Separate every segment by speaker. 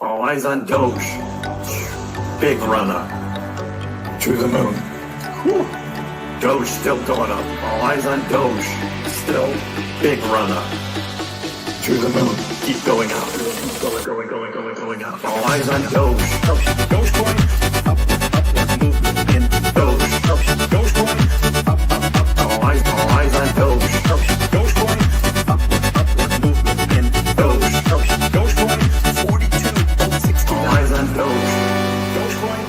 Speaker 1: All eyes on Doge. Big run up. To the moon. Whew. Doge still going up. All eyes on Doge. Still big run up. To the moon. Keep going up. Going up. All eyes on Doge. Dogecoin. Upward movement in Doge. Dogecoin. Up. All eyes on Doge. Dogecoin. Upward movement in Doge. Dogecoin. 42.60. All eyes on Doge. Dogecoin.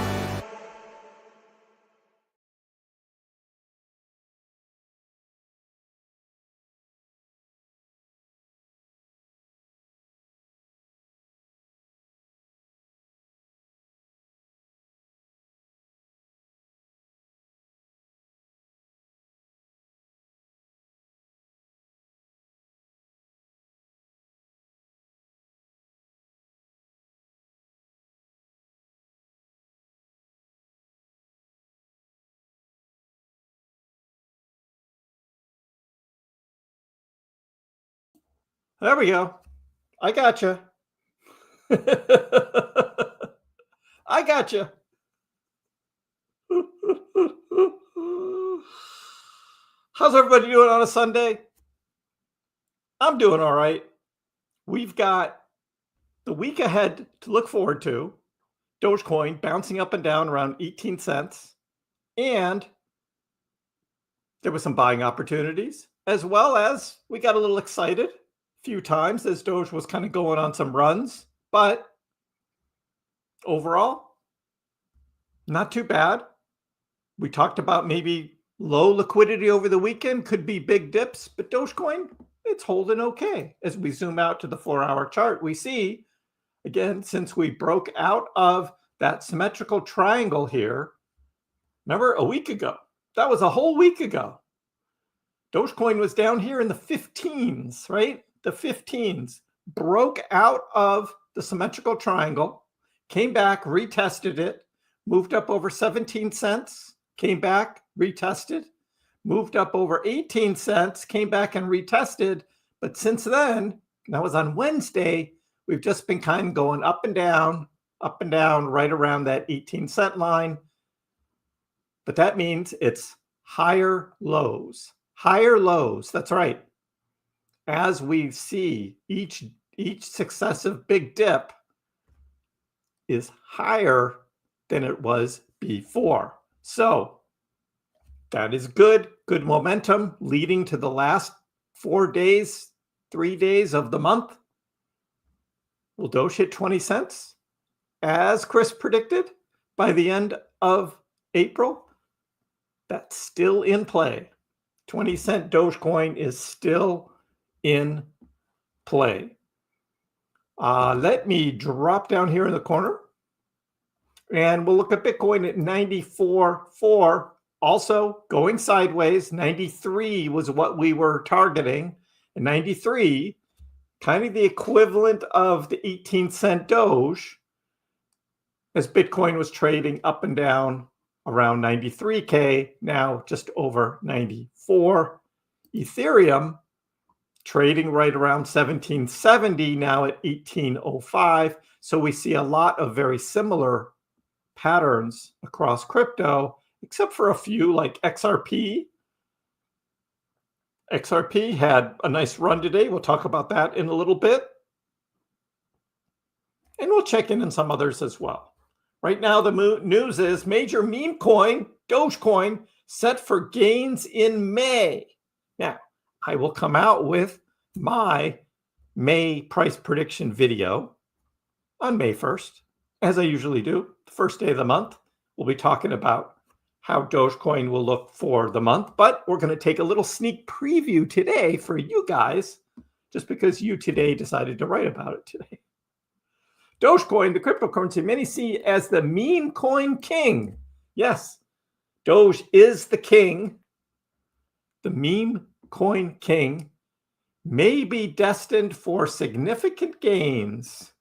Speaker 2: There we go. I gotcha. I gotcha. How's everybody doing on a Sunday? I'm doing all right. We've got the week ahead to look forward to. Dogecoin bouncing up and down around 18 cents. And there were some buying opportunities, as well as we got a little excited a few times as Doge was kind of going on some runs. But overall, not too bad. We talked about maybe low liquidity over the weekend, could be big dips, but Dogecoin, it's holding okay. As we zoom out to the 4-hour chart, we see, again, since we broke out of that symmetrical triangle here, remember a week ago, that was a whole week ago. Dogecoin was down here in the 15s, right? The 15s, broke out of the symmetrical triangle, came back, retested it, moved up over 17 cents, came back, retested, moved up over 18 cents, came back and retested. But since then, that was on Wednesday, we've just been kind of going up and down, right around that 18-cent line. But that means it's higher lows. Higher lows, that's right. As we see each successive big dip is higher than it was before. So that is good momentum leading to the last 3 days of the month. Will Doge hit 20 cents as Kriss predicted by the end of April? That's still in play. 20-cent Dogecoin is still in play. Let me drop down here in the corner and we'll look at Bitcoin at 94.4, also going sideways. 93 was what we were targeting. And 93, kind of the equivalent of the 18-cent Doge, as Bitcoin was trading up and down around 93K, now just over 94. Ethereum trading right around 1770, now at 1805. So we see a lot of very similar patterns across crypto, except for a few like XRP. XRP had a nice run today. We'll talk about that in a little bit. And we'll check in on some others as well. Right now, the news is major meme coin, Dogecoin, set for gains in May. Now, I will come out with my May price prediction video on May 1st, as I usually do, the first day of the month. We'll be talking about how Dogecoin will look for the month, but we're going to take a little sneak preview today for you guys, just because you today decided to write about it today. Dogecoin, the cryptocurrency many see as the meme coin king. Yes, Doge is the king. The meme coin king may be destined for significant gains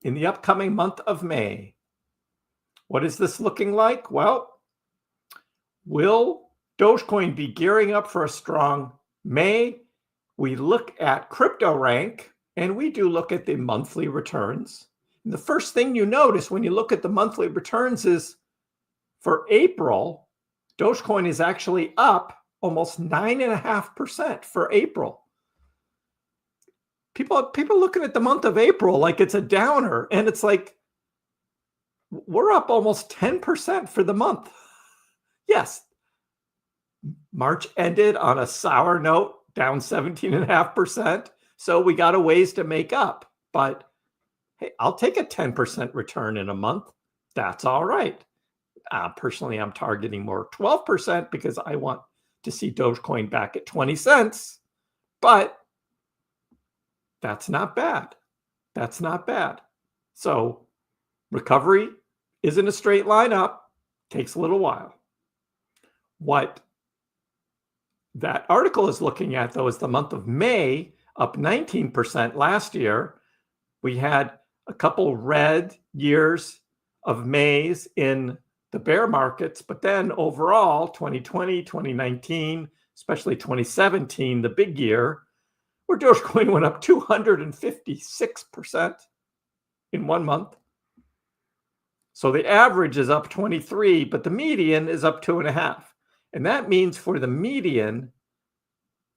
Speaker 2: in the upcoming month of May. What is this looking like? Well, will Dogecoin be gearing up for a strong May? We look at CryptoRank, and we do look at the monthly returns. And the first thing you notice when you look at the monthly returns is for April, Dogecoin is actually up almost 9.5% for April. People looking at the month of April like it's a downer, and it's like we're up almost 10% for the month. Yes, March ended on a sour note, down 17.5%. So we got a ways to make up. But hey, I'll take a 10% return in a month. That's all right. Personally, I'm targeting more 12% because I want to see Dogecoin back at 20 cents. But that's not bad. That's not bad. So recovery isn't a straight line up. Takes a little while. What that article is looking at, though, is the month of May, up 19% last year. We had a couple red years of Mays in the bear markets, but then overall, 2020, 2019, especially 2017, the big year, where Dogecoin went up 256% in 1 month. So the average is up 23, but the median is up 2.5. And that means for the median,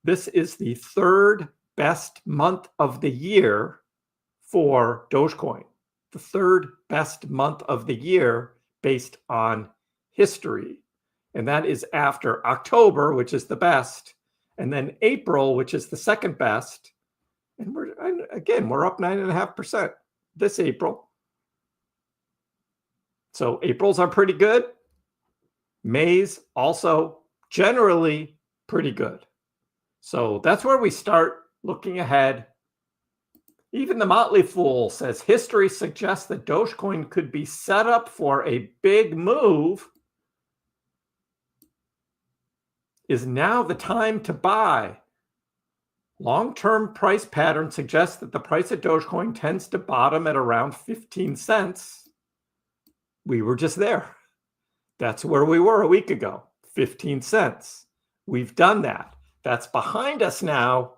Speaker 2: this is the third best month of the year for Dogecoin. The third best month of the year based on history. And that is after October, which is the best, and then April, which is the second best. And we're up 9.5% this April. So Aprils are pretty good. May's also generally pretty good. So that's where we start looking ahead. Even the Motley Fool says history suggests that Dogecoin could be set up for a big move. Is now the time to buy? Long-term price pattern suggests that the price of Dogecoin tends to bottom at around 15 cents. We were just there. That's where we were a week ago, 15 cents. We've done that. That's behind us now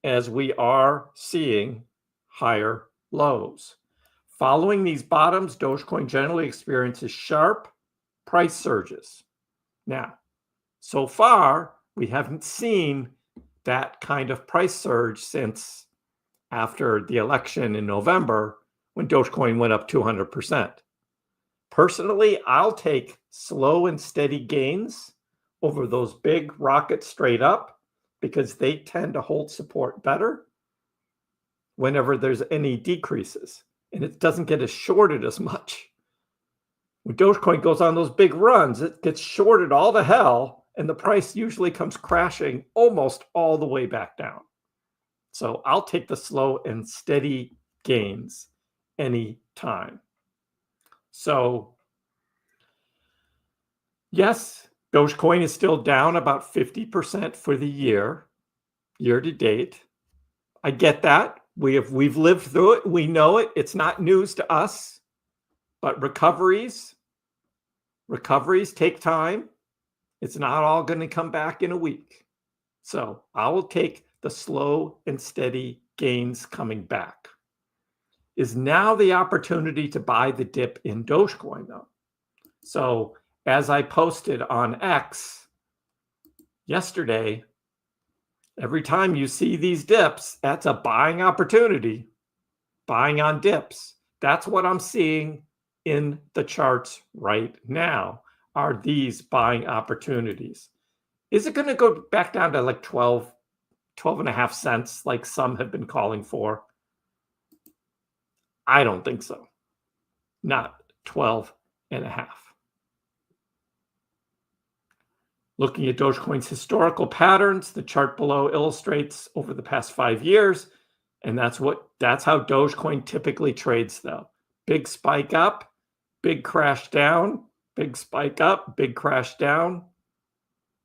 Speaker 2: as we are seeing higher lows. Following these bottoms, Dogecoin generally experiences sharp price surges. Now, so far, we haven't seen that kind of price surge since after the election in November when Dogecoin went up 200%. Personally, I'll take slow and steady gains over those big rockets straight up because they tend to hold support better whenever there's any decreases, and it doesn't get as shorted as much. When Dogecoin goes on those big runs, it gets shorted all to hell, and the price usually comes crashing almost all the way back down. So I'll take the slow and steady gains anytime. So yes, Dogecoin is still down about 50% for the year to date. I get that. We've lived through it. We know it. It's not news to us. But recoveries take time. It's not all going to come back in a week. So I will take the slow and steady gains coming back. Is now the opportunity to buy the dip in Dogecoin, though. So as I posted on X yesterday, every time you see these dips, that's a buying opportunity. Buying on dips. That's what I'm seeing in the charts right now, are these buying opportunities. Is it going to go back down to like 12.5 cents like some have been calling for? I don't think so. Not 12.5. Looking at Dogecoin's historical patterns, the chart below illustrates over the past 5 years, and that's how Dogecoin typically trades, though. Big spike up, big crash down, big spike up, big crash down.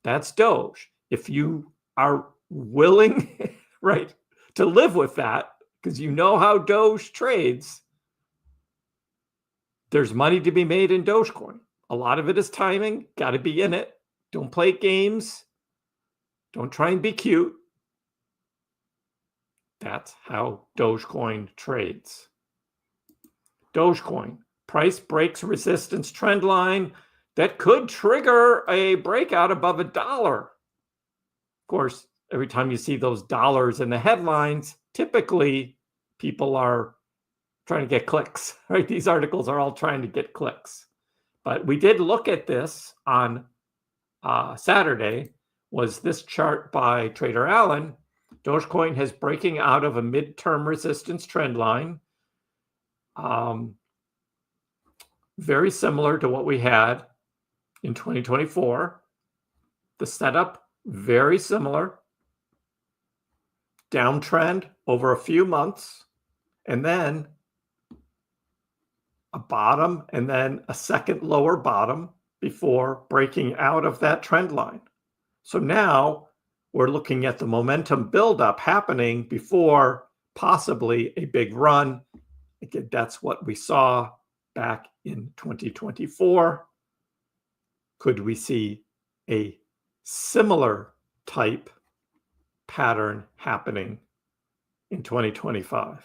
Speaker 2: That's Doge. If you are willing, right, to live with that, because you know how Doge trades, there's money to be made in Dogecoin. A lot of it is timing. Got to be in it. Don't play games. Don't try and be cute. That's how Dogecoin trades. Dogecoin. Price breaks resistance trend line that could trigger a breakout above $1. Of course, every time you see those dollars in the headlines, typically people are trying to get clicks, right? These articles are all trying to get clicks. But we did look at this on Saturday, was this chart by Trader Allen. Dogecoin has breaking out of a midterm resistance trend line. Very similar to what we had in 2024. The setup, very similar. Downtrend over a few months, and then a bottom, and then a second lower bottom before breaking out of that trend line. So now we're looking at the momentum buildup happening before possibly a big run. Again, that's what we saw back in 2024. Could we see a similar type pattern happening in 2025?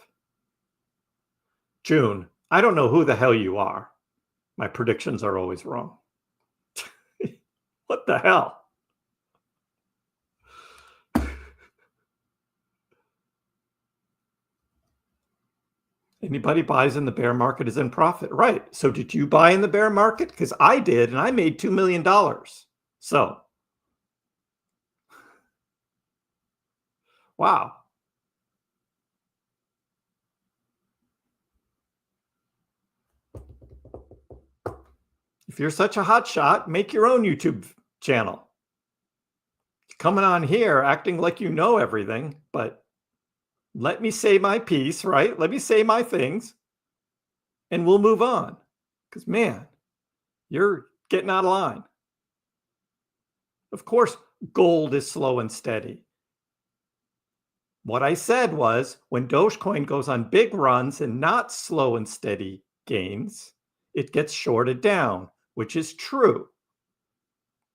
Speaker 2: June, I don't know who the hell you are. My predictions are always wrong. What the hell? Anybody buys in the bear market is in profit. Right. So did you buy in the bear market? Because I did, and I made $2 million. So, wow. If you're such a hot shot, make your own YouTube channel. Coming on here acting like you know everything, but let me say my piece, right? Let me say my things, and we'll move on. Because, man, you're getting out of line. Of course, gold is slow and steady. What I said was when Dogecoin goes on big runs and not slow and steady gains, it gets shorted down, which is true.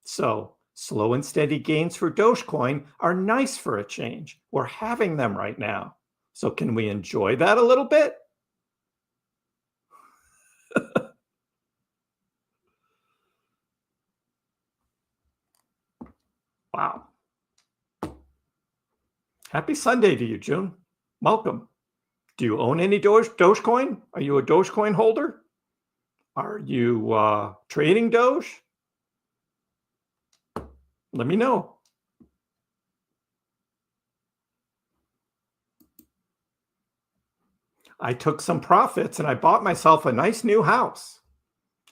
Speaker 2: So slow and steady gains for Dogecoin are nice for a change. We're having them right now. So can we enjoy that a little bit? Wow. Happy Sunday to you, June. Welcome. Do you own any Dogecoin? Are you a Dogecoin holder? Are you trading Doge? Let me know. I took some profits and I bought myself a nice new house.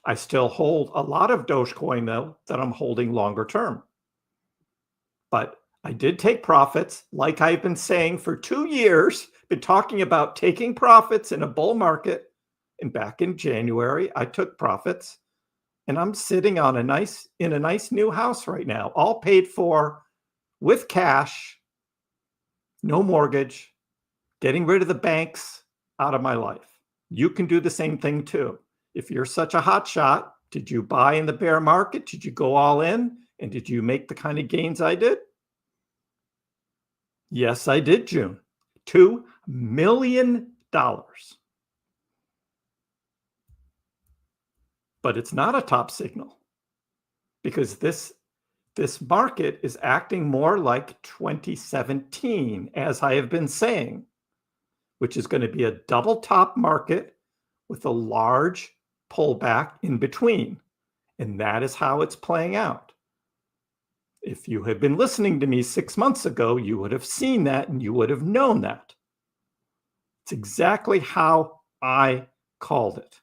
Speaker 2: I still hold a lot of Dogecoin, though, that I'm holding longer term. But I did take profits, like I've been saying for 2 years, been talking about taking profits in a bull market. And back in January, I took profits, and I'm sitting on in a nice new house right now, all paid for with cash, no mortgage, getting rid of the banks out of my life. You can do the same thing too. If you're such a hot shot, did you buy in the bear market? Did you go all in? And did you make the kind of gains I did? Yes, I did, June. $2 million. But it's not a top signal because this market is acting more like 2017, as I have been saying, which is going to be a double top market with a large pullback in between. And that is how it's playing out. If you had been listening to me 6 months ago, you would have seen that and you would have known that. It's exactly how I called it.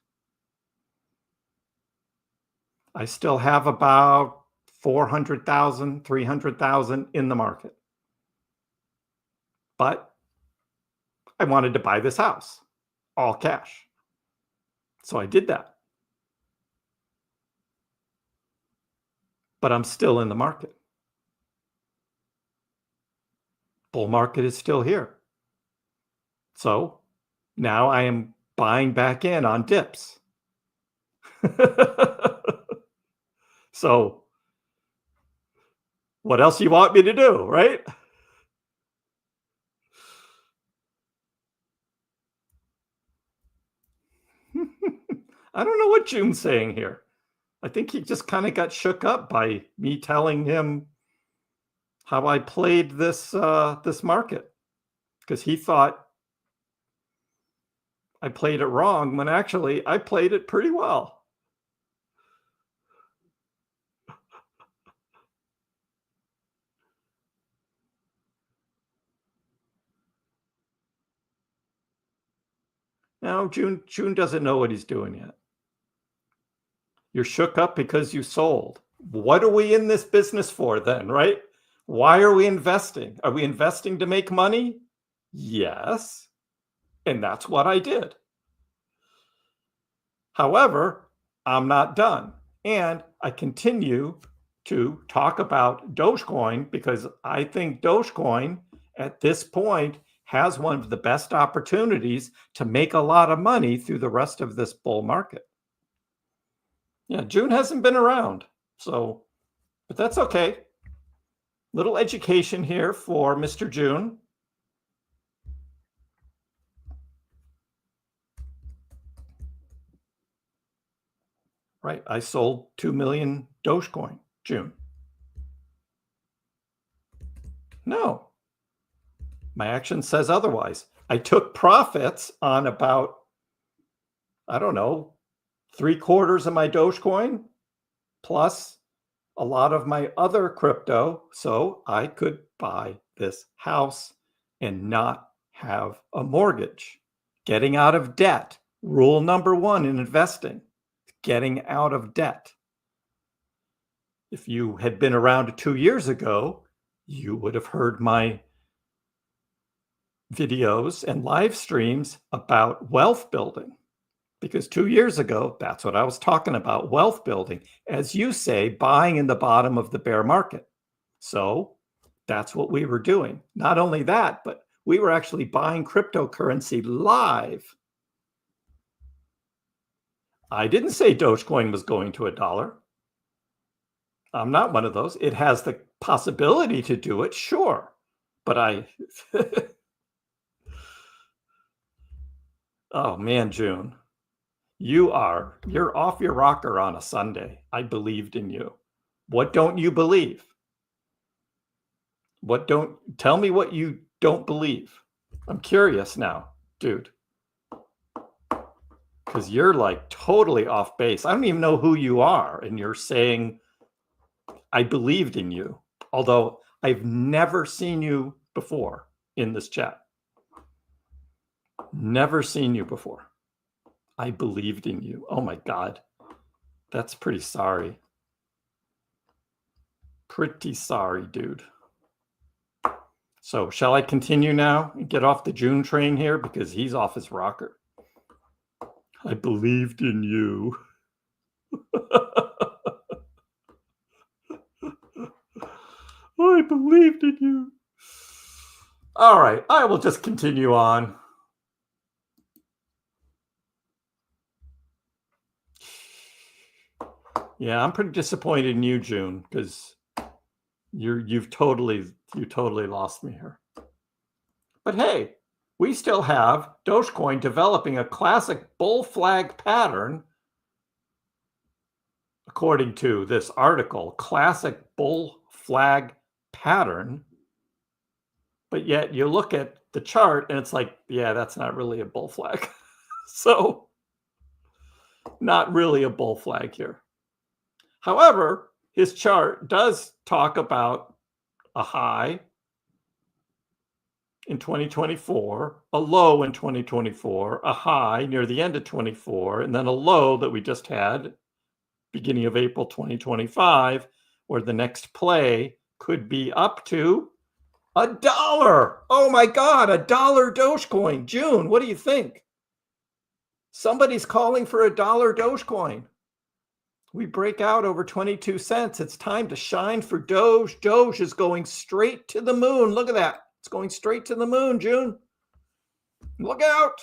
Speaker 2: I still have about 400,000, 300,000 in the market. But I wanted to buy this house, all cash. So I did that. But I'm still in the market. Bull market is still here. So now I am buying back in on dips. So what else do you want me to do, right? I don't know what June's saying here. I think he just kind of got shook up by me telling him how I played this this market, because he thought I played it wrong when actually I played it pretty well. Now, June doesn't know what he's doing yet. You're shook up because you sold. What are we in this business for then, right? Why are we investing? Are we investing to make money? Yes. And that's what I did. However, I'm not done. And I continue to talk about Dogecoin because I think Dogecoin at this point has one of the best opportunities to make a lot of money through the rest of this bull market. Yeah, June hasn't been around, so, but that's okay. Little education here for Mr. June. Right, I sold 2 million Dogecoin, June. No, my action says otherwise. I took profits on about, I don't know, 3/4 of my Dogecoin plus a lot of my other crypto, so I could buy this house and not have a mortgage. Getting out of debt. Rule number 1 in investing, getting out of debt. If you had been around 2 years ago, you would have heard my videos and live streams about wealth building. Because 2 years ago, that's what I was talking about, wealth building. As you say, buying in the bottom of the bear market. So that's what we were doing. Not only that, but we were actually buying cryptocurrency live. I didn't say Dogecoin was going to $1. I'm not one of those. It has the possibility to do it, sure. But I... Oh man, June. You're off your rocker on a Sunday. I believed in you. What don't you believe? Tell me what you don't believe. I'm curious now, dude. Because you're like totally off base. I don't even know who you are. And you're saying, I believed in you. Although I've never seen you before in this chat. Never seen you before. I believed in you. Oh my God. That's pretty sorry. Pretty sorry, dude. So shall I continue now and get off the June train here? Because he's off his rocker. I believed in you. I believed in you. All right, I will just continue on. Yeah, I'm pretty disappointed in you, June, because you totally lost me here. But hey, we still have Dogecoin developing a classic bull flag pattern, according to this article, classic bull flag pattern. But yet you look at the chart and it's like, yeah, that's not really a bull flag. So not really a bull flag here. However, his chart does talk about a high in 2024, a low in 2024, a high near the end of 24, and then a low that we just had beginning of April 2025, where the next play could be up to $1. Oh my God, $1 Dogecoin. June, what do you think? Somebody's calling for $1 Dogecoin. We break out over 22 cents. It's time to shine for Doge. Doge is going straight to the moon. Look at that. It's going straight to the moon, June. Look out.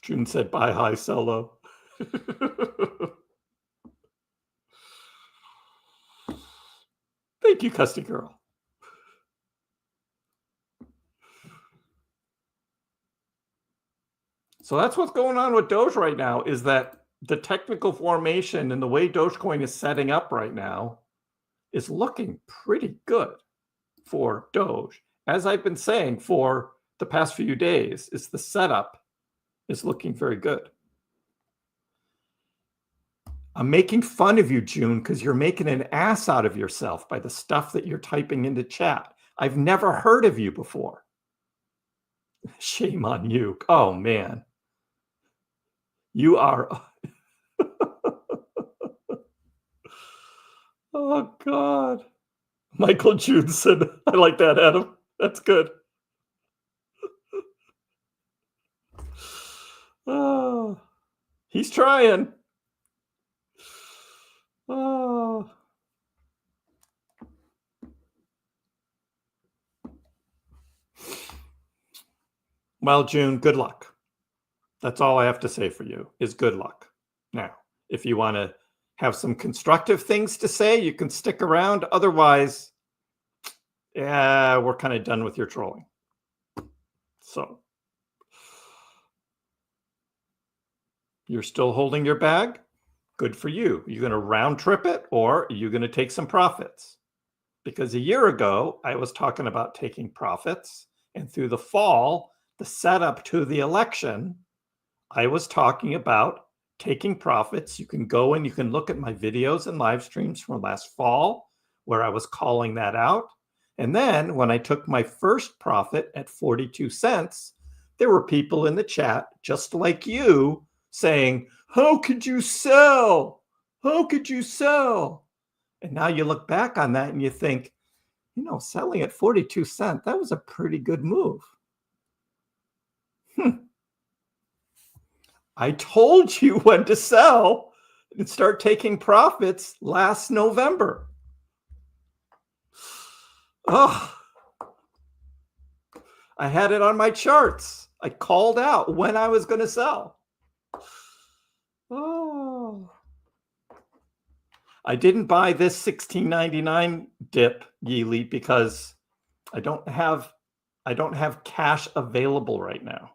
Speaker 2: June said, buy high, sell low. Thank you, Custy Girl. So that's what's going on with Doge right now, is that the technical formation and the way Dogecoin is setting up right now is looking pretty good for Doge. As I've been saying for the past few days, is the setup is looking very good. I'm making fun of you, June, because you're making an ass out of yourself by the stuff that you're typing into chat. I've never heard of you before. Shame on you. Oh, man. You are... Oh, God. Michael June said, I like that, Adam. That's good. Oh, he's trying. Oh. Well, June, good luck. That's all I have to say for you is good luck. Now, if you want to have some constructive things to say, you can stick around. Otherwise, yeah, we're kind of done with your trolling. So you're still holding your bag? Good for you. You're going to round trip it, or are you going to take some profits? Because a year ago, I was talking about taking profits, and through the fall, the setup to the election, I was talking about taking profits. You can go and you can look at my videos and live streams from last fall where I was calling that out. And then when I took my first profit at 42 cents, there were people in the chat just like you saying, how could you sell? How could you sell? And now you look back on that and you think, you know, selling at 42 cents, that was a pretty good move. I told you when to sell and start taking profits last November. Oh, I had it on my charts. I called out when I was going to sell. Oh, I didn't buy this $16.99 dip, Yeely, because I don't have cash available right now.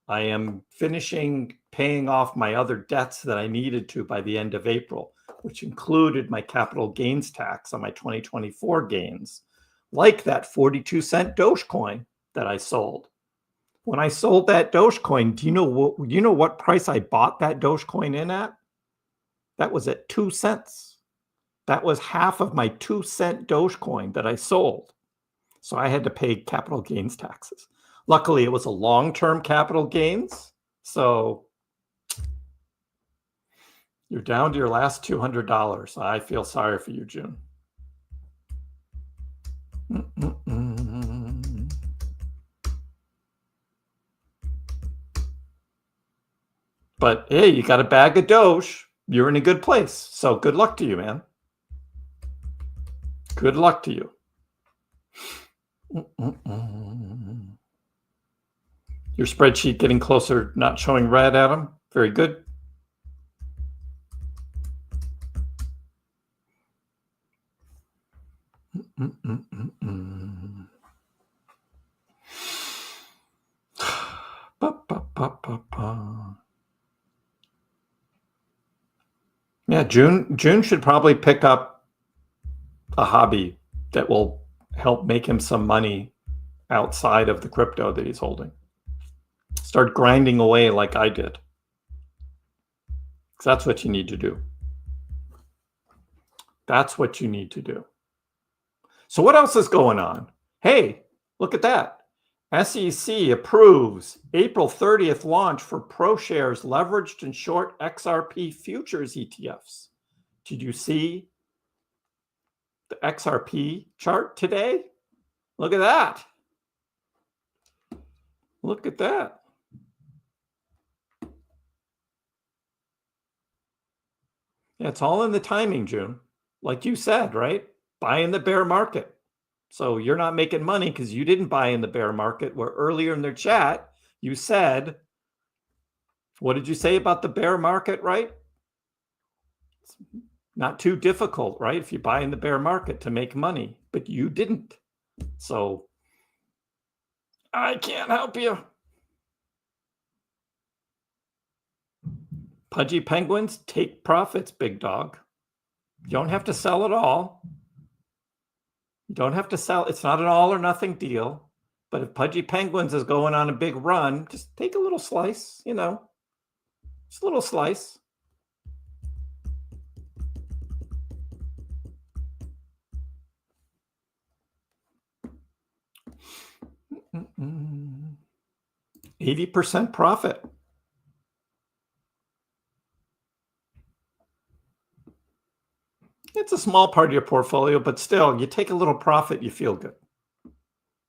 Speaker 2: I am finishing paying off my other debts that I needed to by the end of April, which included my capital gains tax on my 2024 gains, like that 42-cent Dogecoin that I sold. When I sold that Dogecoin, do you know what price I bought that Dogecoin in at? That was at 2 cents. That was half of my 2-cent Dogecoin that I sold. So I had to pay capital gains taxes. Luckily, it was a long-term capital gains. So you're down to your last $200. I feel sorry for you, June. But hey, you got a bag of Doge. You're in a good place. So good luck to you, man. Good luck to you. Your spreadsheet getting closer, not showing red, Adam. Very good. Yeah, June should probably pick up a hobby that will help make him some money outside of the crypto that he's holding. Start grinding away like I did. That's what you need to do. That's what you need to do. So what else is going on? Hey, look at that. SEC approves April 30th launch for ProShares leveraged and short XRP futures ETFs. Did you see the XRP chart today? Look at that. Look at that. Yeah, it's all in the timing, June. Like you said, right? Buy in the bear market. So you're not making money because you didn't buy in the bear market, where earlier in their chat, you said, what did you say about the bear market, right? Not too difficult, right? If you buy in the bear market to make money, but you didn't. So I can't help you. Pudgy penguins, take profits, big dog. You don't have to sell it all. You don't have to sell. It's not an all or nothing deal. But if Pudgy Penguins is going on a big run, just take a little slice, you know, just a little slice. Mm-mm. 80% profit. It's a small part of your portfolio, but still, you take a little profit, you feel good.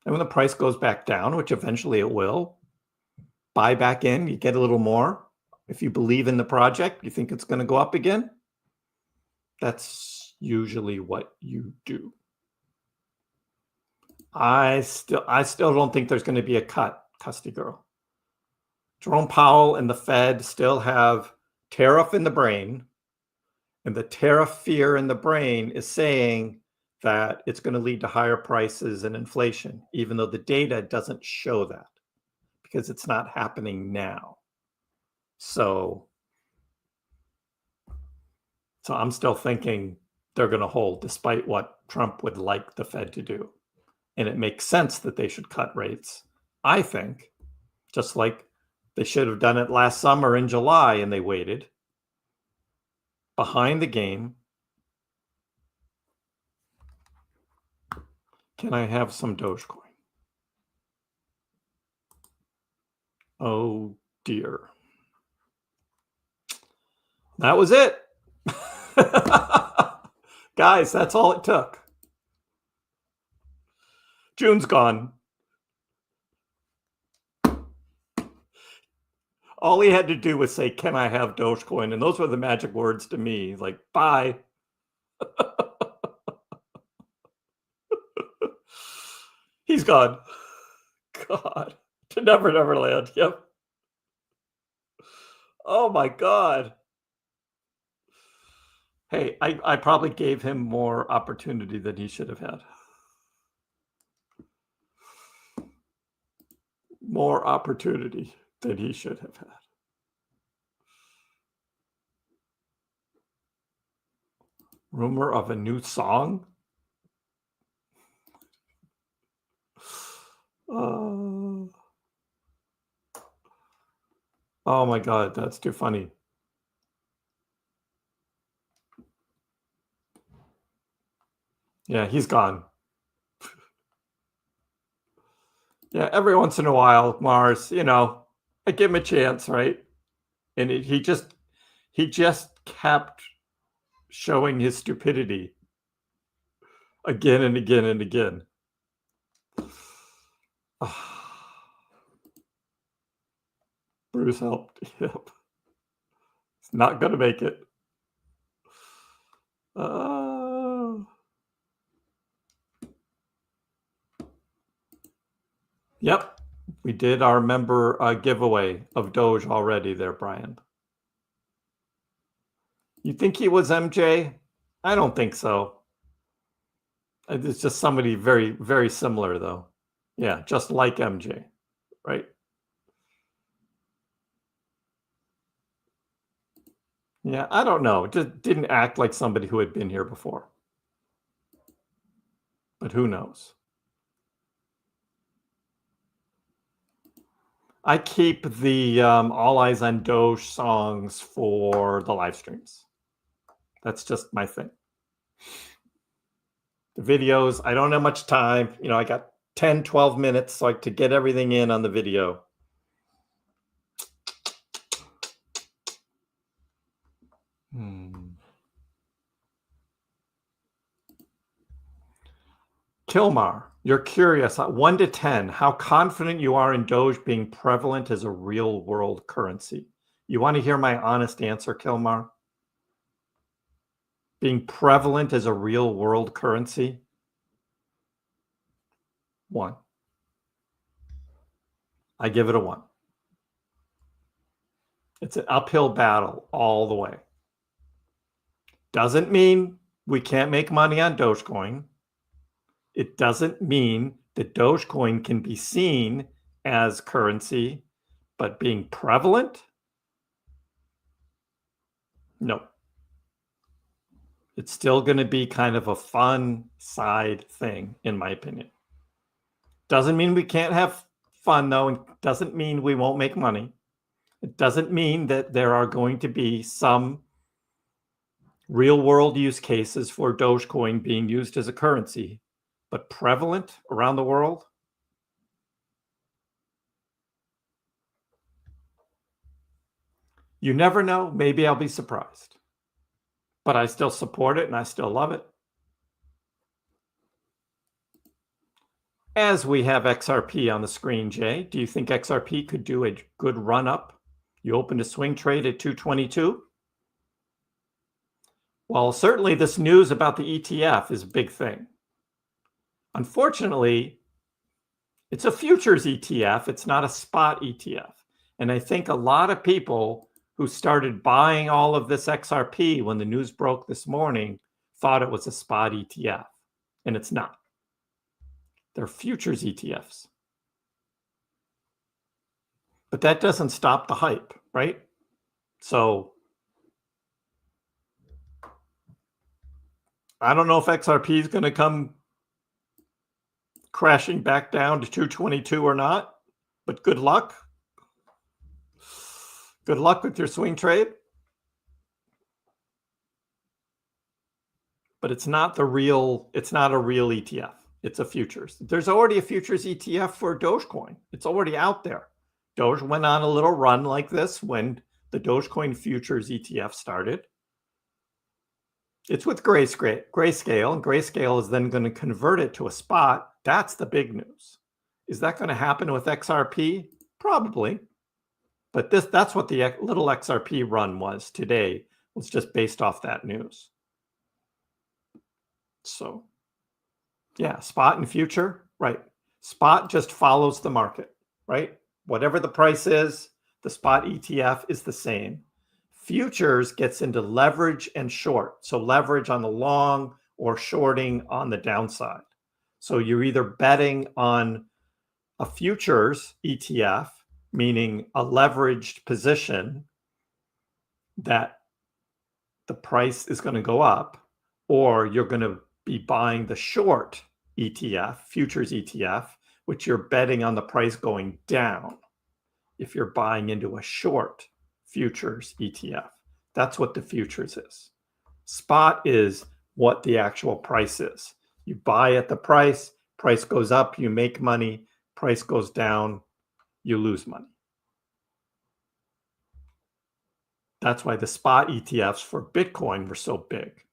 Speaker 2: And when the price goes back down, which eventually it will, buy back in, you get a little more. If you believe in the project, you think it's going to go up again, that's usually what you do. I still don't think there's going to be a cut, Custy Girl. Jerome Powell and the Fed still have tariff in the brain, and the tariff fear in the brain is saying that it's going to lead to higher prices and inflation, even though the data doesn't show that because it's not happening now. So I'm still thinking they're going to hold despite what Trump would like the Fed to do. And it makes sense that they should cut rates. I think, just like they should have done it last summer in July and they waited. Behind the game. Can I have some Dogecoin? Oh dear. That was it. Guys, that's all it took. June's gone. All he had to do was say, can I have Dogecoin? And those were the magic words to me. Like, bye. He's gone. God. To Never Never Land. Yep. Oh my God. Hey, I probably gave him more opportunity than he should have had. More opportunity than he should have had. Rumor of a new song? Oh my God, that's too funny. Yeah, he's gone. Yeah, every once in a while, Mars, you know, I give him a chance, right? And he just kept showing his stupidity again and again and again. Bruce helped. Yep. He's not going to make it. Yep. We did our member giveaway of Doge already there, Brian. You think he was MJ? I don't think so. It's just somebody very, very similar, though. Yeah, just like MJ, right? Yeah, I don't know. Just didn't act like somebody who had been here before. But who knows? I keep the All Eyes on Doge songs for the live streams. That's just my thing. The videos, I don't have much time. You know, I got 10, 12 minutes so to get everything in on the video. Kilmar, you're curious, 1 to 10, how confident you are in Doge being prevalent as a real world currency. You want to hear my honest answer, Kilmar? Being prevalent as a real world currency? 1. I give it a 1. It's an uphill battle all the way. Doesn't mean we can't make money on Dogecoin. It doesn't mean that Dogecoin can be seen as currency, but being prevalent? No. It's still going to be kind of a fun side thing, in my opinion. Doesn't mean we can't have fun, though, and doesn't mean we won't make money. It doesn't mean that there are going to be some real-world use cases for Dogecoin being used as a currency, but prevalent around the world? You never know. Maybe I'll be surprised. But I still support it and I still love it. As we have XRP on the screen, Jay, do you think XRP could do a good run up? You opened a swing trade at 222? Well, certainly this news about the ETF is a big thing. Unfortunately, it's a futures ETF. It's not a spot ETF. And I think a lot of people who started buying all of this XRP when the news broke this morning thought it was a spot ETF, and it's not. They're futures ETFs. But that doesn't stop the hype, right? So I don't know if XRP is going to come crashing back down to 222 or not, but good luck. Good luck with your swing trade. But it's not a real ETF. It's a futures. There's already a futures ETF for Dogecoin. It's already out there. Doge went on a little run like this when the Dogecoin futures ETF started. It's with Grayscale, and Grayscale is then going to convert it to a spot. That's the big news. Is that going to happen with XRP? Probably. But that's what the little XRP run was today, was just based off that news. So, yeah, spot and future, right? Spot just follows the market, right? Whatever the price is, the spot ETF is the same. Futures gets into leverage and short. So leverage on the long or shorting on the downside. So you're either betting on a futures ETF, meaning a leveraged position that the price is going to go up, or you're going to be buying the short ETF, futures ETF, which you're betting on the price going down if you're buying into a short futures ETF. That's what the futures is. Spot is what the actual price is. You buy at the price goes up, you make money, price goes down, you lose money. That's why the spot ETFs for Bitcoin were so big,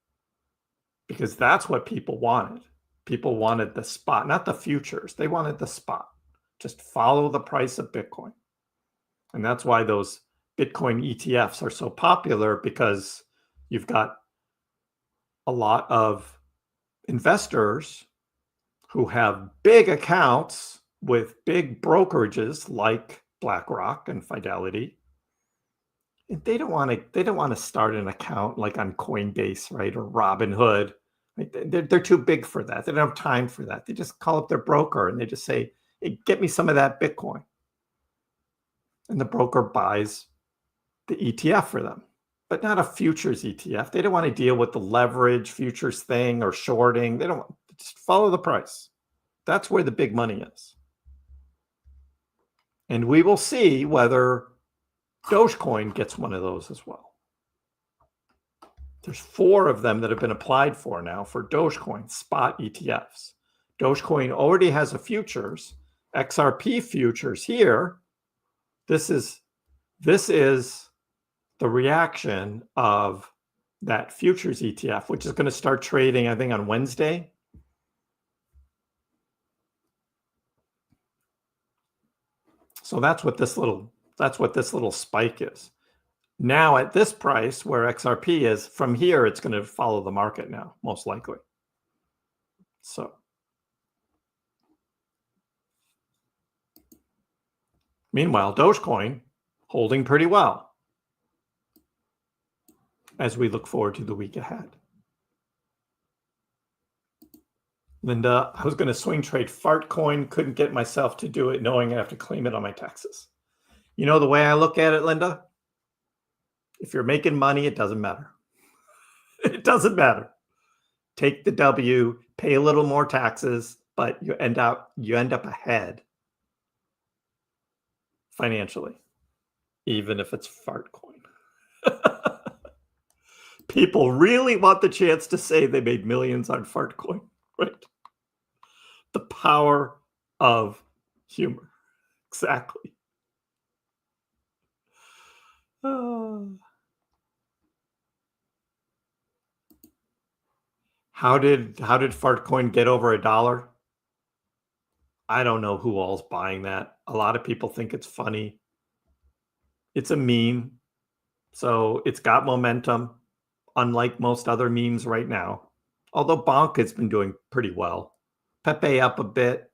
Speaker 2: because that's what people wanted. People wanted the spot, not the futures. They wanted the spot. Just follow the price of Bitcoin. And that's why those Bitcoin ETFs are so popular, because you've got a lot of investors who have big accounts with big brokerages like BlackRock and Fidelity. And they don't want to start an account like on Coinbase, right, or Robinhood. Right? They're too big for that. They don't have time for that. They just call up their broker and they just say, "Hey, get me some of that Bitcoin." And the broker buys the ETF for them, but not a futures ETF. They don't want to deal with the leverage futures thing or shorting. They don't just follow the price. That's where the big money is. And we will see whether Dogecoin gets one of those as well. There's 4 of them that have been applied for now for Dogecoin spot ETFs. Dogecoin already has a futures, XRP futures here. This is the reaction of that futures ETF, which is going to start trading, I think, on Wednesday. So that's what this little spike is. Now at this price where XRP is, from here it's going to follow the market now, most likely. So meanwhile, Dogecoin holding pretty well as we look forward to the week ahead. Linda, I was going to swing trade fart coin, couldn't get myself to do it, knowing I have to claim it on my taxes. You know the way I look at it, Linda? If you're making money, it doesn't matter. It doesn't matter. Take the W, pay a little more taxes, but you end up ahead financially, even if it's fart coin. People really want the chance to say they made millions on fart coin, right? The power of humor. Exactly. How did Fartcoin get over $1? I don't know who all's buying that. A lot of people think it's funny. It's a meme, so it's got momentum, unlike most other memes right now. Although Bonk has been doing pretty well. Pepe up a bit.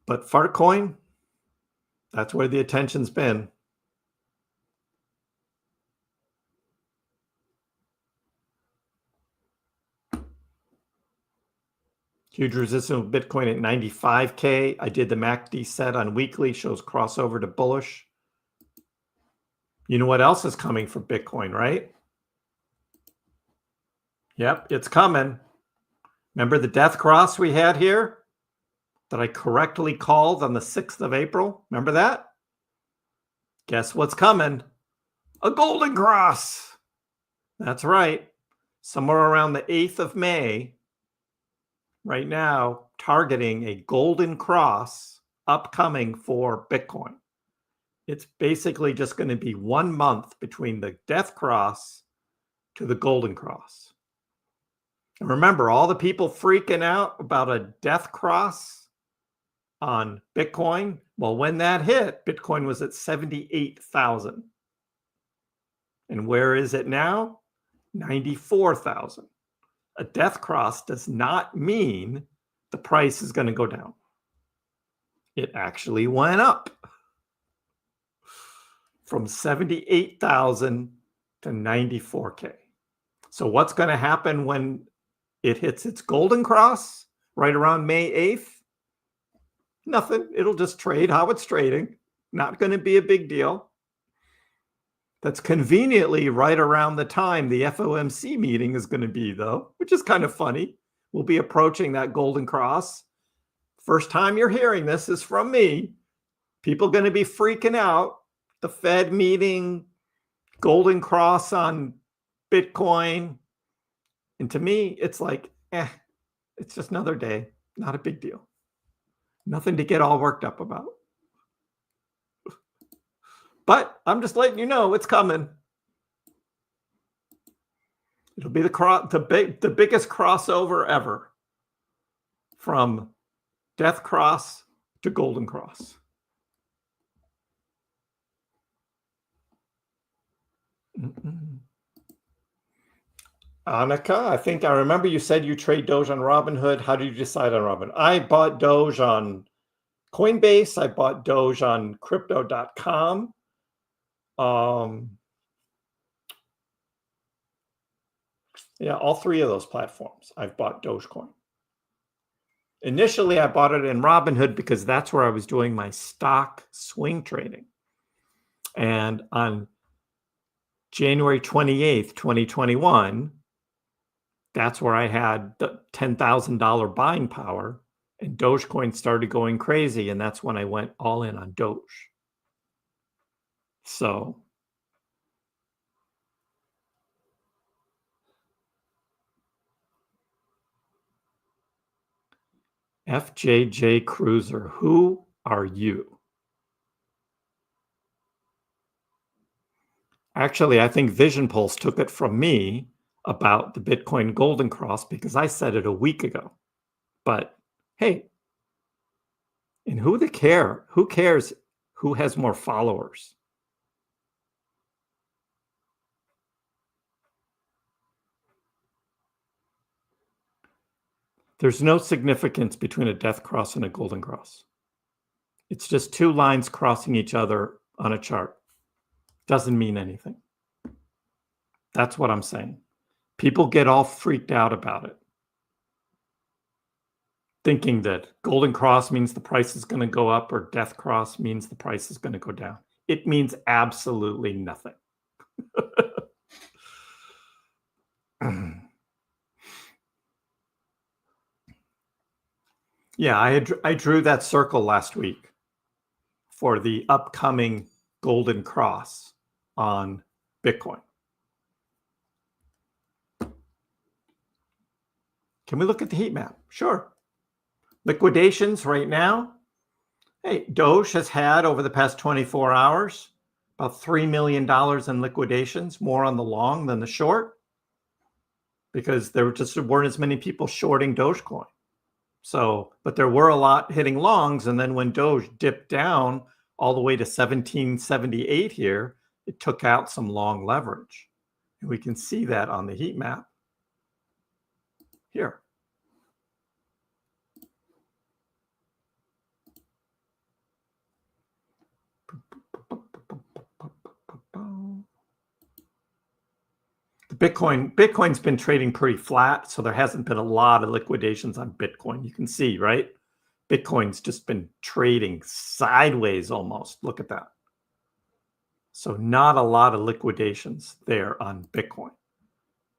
Speaker 2: But Fartcoin, that's where the attention's been. Huge resistance with Bitcoin at 95K. I did the MACD set on weekly, shows crossover to bullish. You know what else is coming for Bitcoin, right? Yep, it's coming. Remember the death cross we had here that I correctly called on the 6th of April? Remember that? Guess what's coming? A golden cross. That's right. Somewhere around the 8th of May, right now, targeting a golden cross upcoming for Bitcoin. It's basically just going to be 1 month between the death cross to the golden cross. And remember, all the people freaking out about a death cross on Bitcoin, well, when that hit, Bitcoin was at 78,000. And where is it now? 94,000. A death cross does not mean the price is going to go down. It actually went up from 78,000 to 94K. So what's going to happen when it hits its golden cross right around May 8th? Nothing. It'll just trade how it's trading. Not going to be a big deal. That's conveniently right around the time the FOMC meeting is going to be, though, which is kind of funny. We'll be approaching that golden cross. First time you're hearing this is from me. People going to be freaking out. The Fed meeting, golden cross on Bitcoin. And to me, it's like, it's just another day. Not a big deal. Nothing to get all worked up about. But I'm just letting you know it's coming. It'll be the biggest crossover ever, from death cross to golden cross. Annika, I think I remember you said you trade Doge on Robinhood. How did you decide on Robinhood? I bought Doge on Coinbase. I bought Doge on Crypto.com. Yeah, all three of those platforms I've bought Dogecoin. Initially, I bought it in Robinhood because that's where I was doing my stock swing trading. And on January 28th, 2021, that's where I had the $10,000 buying power, and Dogecoin started going crazy, and that's when I went all in on Doge. So FJJ Cruiser, who are you? Actually, I think Vision Pulse took it from me about the Bitcoin Golden Cross because I said it a week ago. But hey, and who cares who has more followers? There's no significance between a death cross and a golden cross. It's just two lines crossing each other on a chart. Doesn't mean anything. That's what I'm saying. People get all freaked out about it. thinking that golden cross means the price is going to go up or death cross means the price is going to go down. It means absolutely nothing. Yeah, I drew that circle last week for the upcoming golden cross on Bitcoin. Can we look at the heat map? Sure. Liquidations right now. Hey, Doge has had over the past 24 hours about $3 million in liquidations, more on the long than the short, because there just weren't as many people shorting Dogecoin. So, but there were a lot hitting longs, and then when Doge dipped down all the way to 1778 here, it took out some long leverage. And we can see that on the heat map here. Bitcoin's been trading pretty flat, so there hasn't been a lot of liquidations on Bitcoin. You can see, right? Bitcoin's just been trading sideways almost. Look at that. So not a lot of liquidations there on Bitcoin.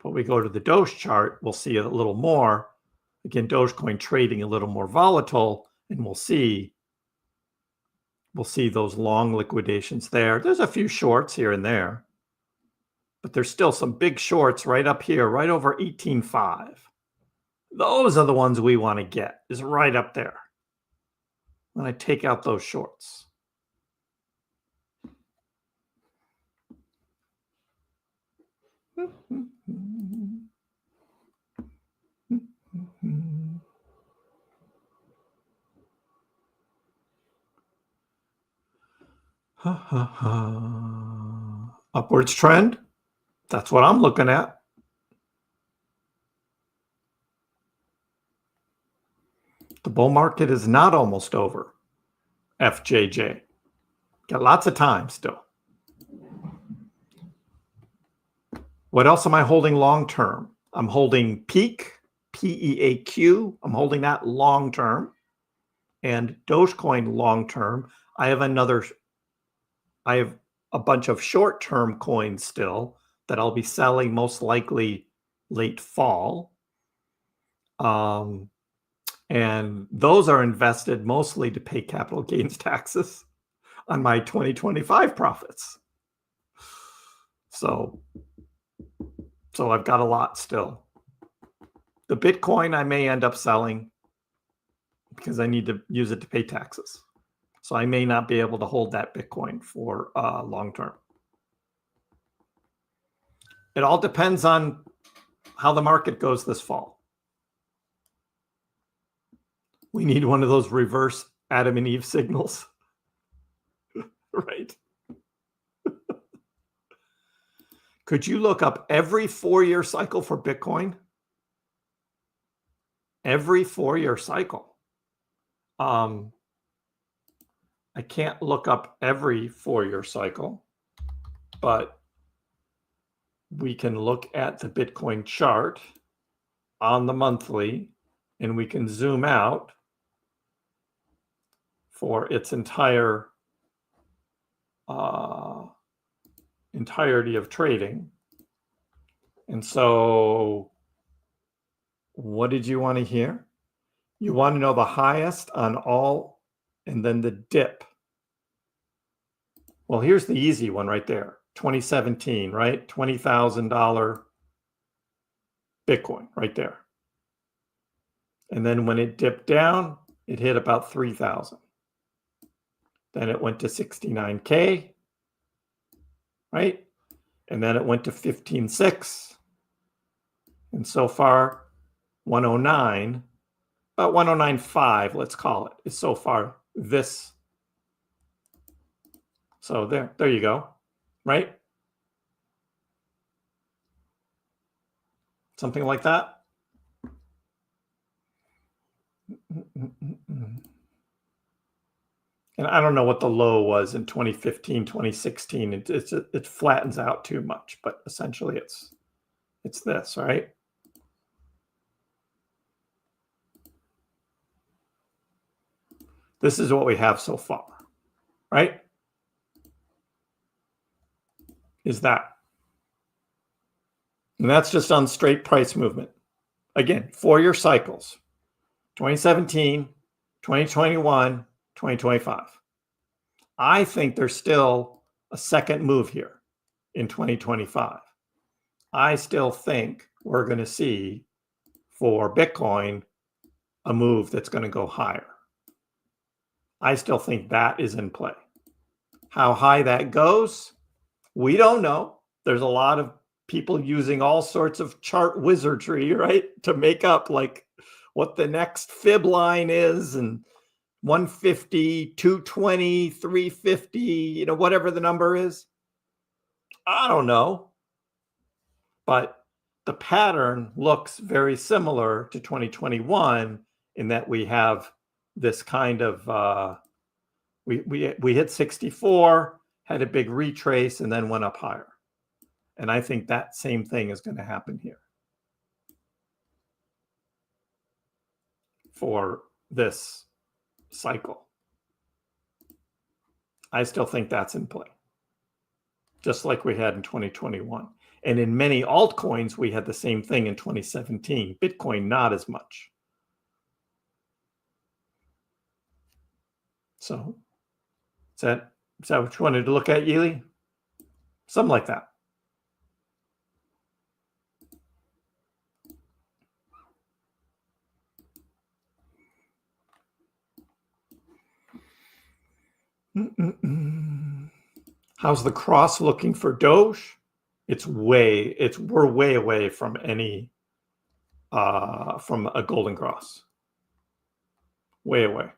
Speaker 2: But we go to the Doge chart, we'll see a little more. Again, Dogecoin trading a little more volatile, and we'll see those long liquidations there. There's a few shorts here and there, but there's still some big shorts right up here, right over 18.5. Those are the ones we want to get, is right up there when I take out those shorts. Upwards trend. That's what I'm looking at. The bull market is not almost over. FJJ. Got lots of time still. What else am I holding long term? I'm holding Peak, P-E-A-Q. I'm holding that long term. And Dogecoin long term. I have a bunch of short term coins still that I'll be selling most likely late fall. And those are invested mostly to pay capital gains taxes on my 2025 profits. So I've got a lot still. The Bitcoin I may end up selling because I need to use it to pay taxes. So I may not be able to hold that Bitcoin for long term. It all depends on how the market goes this fall. We need one of those reverse Adam and Eve signals, right? Could you look up every 4-year cycle for Bitcoin? Every 4-year cycle. I can't look up every 4-year cycle, but we can look at the Bitcoin chart on the monthly, and we can zoom out for its entirety of trading. And so what did you want to hear? You want to know the highest on all and then the dip. Well, here's the easy one right there. 2017, right? $20,000 Bitcoin right there. And then when it dipped down, it hit about 3,000. Then it went to 69K, right? And then it went to 15.6. And so far, 109, about 109.5, let's call it, is so far this. So there you go, right? Something like that. And I don't know what the low was in 2015, 2016. It flattens out too much, but essentially it's this, right? This is what we have so far, right? Is that. And that's just on straight price movement. Again, 4-year cycles, 2017, 2021, 2025. I think there's still a second move here in 2025. I still think we're going to see for Bitcoin a move that's going to go higher. I still think that is in play. How high that goes, we don't know. There's a lot of people using all sorts of chart wizardry, right, to make up like what the next fib line is, and 150, 220, 350, whatever the number is. I don't know. But the pattern looks very similar to 2021 in that we have this kind of, we hit 64, had a big retrace, and then went up higher. And I think that same thing is going to happen here for this cycle. I still think that's in play, just like we had in 2021. And in many altcoins, we had the same thing in 2017. Bitcoin, not as much. So is that what you wanted to look at, Yili? Something like that. How's the cross looking for Doge? We're way away from any from a golden cross. Way away.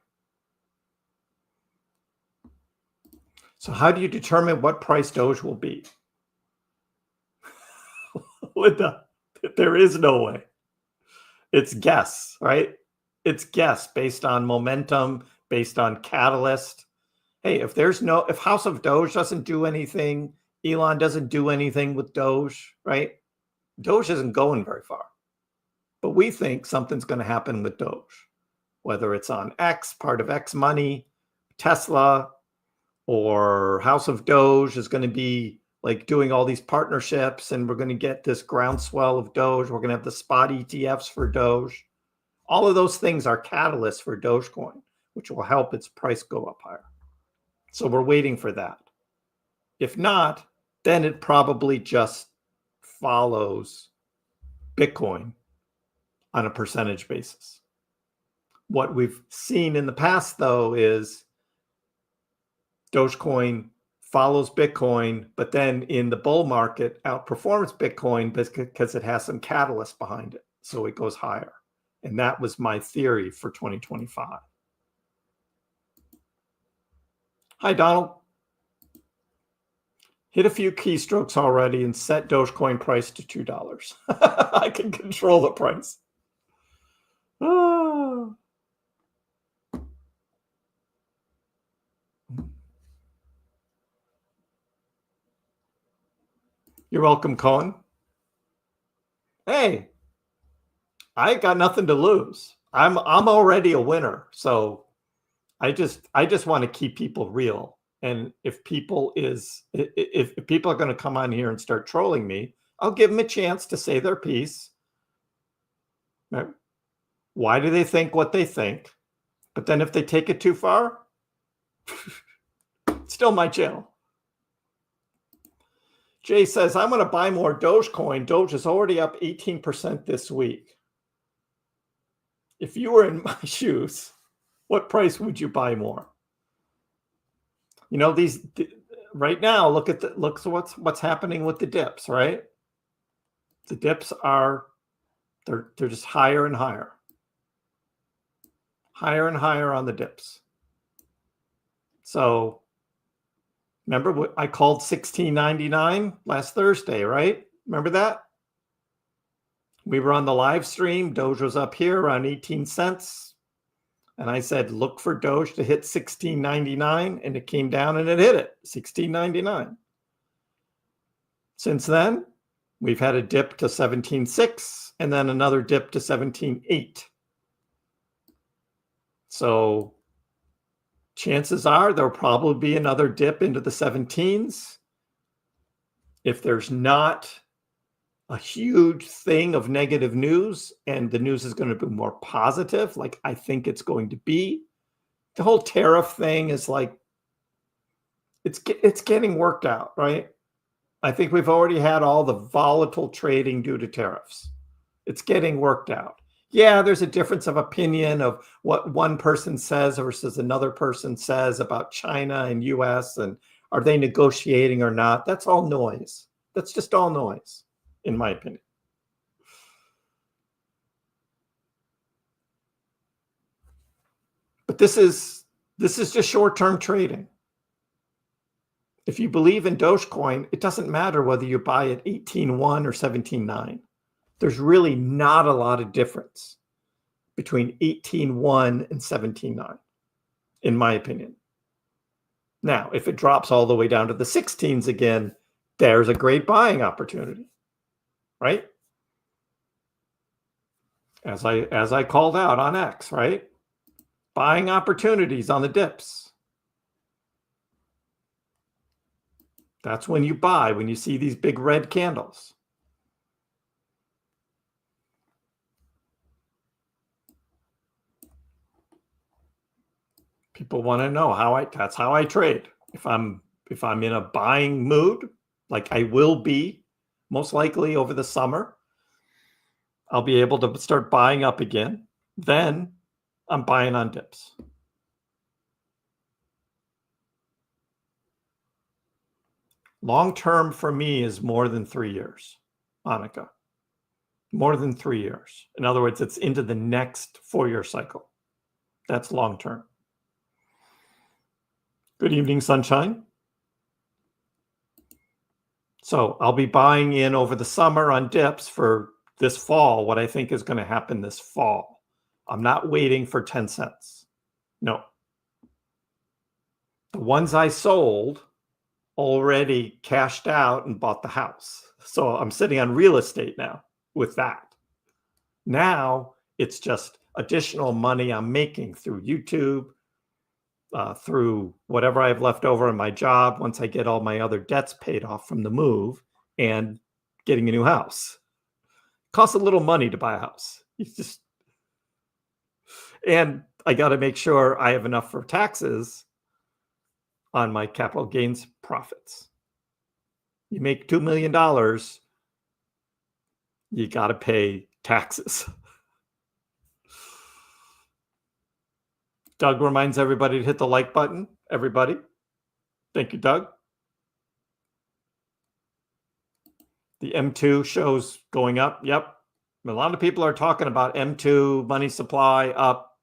Speaker 2: So how do you determine what price Doge will be? Linda, there is no way. It's guess, right? It's guess based on momentum, based on catalyst. Hey, if House of Doge doesn't do anything, Elon doesn't do anything with Doge, right? Doge isn't going very far. But we think something's going to happen with Doge, whether it's on X, part of X money, Tesla, or House of Doge is going to be like doing all these partnerships, and we're going to get this groundswell of Doge. We're going to have the spot ETFs for Doge. All of those things are catalysts for Dogecoin, which will help its price go up higher. So we're waiting for that. If not, then it probably just follows Bitcoin on a percentage basis. What we've seen in the past, though, is Dogecoin follows Bitcoin, but then in the bull market outperforms Bitcoin because it has some catalyst behind it. So it goes higher. And that was my theory for 2025. Hi, Donald. Hit a few keystrokes already and set Dogecoin price to $2. I can control the price. Oh. You're welcome, Cohen. Hey, I got nothing to lose. I'm already a winner. So I just want to keep people real. And if people are going to come on here and start trolling me, I'll give them a chance to say their piece. Right? Why do they think what they think? But then if they take it too far, it's still my channel. Jay says, I'm going to buy more Dogecoin. Doge is already up 18% this week. If you were in my shoes, what price would you buy more? These right now, look at what's happening with the dips, right? The dips they're just higher and higher. Higher and higher on the dips. So remember what I called 16.99 last Thursday, right? Remember that? We were on the live stream. Doge was up here around 18 cents. And I said, look for Doge to hit 16.99. And it came down and it hit it, 16.99. Since then, we've had a dip to 17.6 and then another dip to 17.8. So chances are there'll probably be another dip into the 17s. If there's not a huge thing of negative news and the news is going to be more positive, like I think it's going to be, the whole tariff thing is like, it's getting worked out, right? I think we've already had all the volatile trading due to tariffs. It's getting worked out. Yeah, there's a difference of opinion of what one person says versus another person says about China and US and are they negotiating or not? That's all noise. That's just all noise, in my opinion. But this is just short-term trading. If you believe in Dogecoin, it doesn't matter whether you buy at 18.1 or 17.9. There's really not a lot of difference between 18.1 and 17.9, in my opinion. Now, if it drops all the way down to the 16s again, there's a great buying opportunity, right? As I called out on X, right? Buying opportunities on the dips. That's when you buy, when you see these big red candles. People want to know that's how I trade. If I'm in a buying mood, like I will be most likely over the summer, I'll be able to start buying up again. Then I'm buying on dips. Long term for me is more than 3 years, Annika. More than 3 years. In other words, it's into the next 4-year cycle. That's long term. Good evening, sunshine. So I'll be buying in over the summer on dips for this fall, what I think is going to happen this fall. I'm not waiting for 10 cents. No. The ones I sold already cashed out and bought the house. So I'm sitting on real estate now with that. Now it's just additional money I'm making through YouTube, through whatever I have left over in my job once I get all my other debts paid off from the move and getting a new house. It costs a little money to buy a house. And I got to make sure I have enough for taxes on my capital gains profits. You make $2 million, you got to pay taxes. Doug reminds everybody to hit the like button. Everybody. Thank you, Doug. The M2 shows going up. Yep. A lot of people are talking about M2, money supply up.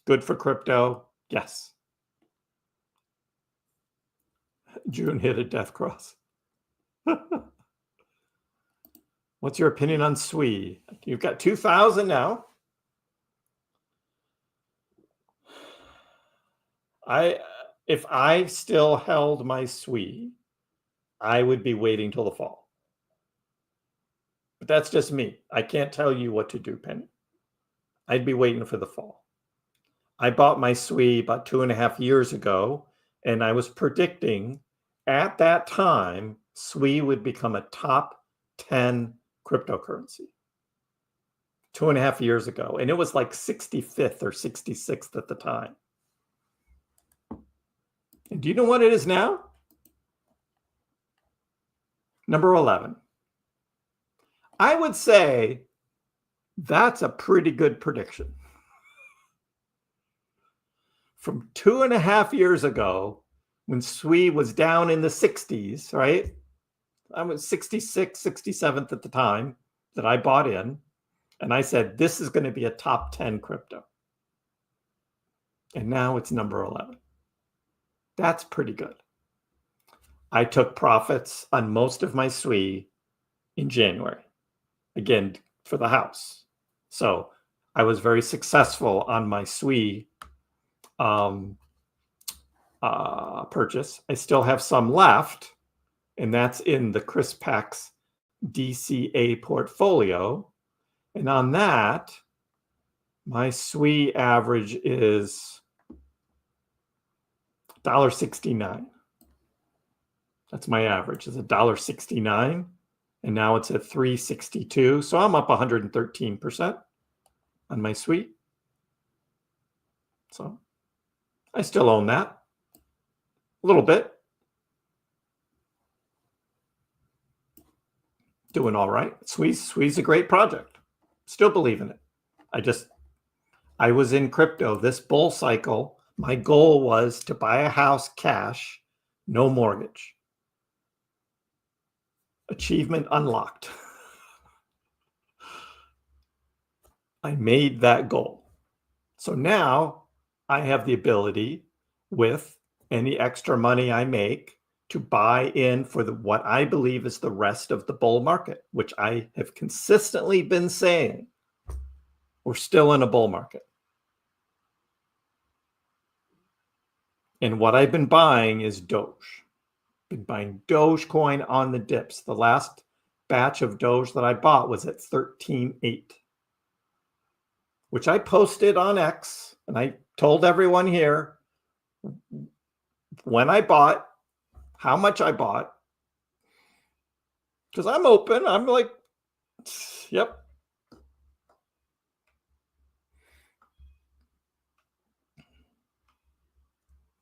Speaker 2: Good for crypto. Yes. June hit a death cross. What's your opinion on SWE? You've got 2,000 now. If I still held my SWE, I would be waiting till the fall. But that's just me. I can't tell you what to do, Penny. I'd be waiting for the fall. I bought my SWE about 2.5 years ago, and I was predicting at that time SWE would become a top 10 cryptocurrency. 2.5 years ago. And it was like 65th or 66th at the time. And do you know what it is now? Number 11. I would say that's a pretty good prediction. From 2.5 years ago, when SWE was down in the 60s, right? I was 66th, 67th at the time that I bought in. And I said, this is going to be a top 10 crypto. And now it's number 11. That's pretty good. I took profits on most of my SWE in January, again, for the house. So I was very successful on my SWE purchase. I still have some left, and that's in the KrissPax DCA portfolio. And on that, my SWE average is $1.69. That's my average, is $1.69. And now it's at 362. So I'm up 113% on my suite. So I still own that a little bit. Doing all right. Swee's a great project. Still believe in it. I was in crypto this bull cycle. My goal was to buy a house cash, no mortgage. Achievement unlocked. I made that goal. So now I have the ability, with any extra money I make, to buy in for what I believe is the rest of the bull market, which I have consistently been saying. We're still in a bull market. And what I've been buying is Doge. Been buying Dogecoin on the dips. The last batch of Doge that I bought was at 13.8, which I posted on X, and I told everyone here when I bought, how much I bought, because I'm open. I'm like, yep.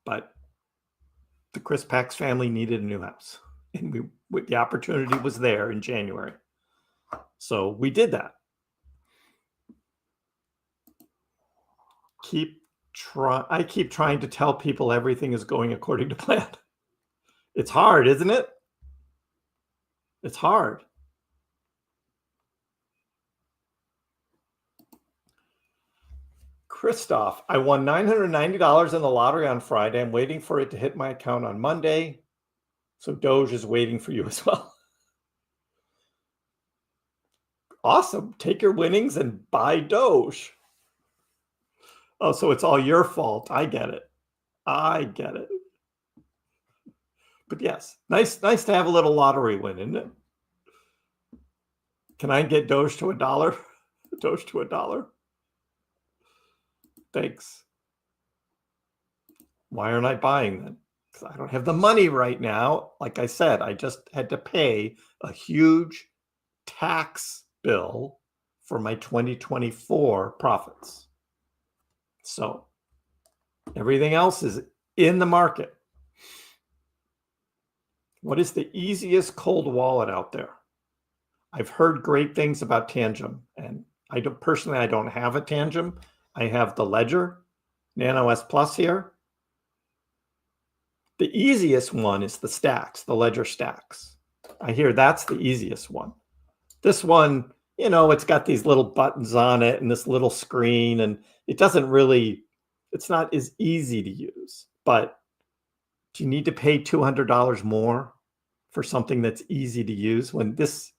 Speaker 2: But the KrissPax family needed a new house, and the opportunity was there in January. So we did that. I keep trying to tell people everything is going according to plan. It's hard, isn't it? It's hard. Christoph, I won $990 in the lottery on Friday. I'm waiting for it to hit my account on Monday. So Doge is waiting for you as well. Awesome. Take your winnings and buy Doge. Oh, so it's all your fault. I get it. I get it. But yes, nice to have a little lottery win, isn't it? Can I get Doge to $1? Doge to $1? Thanks. Why aren't I buying then? Because I don't have the money right now. Like I said, I just had to pay a huge tax bill for my 2024 profits. So everything else is in the market. What is the easiest cold wallet out there? I've heard great things about Tangem, and I don't have a Tangem. I have the Ledger Nano S Plus here. The easiest one is the Stacks, the Ledger Stacks. I hear that's the easiest one. This one, it's got these little buttons on it and this little screen, and it's not as easy to use. But do you need to pay $200 more for something that's easy to use when this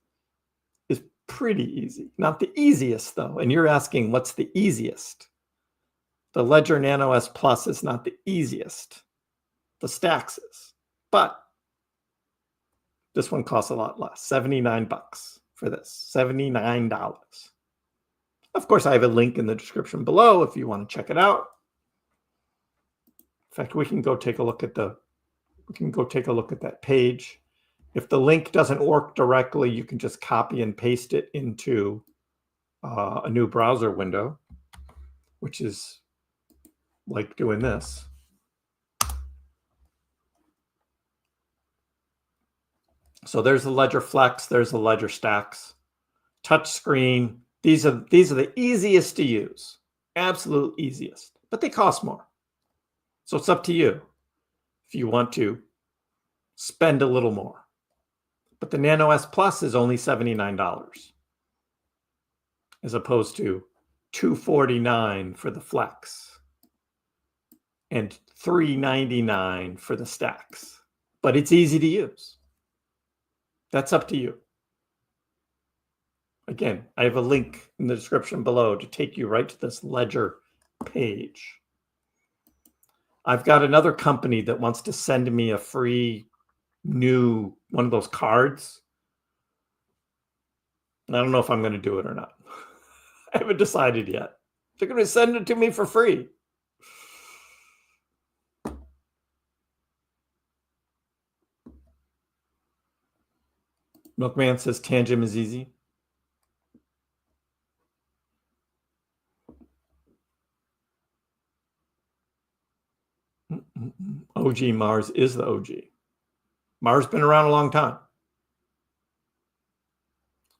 Speaker 2: is pretty easy? Not the easiest, though. And you're asking, what's the easiest? The Ledger Nano S Plus is not the easiest. The Stacks is. But this one costs a lot less. $79 for this. $79. Of course, I have a link in the description below if you want to check it out. In fact, we can go take a look at that page. If the link doesn't work directly, you can just copy and paste it into a new browser window, which is like doing this. So there's the Ledger Flex, there's the Ledger Stacks. Touch screen. These are the easiest to use. Absolute easiest. But they cost more. So it's up to you if you want to spend a little more. But the Nano S Plus is only $79 as opposed to $249 for the Flex and $399 for the Stacks. But it's easy to use. That's up to you. Again, I have a link in the description below to take you right to this Ledger page. I've got another company that wants to send me a free new one of those cards. I don't know if I'm going to do it or not. I haven't decided yet. They're going to send it to me for free. Milkman says Tangent is easy. OG Mars is the OG. Mars been around a long time.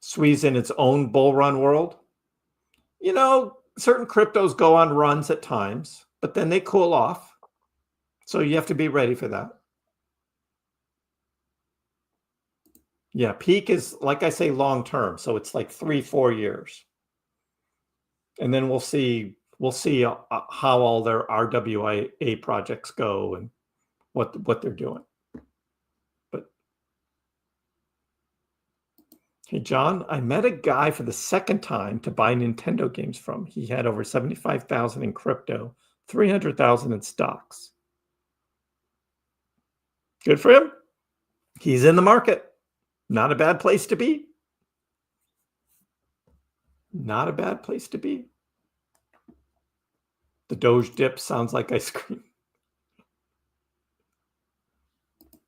Speaker 2: Swee's in its own bull run world. You know, certain cryptos go on runs at times, but then they cool off. So you have to be ready for that. Yeah, peak is, like I say, long term. So it's like 3-4 years. And then we'll see how all their RWA projects go and what they're doing. But hey, John, I met a guy for the second time to buy Nintendo games from. He had over 75,000 in crypto, 300,000 in stocks. Good for him. He's in the market. Not a bad place to be. Not a bad place to be. The Doge dip sounds like ice cream.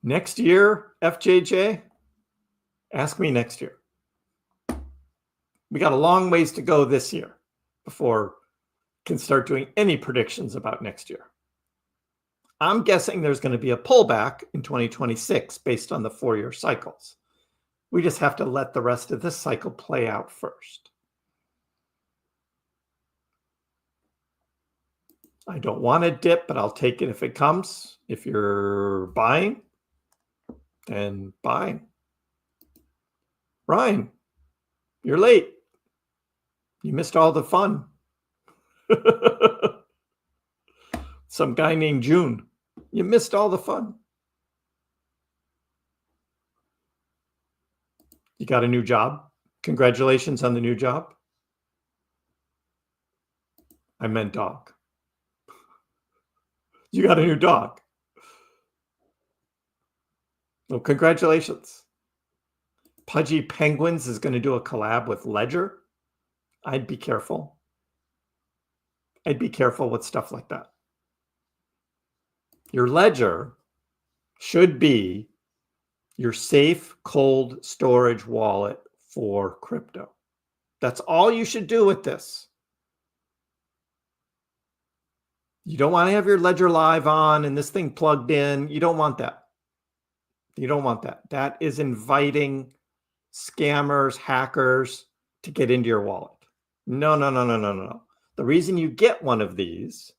Speaker 2: Next year, FJJ, ask me next year. We got a long ways to go this year before we can start doing any predictions about next year. I'm guessing there's going to be a pullback in 2026 based on the 4-year cycles. We just have to let the rest of this cycle play out first. I don't want a dip, but I'll take it if it comes. If you're buying, then buy. Ryan, you're late. You missed all the fun. Some guy named June. You missed all the fun. You got a new job. Congratulations on the new job. I meant dog. You got a new dog. Well, congratulations. Pudgy Penguins is going to do a collab with Ledger. I'd be careful. I'd be careful with stuff like that. Your Ledger should be your safe cold storage wallet for crypto. That's all you should do with this. You don't want to have your Ledger Live on and this thing plugged in. You don't want that. You don't want that. That is inviting scammers, hackers to get into your wallet. No, no, no, no, no, no. The reason you get one of these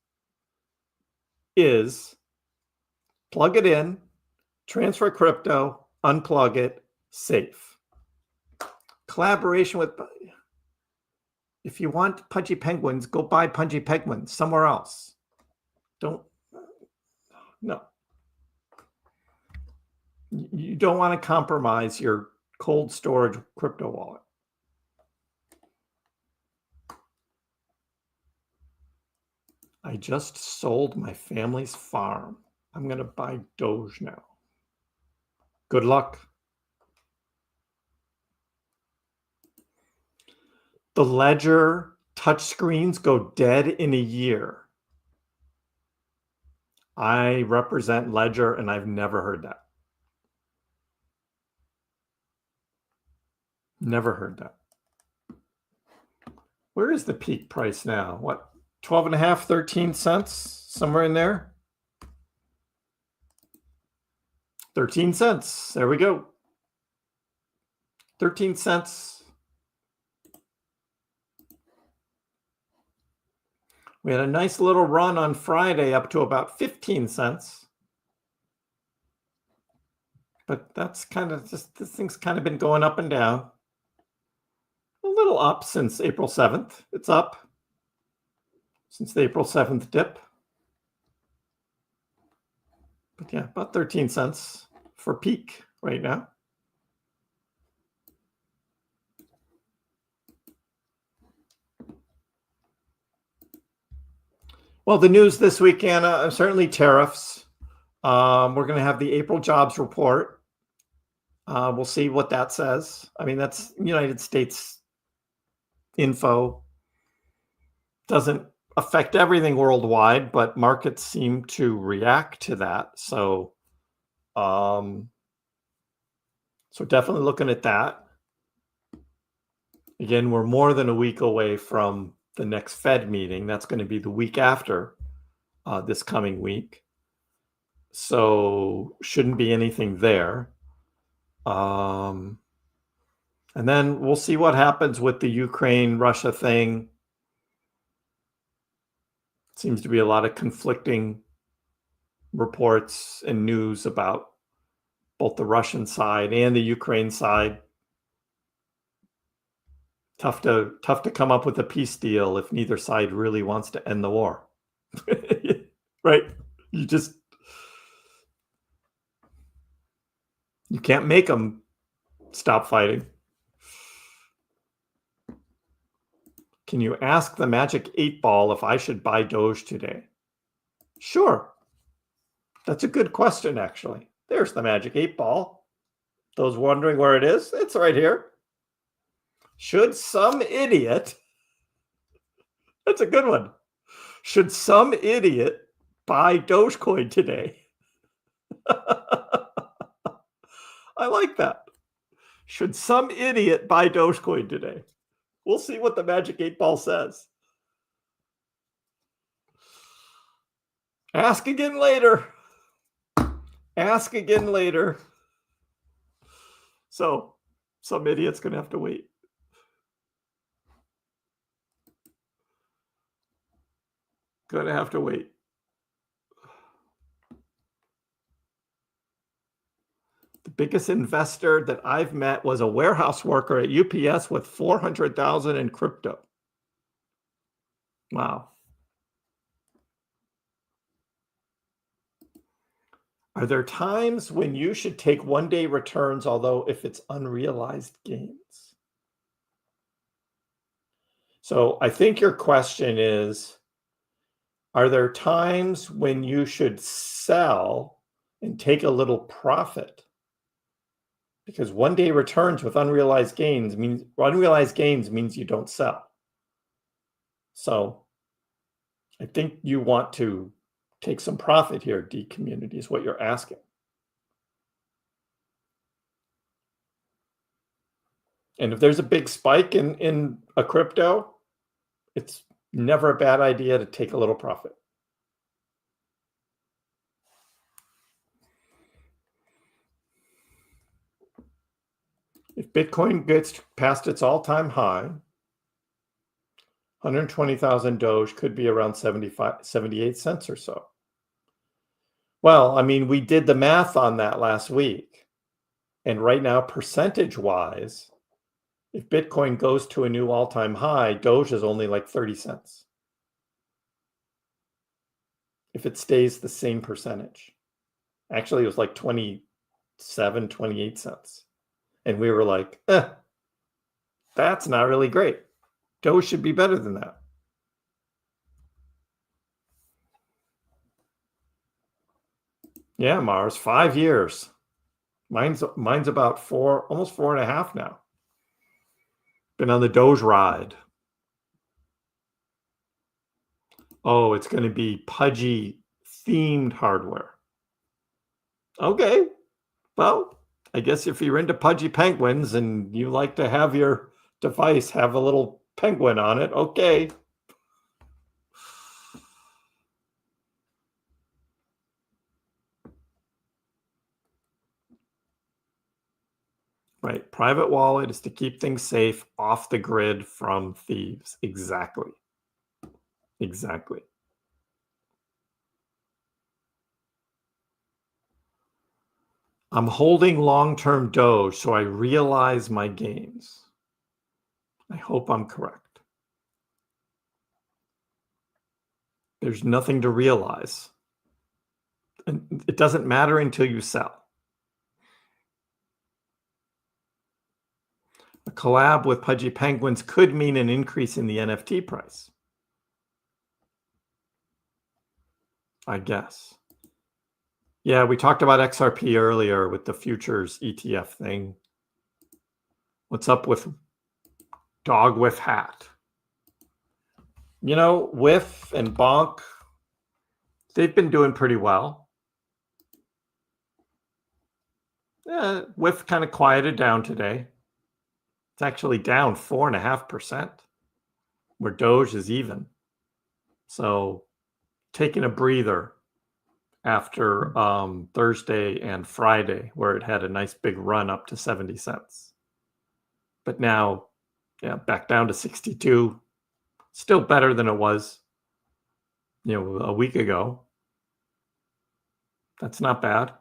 Speaker 2: is plug it in, transfer crypto, unplug it, safe. Collaboration with, if you want Pudgy Penguins, go buy Pudgy Penguins somewhere else. No. You don't want to compromise your cold storage crypto wallet. I just sold my family's farm. I'm going to buy Doge now. Good luck. The Ledger touchscreens go dead in a year. I represent Ledger and I've never heard that. Never heard that. Where is the peak price now? What, 12.5, 13 cents? Somewhere in there? 13 cents. There we go. 13 cents. We had a nice little run on Friday up to about 15 cents. But that's kind of just, this thing's kind of been going up and down. A little up since April 7th. It's up since the April 7th dip. But yeah, about 13 cents for peak right now. Well, the news this week, Anna, certainly tariffs. We're going to have the April jobs report. We'll see what that says. I mean, that's United States info. Doesn't affect everything worldwide, but markets seem to react to that. So So definitely looking at that. Again, we're more than a week away from the next Fed meeting. That's going to be the week after this coming week. So shouldn't be anything there. And then we'll see what happens with the Ukraine-Russia thing. Seems to be a lot of conflicting reports and news about both the Russian side and the Ukraine side. Tough to come up with a peace deal if neither side really wants to end the war. Right? You can't make them stop fighting. Can you ask the Magic 8 Ball if I should buy Doge today? Sure. That's a good question, actually. There's the Magic 8 Ball. Those wondering where it is, it's right here. Should some idiot, that's a good one. Should some idiot buy Dogecoin today? I like that. Should some idiot buy Dogecoin today? We'll see what the Magic 8 Ball says. Ask again later. Ask again later. So, some idiot's going to have to wait. Going to have to wait. The biggest investor that I've met was a warehouse worker at UPS with $400,000 in crypto. Wow. Are there times when you should take one-day returns, although if it's unrealized gains? So I think your question is, are there times when you should sell and take a little profit? Because one-day returns with unrealized gains means you don't sell. So I think you want to take some profit here, D community, is what you're asking. And if there's a big spike in a crypto, it's never a bad idea to take a little profit. If Bitcoin gets past its all-time high, 120,000 Doge could be around 78 cents or so. Well, I mean, we did the math on that last week. And right now, percentage-wise, if Bitcoin goes to a new all-time high, Doge is only like 30 cents. If it stays the same percentage. Actually, it was like 27, 28 cents. And we were like, that's not really great. Doge should be better than that. Yeah, Mars, 5 years. Mine's about almost 4.5 now. Been on the Doge ride. Oh, it's going to be pudgy themed hardware. Okay. Well, I guess if you're into pudgy penguins and you like to have your device have a little penguin on it, okay. Right. Private wallet is to keep things safe off the grid from thieves. Exactly. Exactly. I'm holding long-term Doge, so I realize my gains. I hope I'm correct. There's nothing to realize. And it doesn't matter until you sell. A collab with Pudgy Penguins could mean an increase in the NFT price. I guess. Yeah, we talked about XRP earlier with the futures ETF thing. What's up with Dog with Hat? You know, Whiff and Bonk, they've been doing pretty well. WIF kind of quieted down today. It's actually down 4.5%, where Doge is even. So taking a breather after Thursday and Friday, where it had a nice big run up to 70 cents. But now, yeah, back down to 62. Still better than it was, a week ago. That's not bad.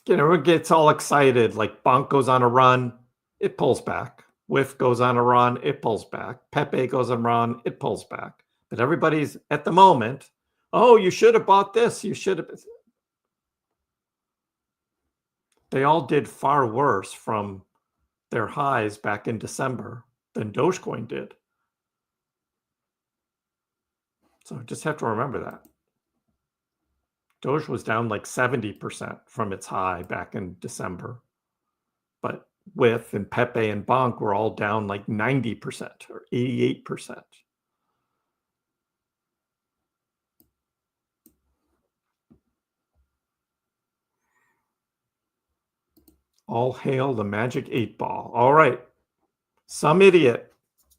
Speaker 2: Everyone gets all excited, like Bonk goes on a run, it pulls back. WIF goes on a run, it pulls back. Pepe goes on a run, it pulls back. But everybody's at the moment, oh, you should have bought this. You should have. They all did far worse from their highs back in December than Dogecoin did. So just have to remember that. Doge was down like 70% from its high back in December. But WIF and Pepe and Bonk were all down like 90% or 88%. All hail the magic 8-ball. All right. Some idiot.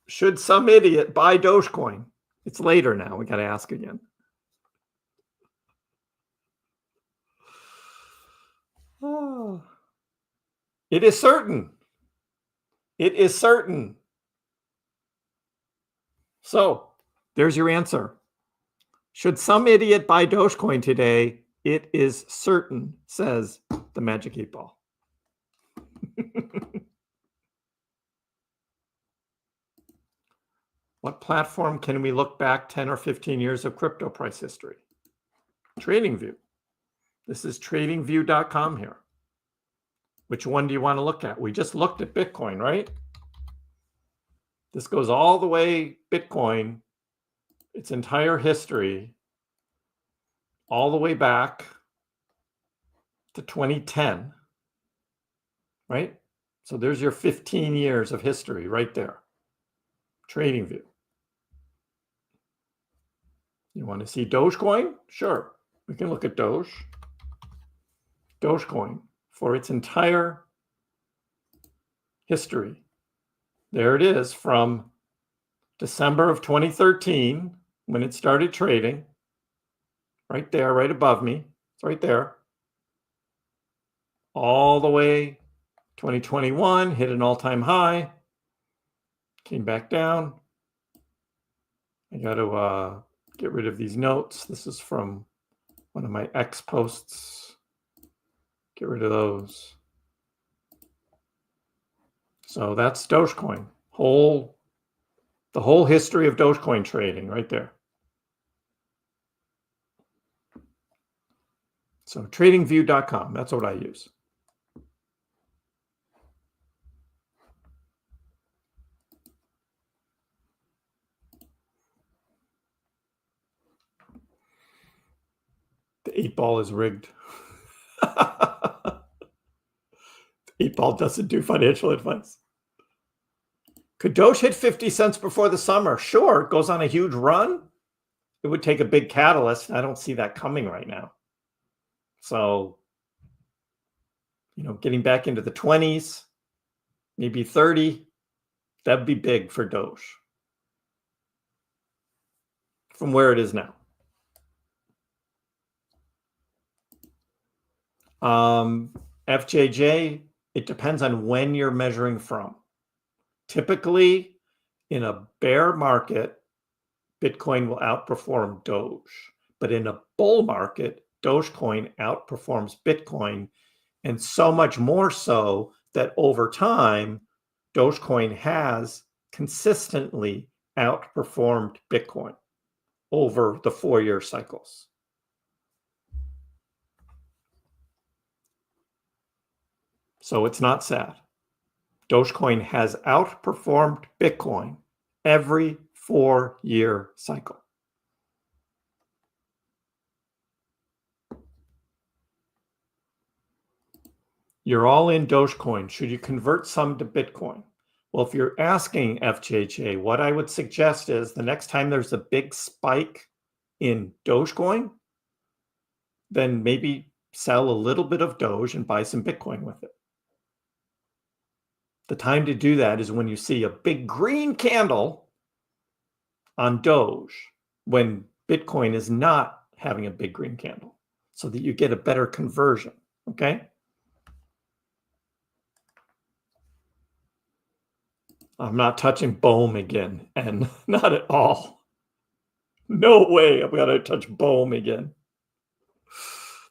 Speaker 2: Should some idiot buy Dogecoin? It's later now. We got to ask again. Oh. It is certain. It is certain. So there's your answer. Should some idiot buy Dogecoin today? It is certain, says the magic 8-ball. What platform can we look back 10 or 15 years of crypto price history? TradingView. This is tradingview.com here. Which one do you want to look at? We just looked at Bitcoin, right? This goes all the way Bitcoin, its entire history, all the way back to 2010, right? So there's your 15 years of history right there. TradingView. You want to see Dogecoin? Sure. We can look at Doge. Dogecoin for its entire history. There it is from December of 2013 when it started trading. Right there, right above me. It's right there. All the way 2021, hit an all-time high. Came back down. I got to get rid of these notes. This is from one of my X posts. Get rid of those. So that's Dogecoin. The whole history of Dogecoin trading right there. So tradingview.com, that's what I use. The 8-ball is rigged. The 8-ball doesn't do financial advice. Could Doge hit 50 cents before the summer? Sure, it goes on a huge run. It would take a big catalyst. I don't see that coming right now. So, getting back into the 20s, maybe 30, that'd be big for Doge from where it is now. FJJ, it depends on when you're measuring from. Typically, in a bear market, Bitcoin will outperform Doge. But in a bull market, Dogecoin outperforms Bitcoin, and so much more so that over time, Dogecoin has consistently outperformed Bitcoin over the 4-year cycles. So it's not sad. Dogecoin has outperformed Bitcoin every 4-year cycle. You're all in Dogecoin. Should you convert some to Bitcoin? Well, if you're asking FJJ, what I would suggest is the next time there's a big spike in Dogecoin, then maybe sell a little bit of Doge and buy some Bitcoin with it. The time to do that is when you see a big green candle on Doge, when Bitcoin is not having a big green candle, so that you get a better conversion, okay? I'm not touching BOEM again, and not at all. No way I'm going to touch BOEM again.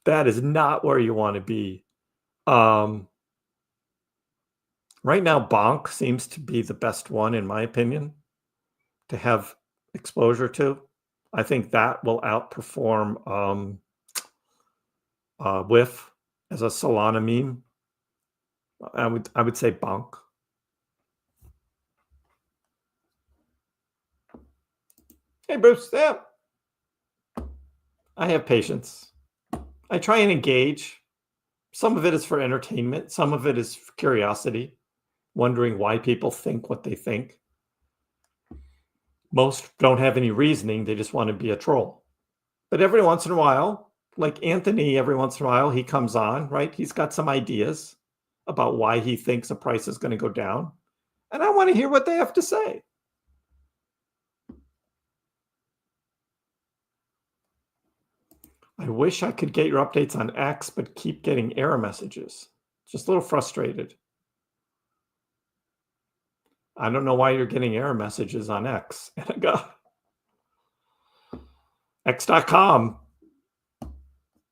Speaker 2: That is not where you want to be. Right now, Bonk seems to be the best one, in my opinion, to have exposure to. I think that will outperform WIF as a Solana meme. I would say Bonk. Hey, Bruce. Yeah. I have patience. I try and engage. Some of it is for entertainment. Some of it is for curiosity, wondering why people think what they think. Most don't have any reasoning. They just want to be a troll. But every once in a while, like Anthony, every once in a while, he comes on, right? He's got some ideas about why he thinks a price is going to go down. And I want to hear what they have to say. I wish I could get your updates on X, but keep getting error messages. Just a little frustrated. I don't know why you're getting error messages on X. And I got X.com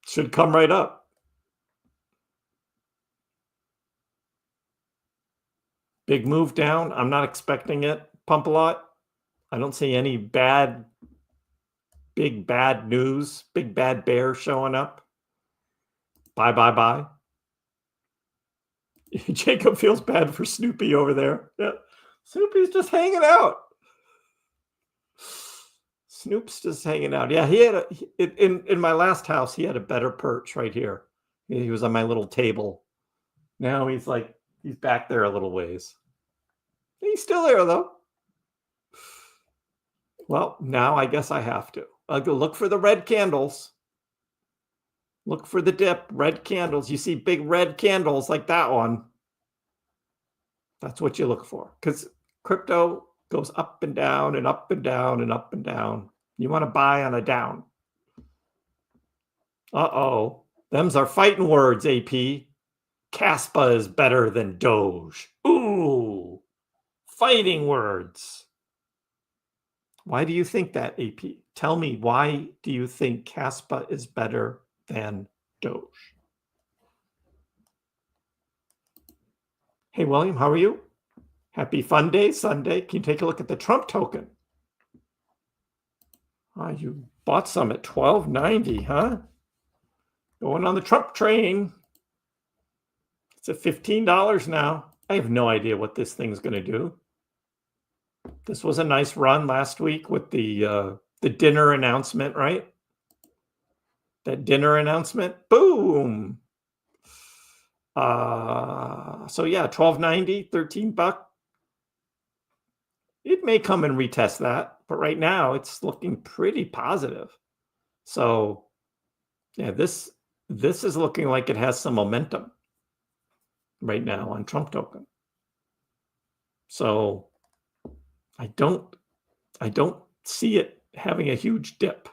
Speaker 2: should come right up. Big move down. I'm not expecting it. Pump a lot. I don't see any big bad news, big bad bear showing up. Bye, bye, bye. Jacob feels bad for Snoopy over there. Yeah. Snoopy's just hanging out. Snoop's just hanging out. Yeah, he had in my last house, he had a better perch right here. He was on my little table. Now he's back there a little ways. He's still there though. Well, now I guess I have to. I'll go look for the red candles. Look for the dip, red candles. You see big red candles like that one. That's what you look for, because crypto goes up and down and up and down and up and down. You want to buy on a down. Uh-oh. Them's are fighting words, AP. Caspa is better than Doge. Ooh. Fighting words. Why do you think that, AP? Tell me, why do you think Caspa is better than Doge? Hey, William, how are you? Happy Fun Day, Sunday. Can you take a look at the Trump token? You bought some at $12.90, huh? Going on the Trump train. It's at $15 now. I have no idea what this thing's going to do. This was a nice run last week with the dinner announcement, right? That dinner announcement, boom. So yeah, $12.90, $13. It may come and retest that, but right now it's looking pretty positive. So yeah, this is looking like it has some momentum right now on Trump token. So I don't see it having a huge dip.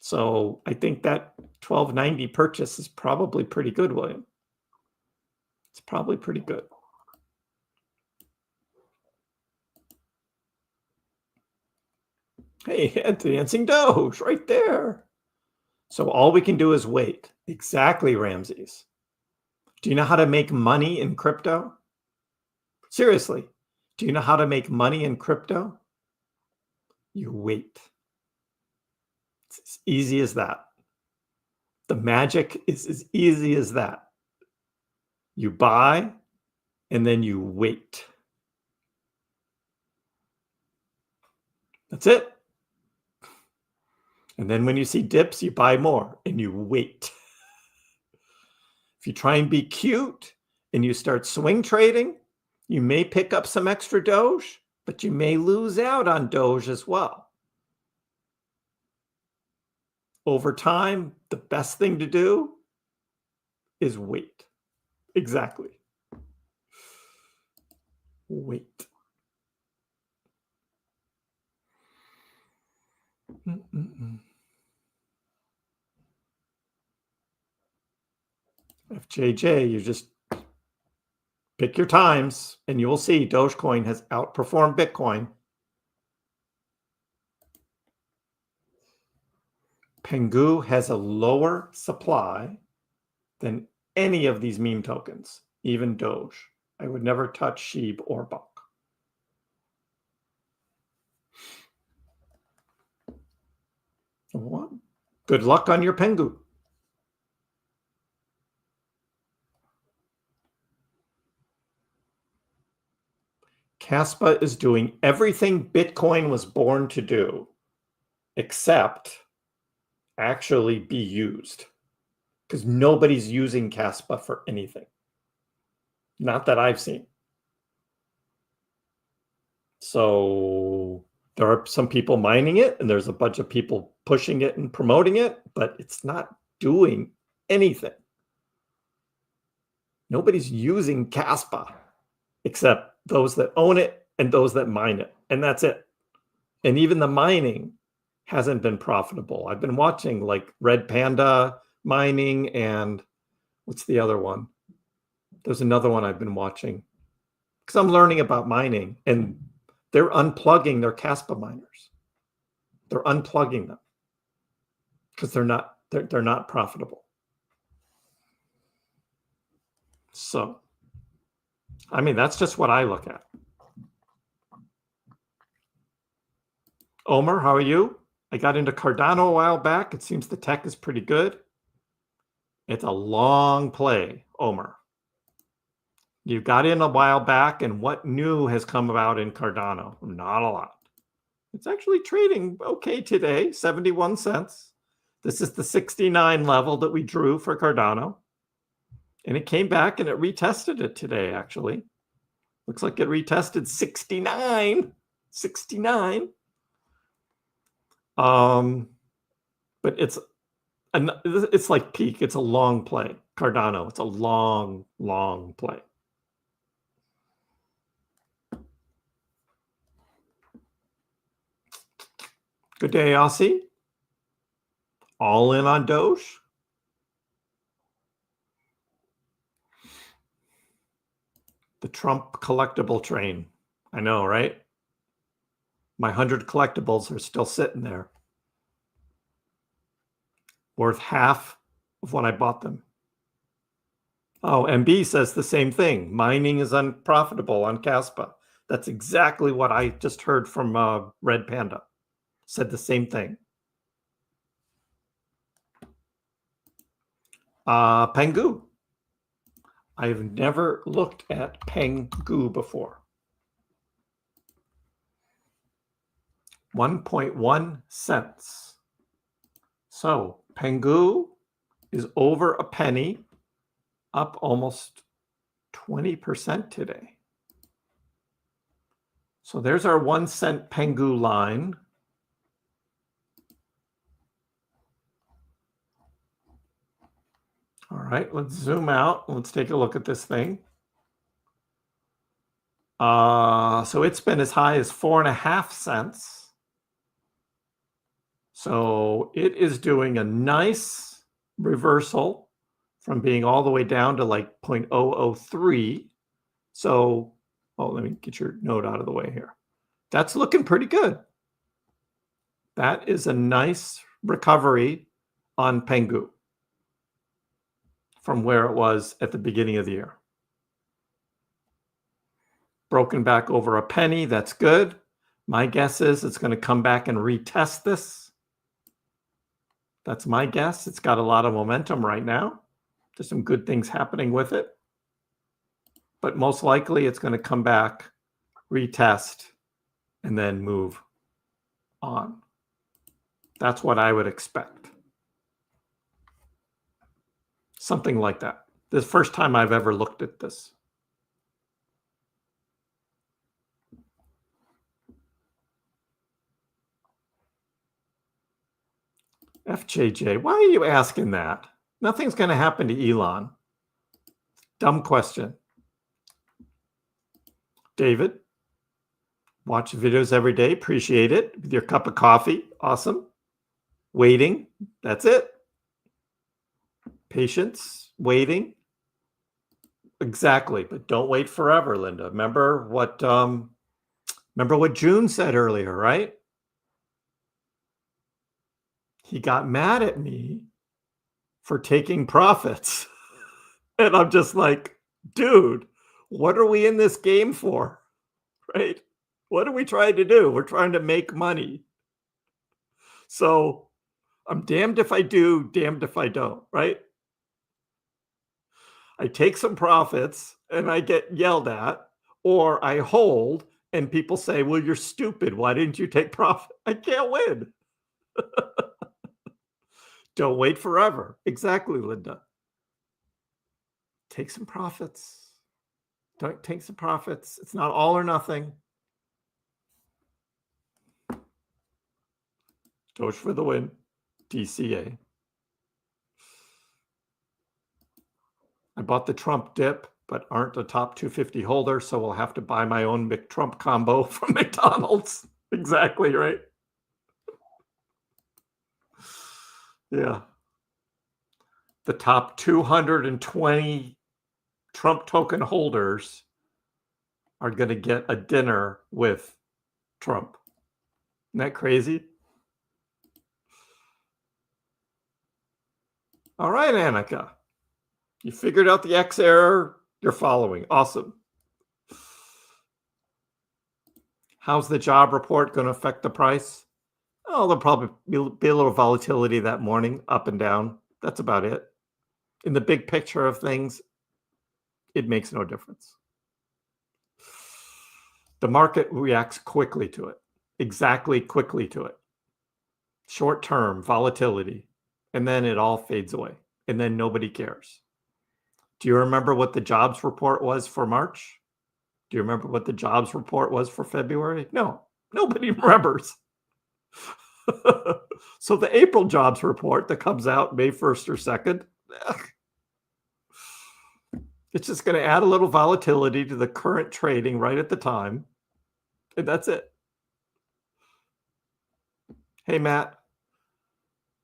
Speaker 2: So I think that $12.90 purchase is probably pretty good, William. It's probably pretty good. Hey, dancing Doge right there. So all we can do is wait. Exactly, Ramses. Do you know how to make money in crypto? Seriously, do you know how to make money in crypto? You wait. It's as easy as that. The magic is as easy as that. You buy and then you wait. That's it. And then when you see dips, you buy more and you wait. If you try and be cute and you start swing trading, you may pick up some extra Doge, but you may lose out on Doge as well. Over time, the best thing to do is wait. Exactly. Wait. FJJ, you just pick your times and you will see Dogecoin has outperformed Bitcoin. Pengu has a lower supply than any of these meme tokens, even Doge. I would never touch Sheeb or Buck. What? Good luck on your Pengu. Caspa is doing everything Bitcoin was born to do, except actually be used. Because nobody's using Caspa for anything. Not that I've seen. So there are some people mining it, and there's a bunch of people pushing it and promoting it, but it's not doing anything. Nobody's using Caspa except those that own it and those that mine it. And that's it. And even the mining hasn't been profitable. I've been watching like Red Panda mining and what's the other one? There's another one I've been watching because I'm learning about mining, and they're unplugging their Caspa miners. They're unplugging them because they're not profitable. So, I mean, that's just what I look at. Omer, how are you? I got into Cardano a while back. It seems the tech is pretty good. It's a long play, Omer. You got in a while back, and what new has come about in Cardano? Not a lot. It's actually trading okay today, 71 cents. This is the 69 level that we drew for Cardano. And it came back and it retested it today, actually. Looks like it retested 69. 69. But it's like peak. It's a long play. Cardano, it's a long, long play. Good day, Aussie. All in on Doge. The Trump collectible train. I know, right? My 100 collectibles are still sitting there. Worth half of what I bought them. Oh, MB says the same thing. Mining is unprofitable on Caspa. That's exactly what I just heard from Red Panda. Said the same thing. Pengu. I've never looked at Pengu before. 1.1 cents. So Pengu is over a penny, up almost 20% today. So there's our 1 cent Pengu line. All right, let's zoom out. Let's take a look at this thing. So it's been as high as 4.5 cents. So it is doing a nice reversal from being all the way down to like 0.003. So, let me get your note out of the way here. That's looking pretty good. That is a nice recovery on Pengu from where it was at the beginning of the year. Broken back over a penny, that's good. My guess is it's going to come back and retest this. That's my guess. It's got a lot of momentum right now. There's some good things happening with it. But most likely it's going to come back, retest, and then move on. That's what I would expect. Something like that. This is the first time I've ever looked at this. FJJ, why are you asking that? Nothing's going to happen to Elon. Dumb question. David, watch videos every day. Appreciate it. With your cup of coffee. Awesome. Waiting. That's it. Patience. Waiting. Exactly. But don't wait forever, Linda. Remember what June said earlier, right? He got mad at me for taking profits. And I'm just like, dude, what are we in this game for? Right? What are we trying to do? We're trying to make money. So I'm damned if I do, damned if I don't, right? I take some profits and I get yelled at, or I hold and people say, well, you're stupid. Why didn't you take profit? I can't win. Don't wait forever. Exactly, Linda. Take some profits. Don't take some profits. It's not all or nothing. Doge for the win. DCA. I bought the Trump dip, but aren't a top 250 holder, so we'll have to buy my own McTrump combo from McDonald's. Exactly, right? Yeah. The top 220 Trump token holders are going to get a dinner with Trump. Isn't that crazy? All right, Annika. You figured out the X error. You're following. Awesome. How's the job report going to affect the price? Oh, there'll probably be a little volatility that morning, up and down. That's about it. In the big picture of things, it makes no difference. The market reacts quickly to it, exactly quickly to it. Short-term volatility, and then it all fades away, and then nobody cares. Do you remember what the jobs report was for March? Do you remember what the jobs report was for February? No, nobody remembers. So the April jobs report that comes out May 1st or 2nd, it's just going to add a little volatility to the current trading right at the time. And that's it. Hey, Matt.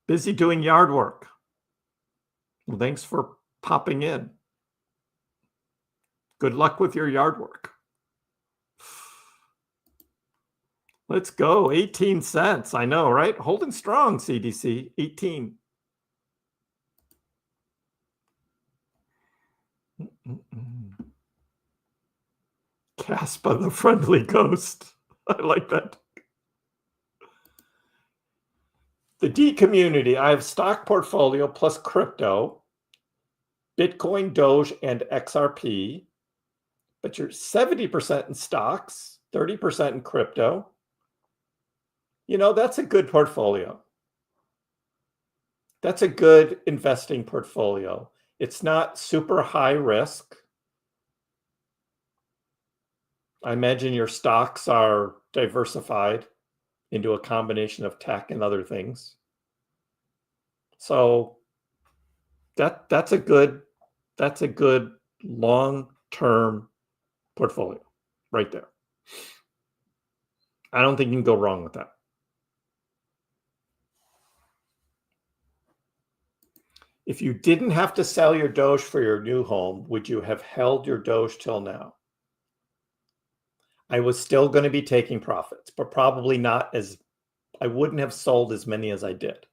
Speaker 2: Busy doing yard work. Well, thanks for popping in. Good luck with your yard work. Let's go. 18 cents. I know, right? Holding strong, CDC. 18. Caspa, the friendly ghost. I like that. The D community. I have stock portfolio plus crypto, Bitcoin, Doge, and XRP. But you're 70% in stocks, 30% in crypto. You know, that's a good portfolio. That's a good investing portfolio. It's not super high risk. I imagine your stocks are diversified into a combination of tech and other things. So that's a good long-term portfolio right there. I don't think you can go wrong with that. If you didn't have to sell your Doge for your new home, would you have held your Doge till now? I was still going to be taking profits, but probably not as, I wouldn't have sold as many as I did.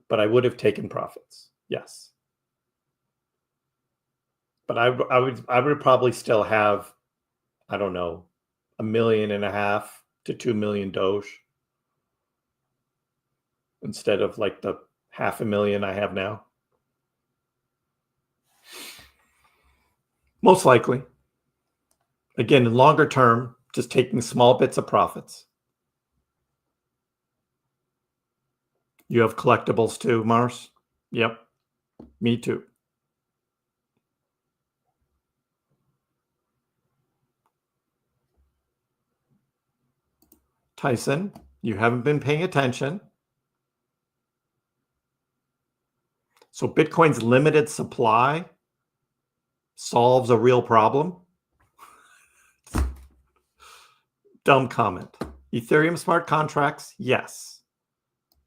Speaker 2: But I would have taken profits, yes. But I would probably still have, I don't know, 1.5 million to 2 million Doge instead of like the 500,000 I have now. Most likely. Again, in longer term, just taking small bits of profits. You have collectibles too, Mars? Yep, me too. Tyson, you haven't been paying attention. So Bitcoin's limited supply solves a real problem? Dumb comment. Ethereum smart contracts, yes.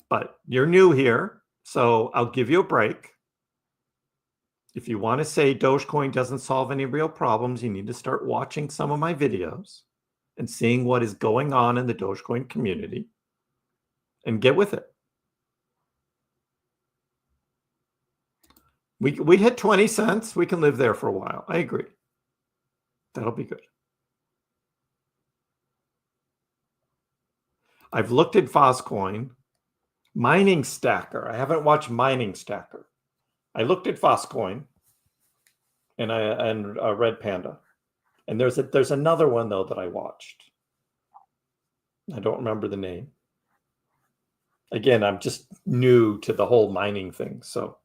Speaker 2: But you're new here, so I'll give you a break. If you want to say Dogecoin doesn't solve any real problems, you need to start watching some of my videos and seeing what is going on in the Dogecoin community and get with it. We hit 20 cents. We can live there for a while. I agree. That'll be good. I've looked at Foscoin. Mining Stacker. I haven't watched Mining Stacker. I looked at Foscoin and Red Panda. And there's another one, though, that I watched. I don't remember the name. Again, I'm just new to the whole mining thing, so.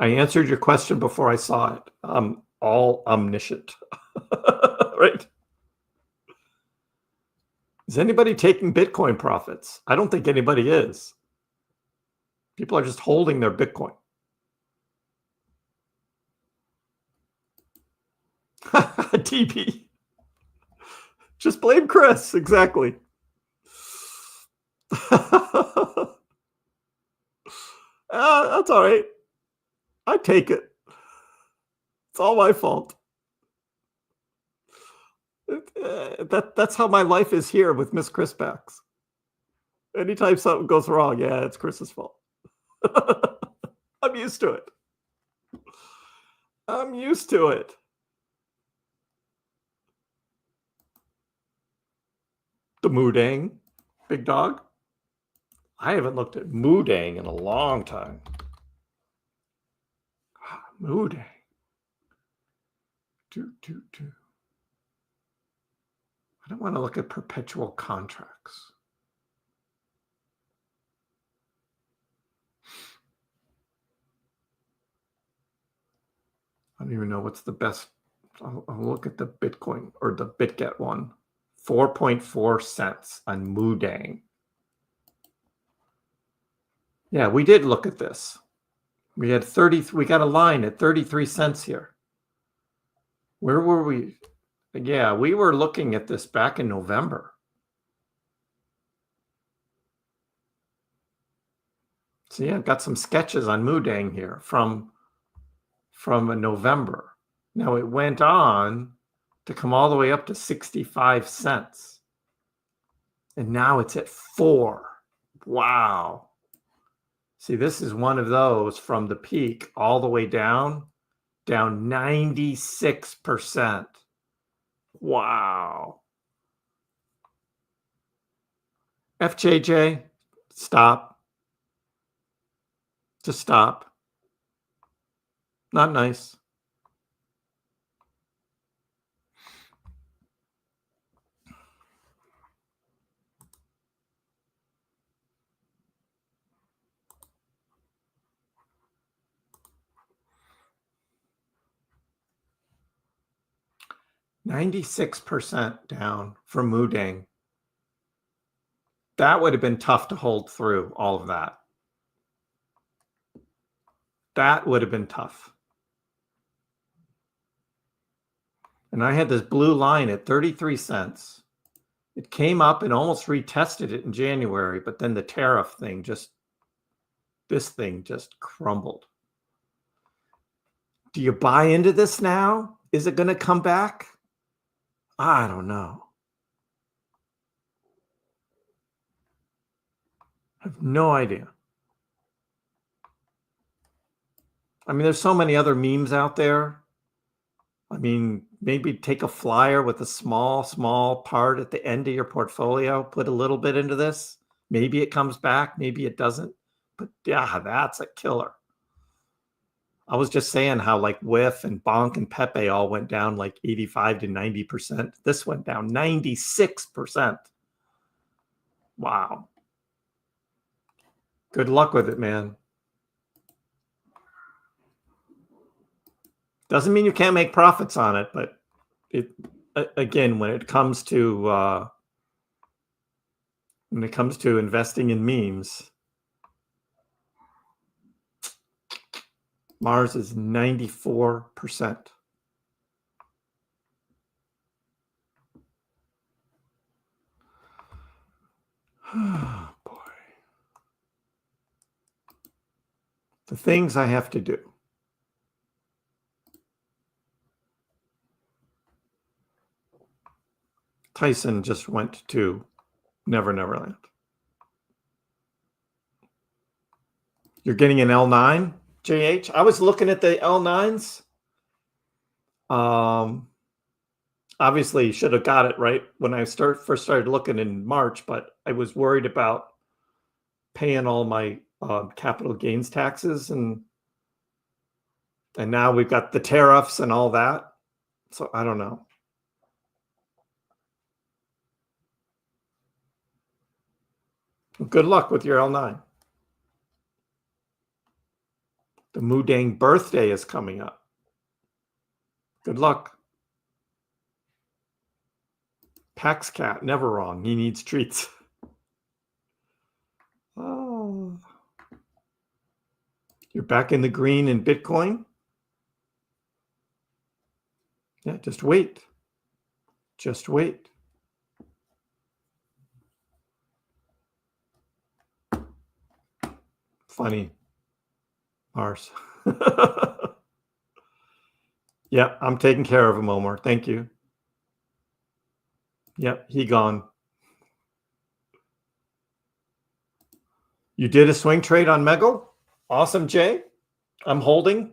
Speaker 2: I answered your question before I saw it. I'm all omniscient, right? Is anybody taking Bitcoin profits? I don't think anybody is. People are just holding their Bitcoin. TP. Just blame Kriss. Exactly. That's all right. I take it. It's all my fault. That's how my life is here with Miss KrissPax. Anytime something goes wrong, yeah, it's Kriss's fault. I'm used to it. I'm used to it. The Moodang, big dog. I haven't looked at Moodang in a long time. Moodang. I don't want to look at perpetual contracts. I don't even know what's the best. I'll look at the Bitcoin or the BitGet one. 4.4 cents on Moodang. Yeah, we did look at this. We had we got a line at 33 cents here. Where were we? Yeah, we were looking at this back in November. See, I've got some sketches on Moodang here from November. Now it went on to come all the way up to 65 cents. And now it's at 4. Wow. See, this is one of those from the peak all the way down 96%. Wow. FJJ, stop. Just stop. Not nice. %96 down from Moodang. That would have been tough to hold through all of that. That would have been tough. And I had this blue line at 33 cents. It came up and almost retested it in January, but then the tariff thing this thing just crumbled. Do you buy into this now? Is it going to come back? I don't know. I have no idea. I mean, there's so many other memes out there. I mean, maybe take a flyer with a small part at the end of your portfolio, put a little bit into this. Maybe it comes back, maybe it doesn't. But yeah, that's a killer. I was just saying how like WIF and Bonk and Pepe all went down like 85 to 90%. This went down 96%. Wow. Good luck with it, man. Doesn't mean you can't make profits on it, but again, when it comes to investing in memes, Mars is 94%. Oh, boy. The things I have to do. Tyson just went to Never Neverland. You're getting an L9, JH? I was looking at the L9s. Obviously, should have got it right when I first started looking in March, but I was worried about paying all my capital gains taxes, and now we've got the tariffs and all that. So I don't know. Good luck with your L9. The Mudang birthday is coming up. Good luck. Pax Cat, never wrong. He needs treats. Oh. You're back in the green in Bitcoin? Yeah, just wait. Just wait. Funny. Mars. Yeah, I'm taking care of him, Omar. Thank you. Yep, he gone. You did a swing trade on Mego? Awesome, Jay. I'm holding.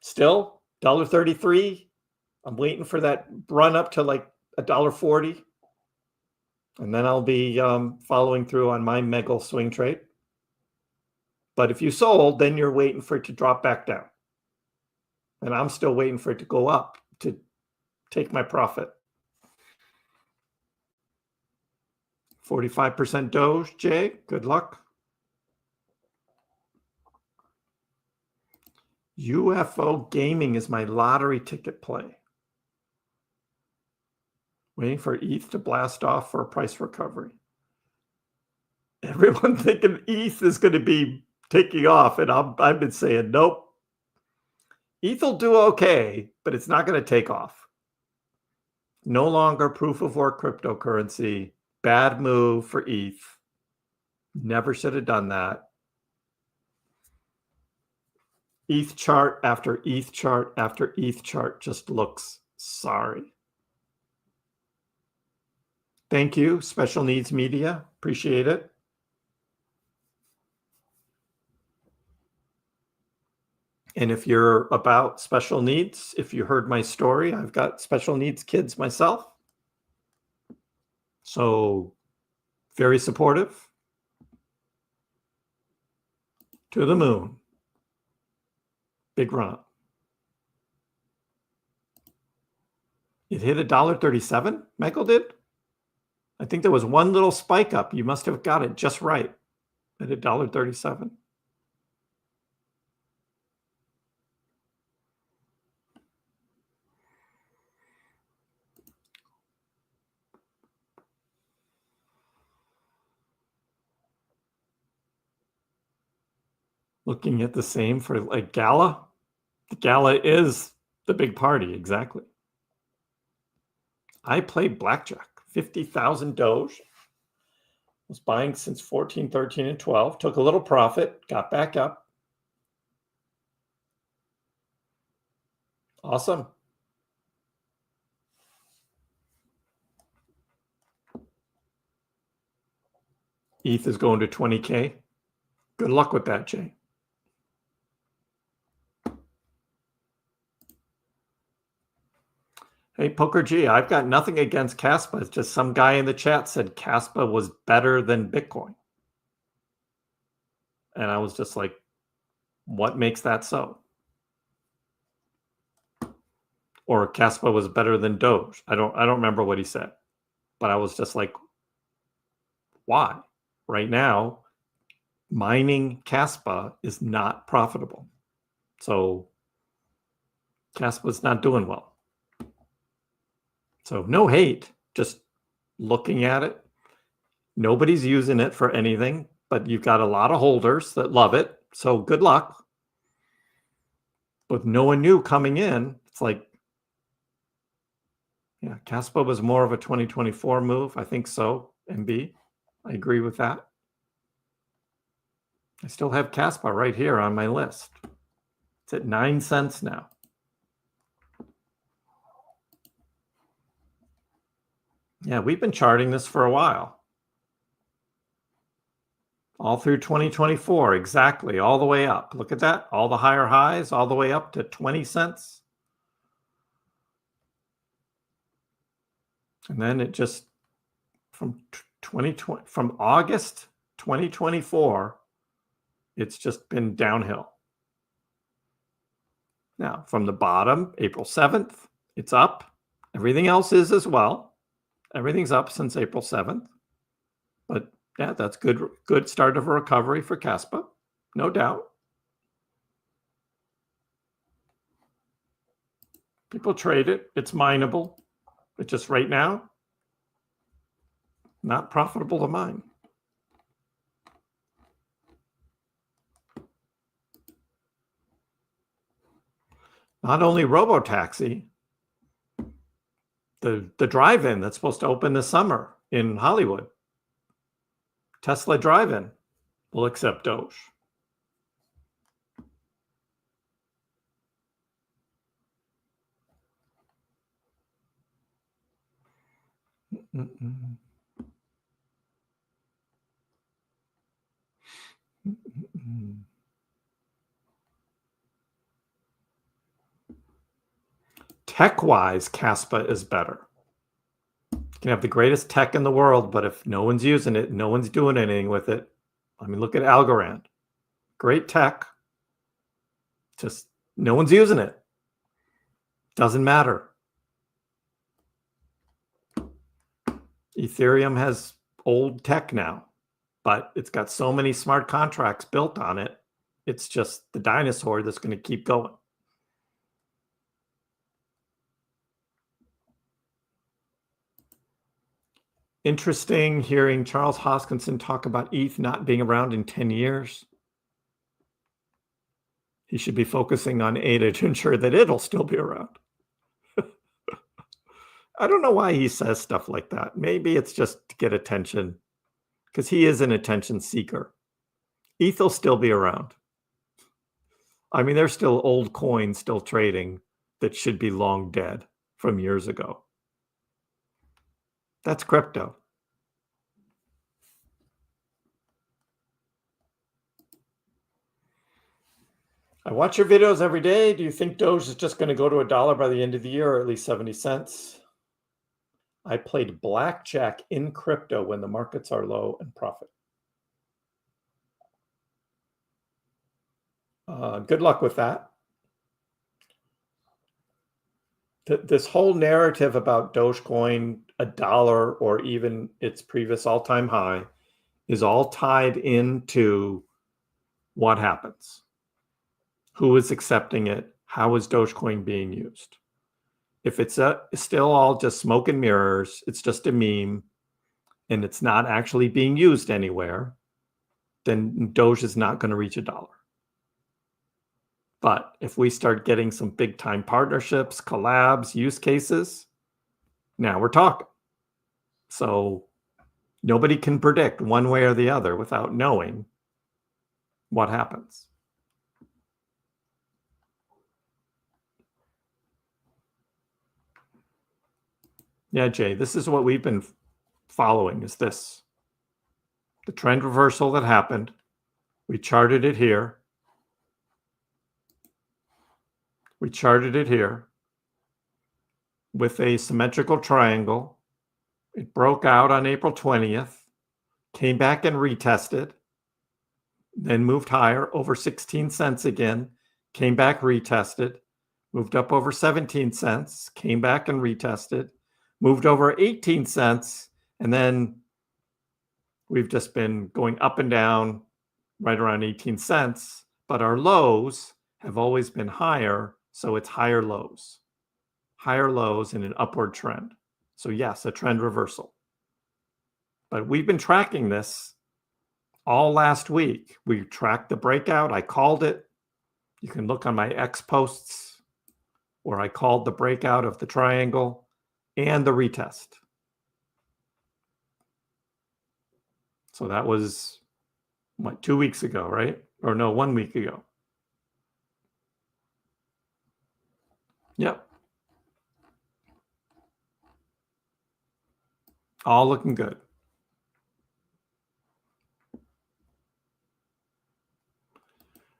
Speaker 2: Still, $1.33. I'm waiting for that run up to like $1.40. And then I'll be following through on my Mego swing trade. But if you sold, then you're waiting for it to drop back down. And I'm still waiting for it to go up to take my profit. 45% Doge, Jay. Good luck. UFO gaming is my lottery ticket play. Waiting for ETH to blast off for a price recovery. Everyone thinking ETH is going to be taking off, and I've been saying, nope. ETH will do okay, but it's not going to take off. No longer proof of work cryptocurrency. Bad move for ETH. Never should have done that. ETH chart after ETH chart after ETH chart just looks sorry. Thank you, Special Needs Media. Appreciate it. And if you're about special needs, if you heard my story, I've got special needs kids myself. So very supportive. To the moon. Big run up. It hit $1.37, Michael did? I think there was one little spike up. You must have got it just right at $1.37. Looking at the same for like Gala. The Gala is the big party, exactly. I played blackjack, 50,000 Doge. Was buying since 14, 13, and 12. Took a little profit, got back up. Awesome. ETH is going to 20K. Good luck with that, Jay. Hey, Poker G, I've got nothing against Caspa. It's just some guy in the chat said Caspa was better than Bitcoin. And I was just like, what makes that so? Or Caspa was better than Doge. I don't remember what he said. But I was just like, why? Right now, mining Caspa is not profitable. So Caspa's not doing well. So no hate, just looking at it. Nobody's using it for anything, but you've got a lot of holders that love it. So good luck. with no one new coming in, it's like, yeah, Caspa was more of a 2024 move. I think so, MB. I agree with that. I still have Caspa right here on my list. It's at 9 cents now. Yeah, we've been charting this for a while. All through 2024, exactly, all the way up. Look at that, all the higher highs, all the way up to 20 cents. And then it just, from August 2024, it's just been downhill. Now, from the bottom, April 7th, it's up. Everything else is as well. Everything's up since April 7th. But yeah, that's good start of a recovery for Caspa, no doubt. People trade it. It's mineable. But just right now, not profitable to mine. Not only Robotaxi, the drive-in that's supposed to open this summer in Hollywood, Tesla drive-in, will accept Doge. Tech-wise, Caspa is better. You can have the greatest tech in the world, but if no one's using it, no one's doing anything with it. I mean, look at Algorand. Great tech. Just no one's using it. Doesn't matter. Ethereum has old tech now, but it's got so many smart contracts built on it. It's just the dinosaur that's going to keep going. Interesting hearing Charles Hoskinson talk about ETH not being around in 10 years. He should be focusing on ADA to ensure that it'll still be around. I don't know why he says stuff like that. Maybe it's just to get attention, because he is an attention seeker. ETH will still be around. I mean, there's still old coins still trading that should be long dead from years ago. That's crypto. I watch your videos every day. Do you think Doge is just going to go to $1 by the end of the year, or at least 70 cents? I played blackjack in crypto when the markets are low and profit. Good luck with that. This whole narrative about Dogecoin, $1, or even its previous all-time high, is all tied into what happens. Who is accepting it? How is Dogecoin being used? If it's still all just smoke and mirrors, it's just a meme, and it's not actually being used anywhere, then Doge is not going to reach $1. But if we start getting some big time partnerships, collabs, use cases, now we're talking. So nobody can predict one way or the other without knowing what happens. Yeah, Jay, this is what we've been following, is this. The trend reversal that happened. We charted it here. We charted it here with a symmetrical triangle. It broke out on April 20th, came back and retested, then moved higher over 16 cents again, came back, retested, moved up over 17 cents, came back and retested, moved over 18 cents, and then we've just been going up and down right around 18 cents, but our lows have always been higher, so it's higher lows in an upward trend. So yes, a trend reversal. But we've been tracking this all last week. We tracked the breakout. I called it. You can look on my X posts where I called the breakout of the triangle and the retest. So that was, what, 2 weeks ago, right? Or no, 1 week ago. Yep. All looking good.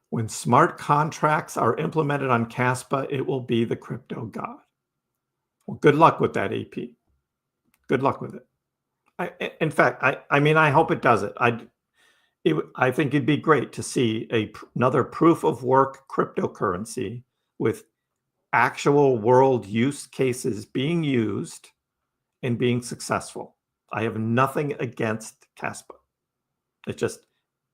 Speaker 2: When smart contracts are implemented on Caspa, it will be the crypto god. Well, good luck with that, AP. Good luck with it. In fact, I hope it does it. I think it'd be great to see another proof of work cryptocurrency with actual world use cases being used and being successful. I have nothing against Caspa. It's just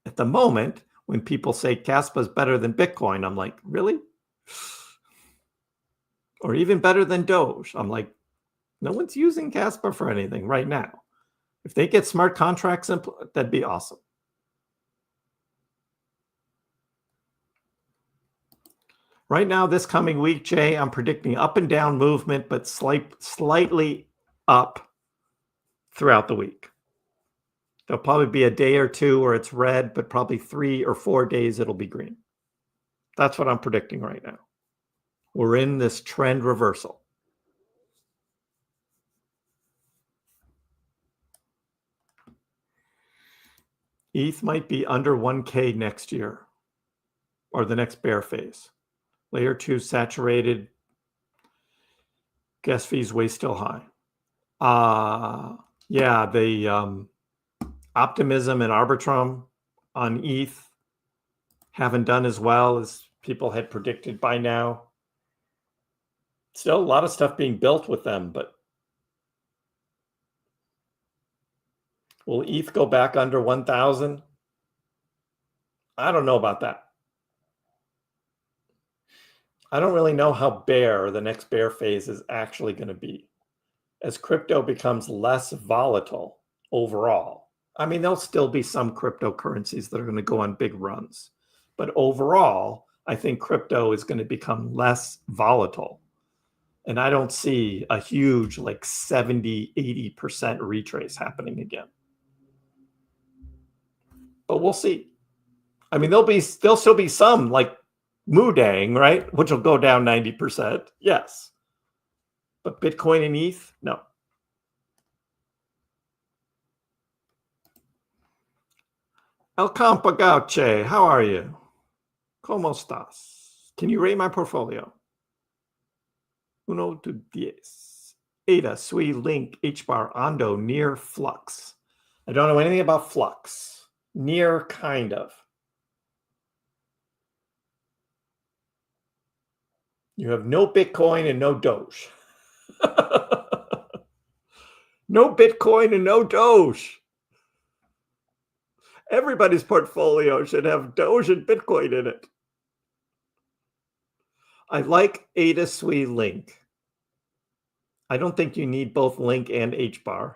Speaker 2: at the moment, when people say Caspa is better than Bitcoin, I'm like, really? Or even better than Doge. I'm like, no one's using Caspa for anything right now. If they get smart contracts, that'd be awesome. Right now, this coming week, Jay, I'm predicting up and down movement, but slightly up throughout the week. There'll probably be a day or two where it's red, but probably 3 or 4 days it'll be green. That's what I'm predicting right now. We're in this trend reversal. ETH might be under 1K next year or the next bear phase. Layer 2 saturated. Gas fees way still high. Yeah, the optimism and Arbitrum on ETH haven't done as well as people had predicted by now. Still a lot of stuff being built with them, but will ETH go back under 1,000? I don't know about that. I don't really know how bear the next bear phase is actually going to be. As crypto becomes less volatile overall, I mean, there'll still be some cryptocurrencies that are going to go on big runs. But overall, I think crypto is going to become less volatile. And I don't see a huge like 70, 80% retrace happening again. But we'll see. I mean, there'll still be some like Moodang, right? Which will go down 90%. Yes. But Bitcoin and ETH, no. El Campagauche, how are you? ¿Cómo estás? Can you rate my portfolio? 1 to 10. Ada, Sui, Link, HBAR, Ondo, Near, Flux. I don't know anything about Flux. Near, kind of. You have no Bitcoin and no Doge. No Bitcoin and no Doge. Everybody's portfolio should have Doge and Bitcoin in it. I like Ada Sui Link. I don't think you need both Link and HBAR.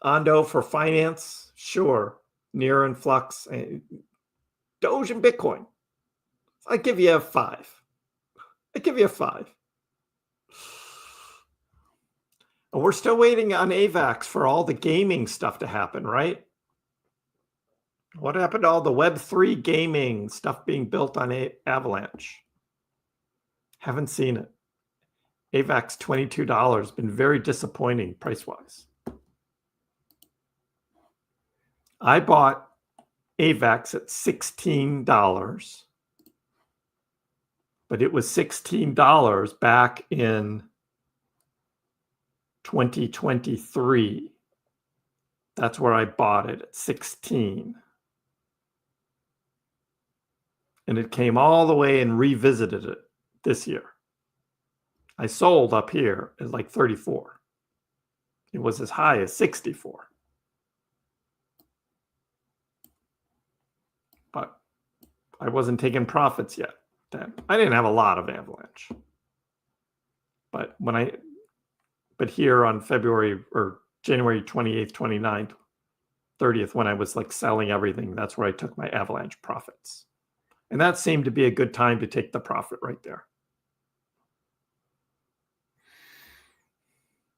Speaker 2: Ondo for finance, sure. Near and Flux. Doge and Bitcoin. I give you a 5. I give you a 5. And we're still waiting on AVAX for all the gaming stuff to happen, right? What happened to all the Web3 gaming stuff being built on Avalanche? Haven't seen it. AVAX $22, been very disappointing price-wise. I bought AVAX at $16, but it was $16 back in 2023. That's where I bought it, at 16. And it came all the way and revisited it this year. I sold up here at like 34. It was as high as 64. But I wasn't taking profits yet then. I didn't have a lot of Avalanche. But here on February or January 28th, 29th, 30th when I was like selling everything. That's where I took my avalanche profits. And that seemed to be a good time to take the profit right there.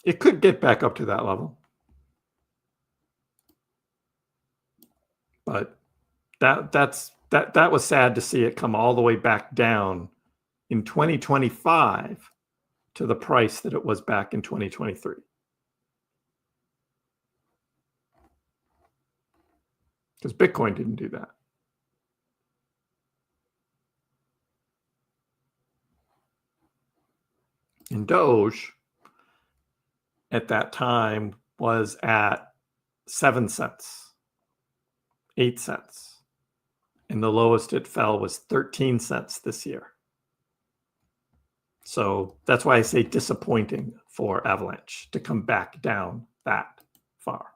Speaker 2: It could get back up to that level. But that was sad to see it come all the way back down in 2025 to the price that it was back in 2023. Because Bitcoin didn't do that. And Doge at that time was at 7 cents, 8 cents. And the lowest it fell was 13 cents this year. So that's why I say disappointing for Avalanche to come back down that far.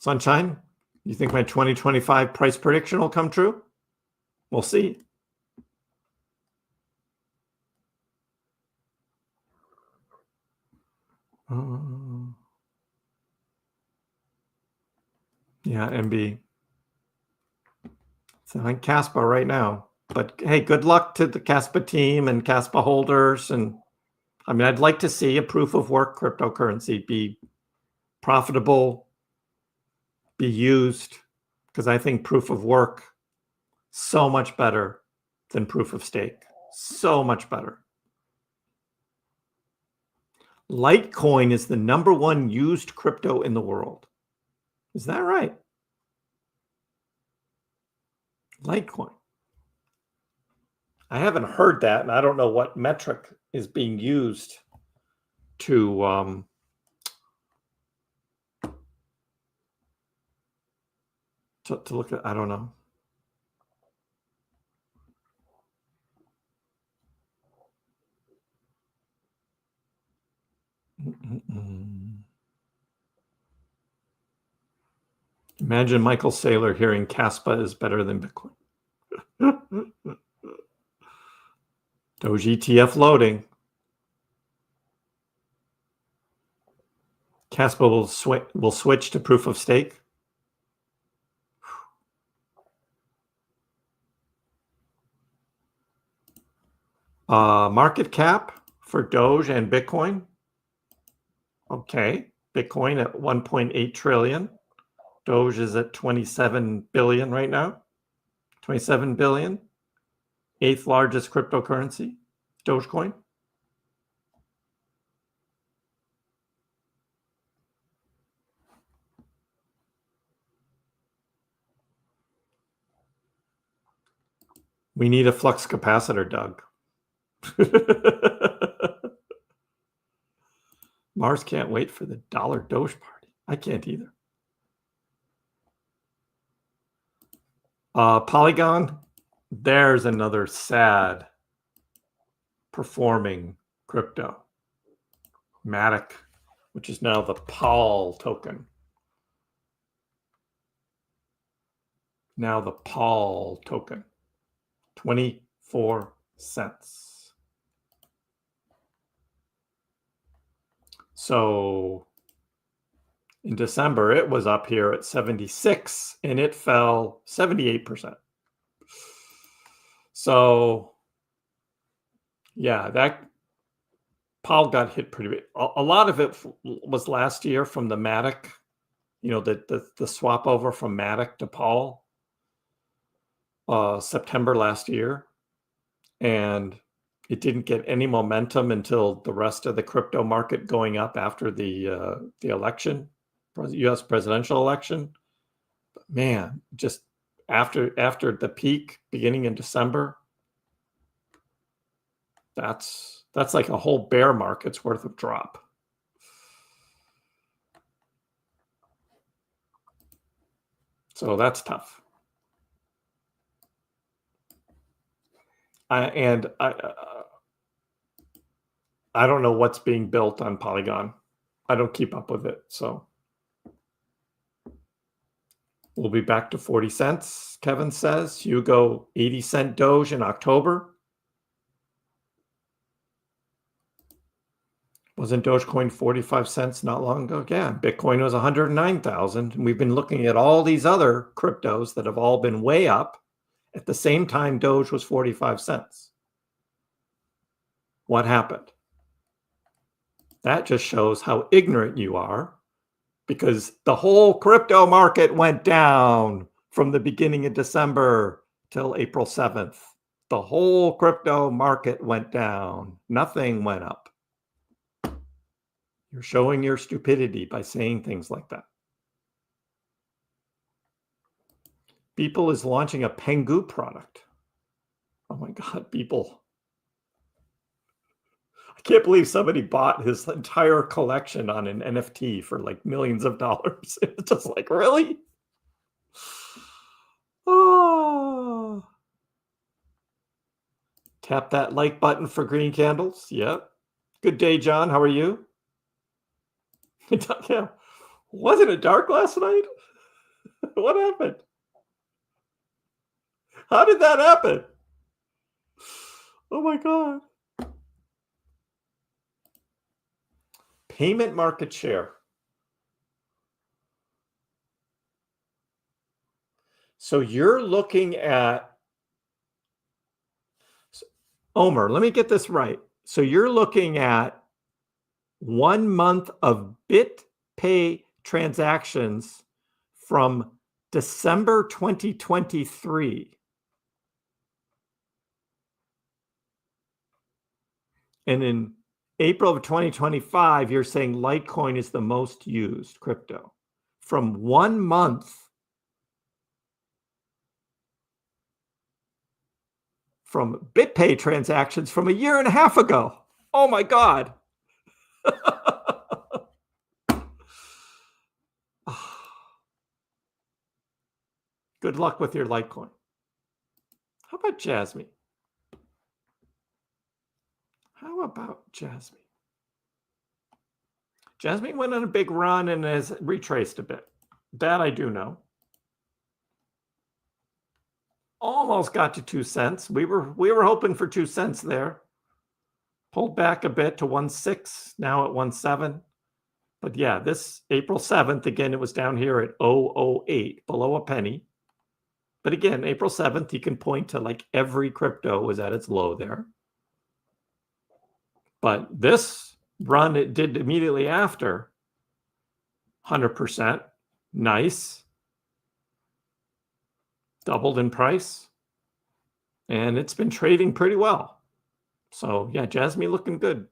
Speaker 2: Sunshine, you think my 2025 price prediction will come true? We'll see. Yeah, MB. So I'm Kaspa right now. But hey, good luck to the Kaspa team and Kaspa holders. And I mean, I'd like to see a proof of work cryptocurrency be profitable, be used, because I think proof of work so much better than proof of stake. So much better. Litecoin is the #1 used crypto in the world. Is that right? Litecoin. I haven't heard that, and I don't know what metric is being used to look at. I don't know. Imagine Michael Saylor hearing Kaspa is better than Bitcoin. Doge ETF loading. Kaspa will switch to proof of stake. Market cap for Doge and Bitcoin. Okay, Bitcoin at 1.8 trillion. Doge is at 27 billion right now. 27 billion. 8th largest cryptocurrency, Dogecoin. We need a flux capacitor, Doug. Mars can't wait for the dollar Doge party. I can't either. Polygon, there's another sad performing crypto. Matic, which is now the Paul token. Now the Paul token. 24 cents. So in December, it was up here at 76 and it fell 78%. So yeah, that Paul got hit pretty big. A lot of it was last year from the Matic, you know, the swap over from Matic to Paul, September last year. And it didn't get any momentum until the rest of the crypto market going up after the election, U.S. presidential election. But man, just after the peak beginning in December, that's like a whole bear market's worth of drop. So that's tough. I don't know what's being built on Polygon. I don't keep up with it. So we'll be back to 40 cents, Kevin says. Hugo, 80-cent Doge in October. Wasn't Dogecoin 45 cents not long ago? Yeah, Bitcoin was 109,000. And we've been looking at all these other cryptos that have all been way up. At the same time, Doge was 45 cents. What happened? That just shows how ignorant you are, because the whole crypto market went down from the beginning of December till April 7th. The whole crypto market went down. Nothing went up. You're showing your stupidity by saying things like that. Beeple is launching a Pengu product. Oh my God, Beeple. I can't believe somebody bought his entire collection on an NFT for like millions of dollars. It's just like, really? Oh. Tap that like button for green candles. Yep. Good day, John. How are you? Yeah. Wasn't it dark last night? What happened? How did that happen? Oh my God. Payment market share. So you're looking at, Omer, let me get this right. So you're looking at 1 month of BitPay transactions from December 2023. And in April of 2025, you're saying Litecoin is the most used crypto. From 1 month from BitPay transactions from a year and a half ago. Oh my God. Good luck with your Litecoin. How about Jasmine? How about Jasmine? Jasmine went on a big run and has retraced a bit. That I do know. Almost got to 2 cents. We were hoping for 2 cents there. Pulled back a bit to 1.6, now at 1.7. But yeah, this April 7th, again, it was down here at 0.008, below a penny. But again, April 7th, you can point to like every crypto was at its low there. But this run it did immediately after, 100%. Nice. Doubled in price. And it's been trading pretty well. So yeah, Jasmine looking good.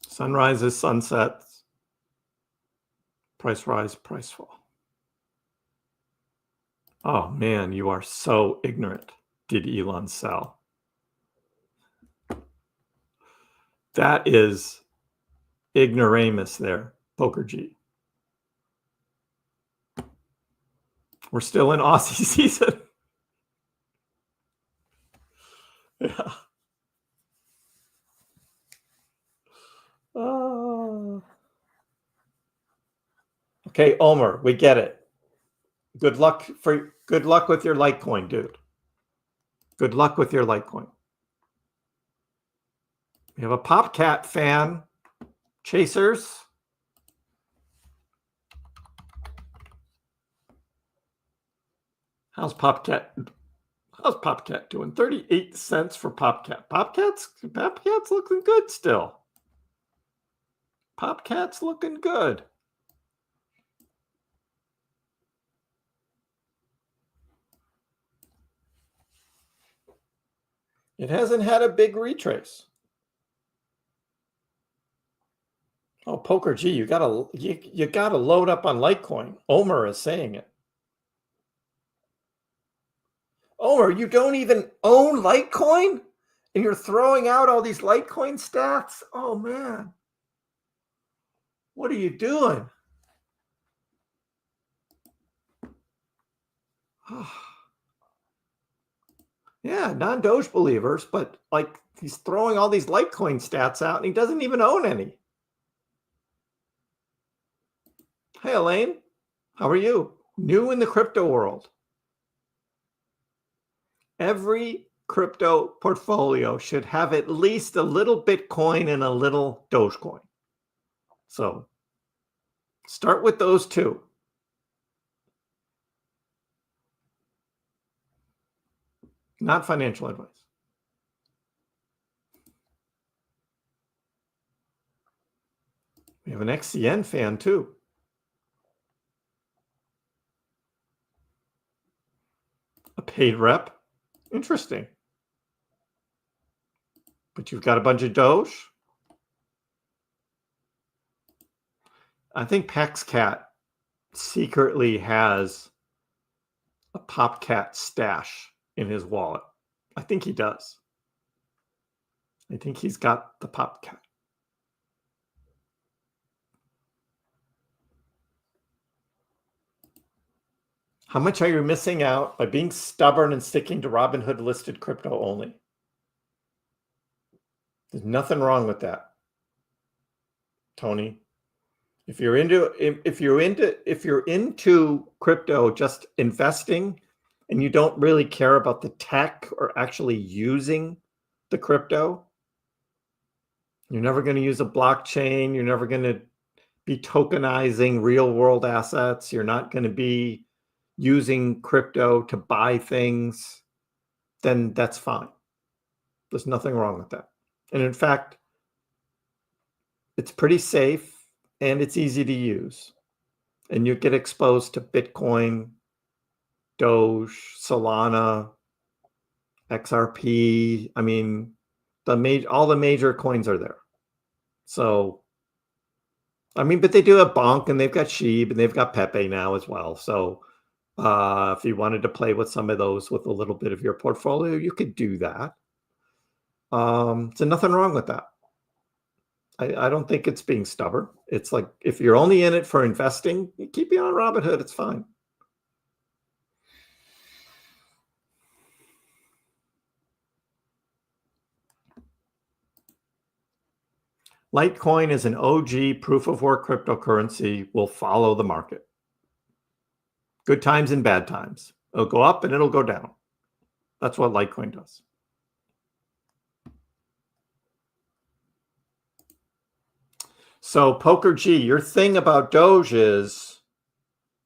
Speaker 2: Sunrises, sunsets, price rise, price fall. Oh man, you are so ignorant. Did Elon sell? That is ignoramus there, Poker G. We're still in Aussie season. Yeah. Okay, Omer, we get it. Good luck with your Litecoin, dude. Good luck with your Litecoin. We have a PopCat fan. Chasers. How's PopCat doing? 38 cents for PopCat. PopCat's looking good still. PopCat's looking good. It hasn't had a big retrace. Oh, Poker G, you gotta load up on Litecoin. Omer is saying it. Omer, you don't even own Litecoin? And you're throwing out all these Litecoin stats? Oh man. What are you doing? Yeah, non-Doge believers, but like he's throwing all these Litecoin stats out and he doesn't even own any. Hey, Elaine, how are you? New in the crypto world. Every crypto portfolio should have at least a little Bitcoin and a little Dogecoin. So start with those two. Not financial advice. We have an XCN fan too. A paid rep. Interesting. But you've got a bunch of Doge. I think PaxCat secretly has a PopCat stash in his wallet. I think he does. I think he's got the PopCat. How much are you missing out by being stubborn and sticking to Robinhood listed crypto only? There's nothing wrong with that, Tony. If you're into crypto just investing and you don't really care about the tech or actually using the crypto, you're never going to use a blockchain, you're never going to be tokenizing real world assets, you're not going to be using crypto to buy things, then that's fine. There's nothing wrong with that. And in fact, it's pretty safe and it's easy to use. And you get exposed to Bitcoin, Doge, Solana, XRP. I mean, all the major coins are there. So, I mean, but they do have Bonk and they've got Sheeb and they've got Pepe now as well. So if you wanted to play with some of those with a little bit of your portfolio, you could do that. So nothing wrong with that. I don't think it's being stubborn. It's like, if you're only in it for investing, keep it on Robinhood. It's fine. Litecoin is an OG proof of work cryptocurrency, will follow the market. Good times and bad times. It'll go up and it'll go down. That's what Litecoin does. So Poker G, your thing about Doge is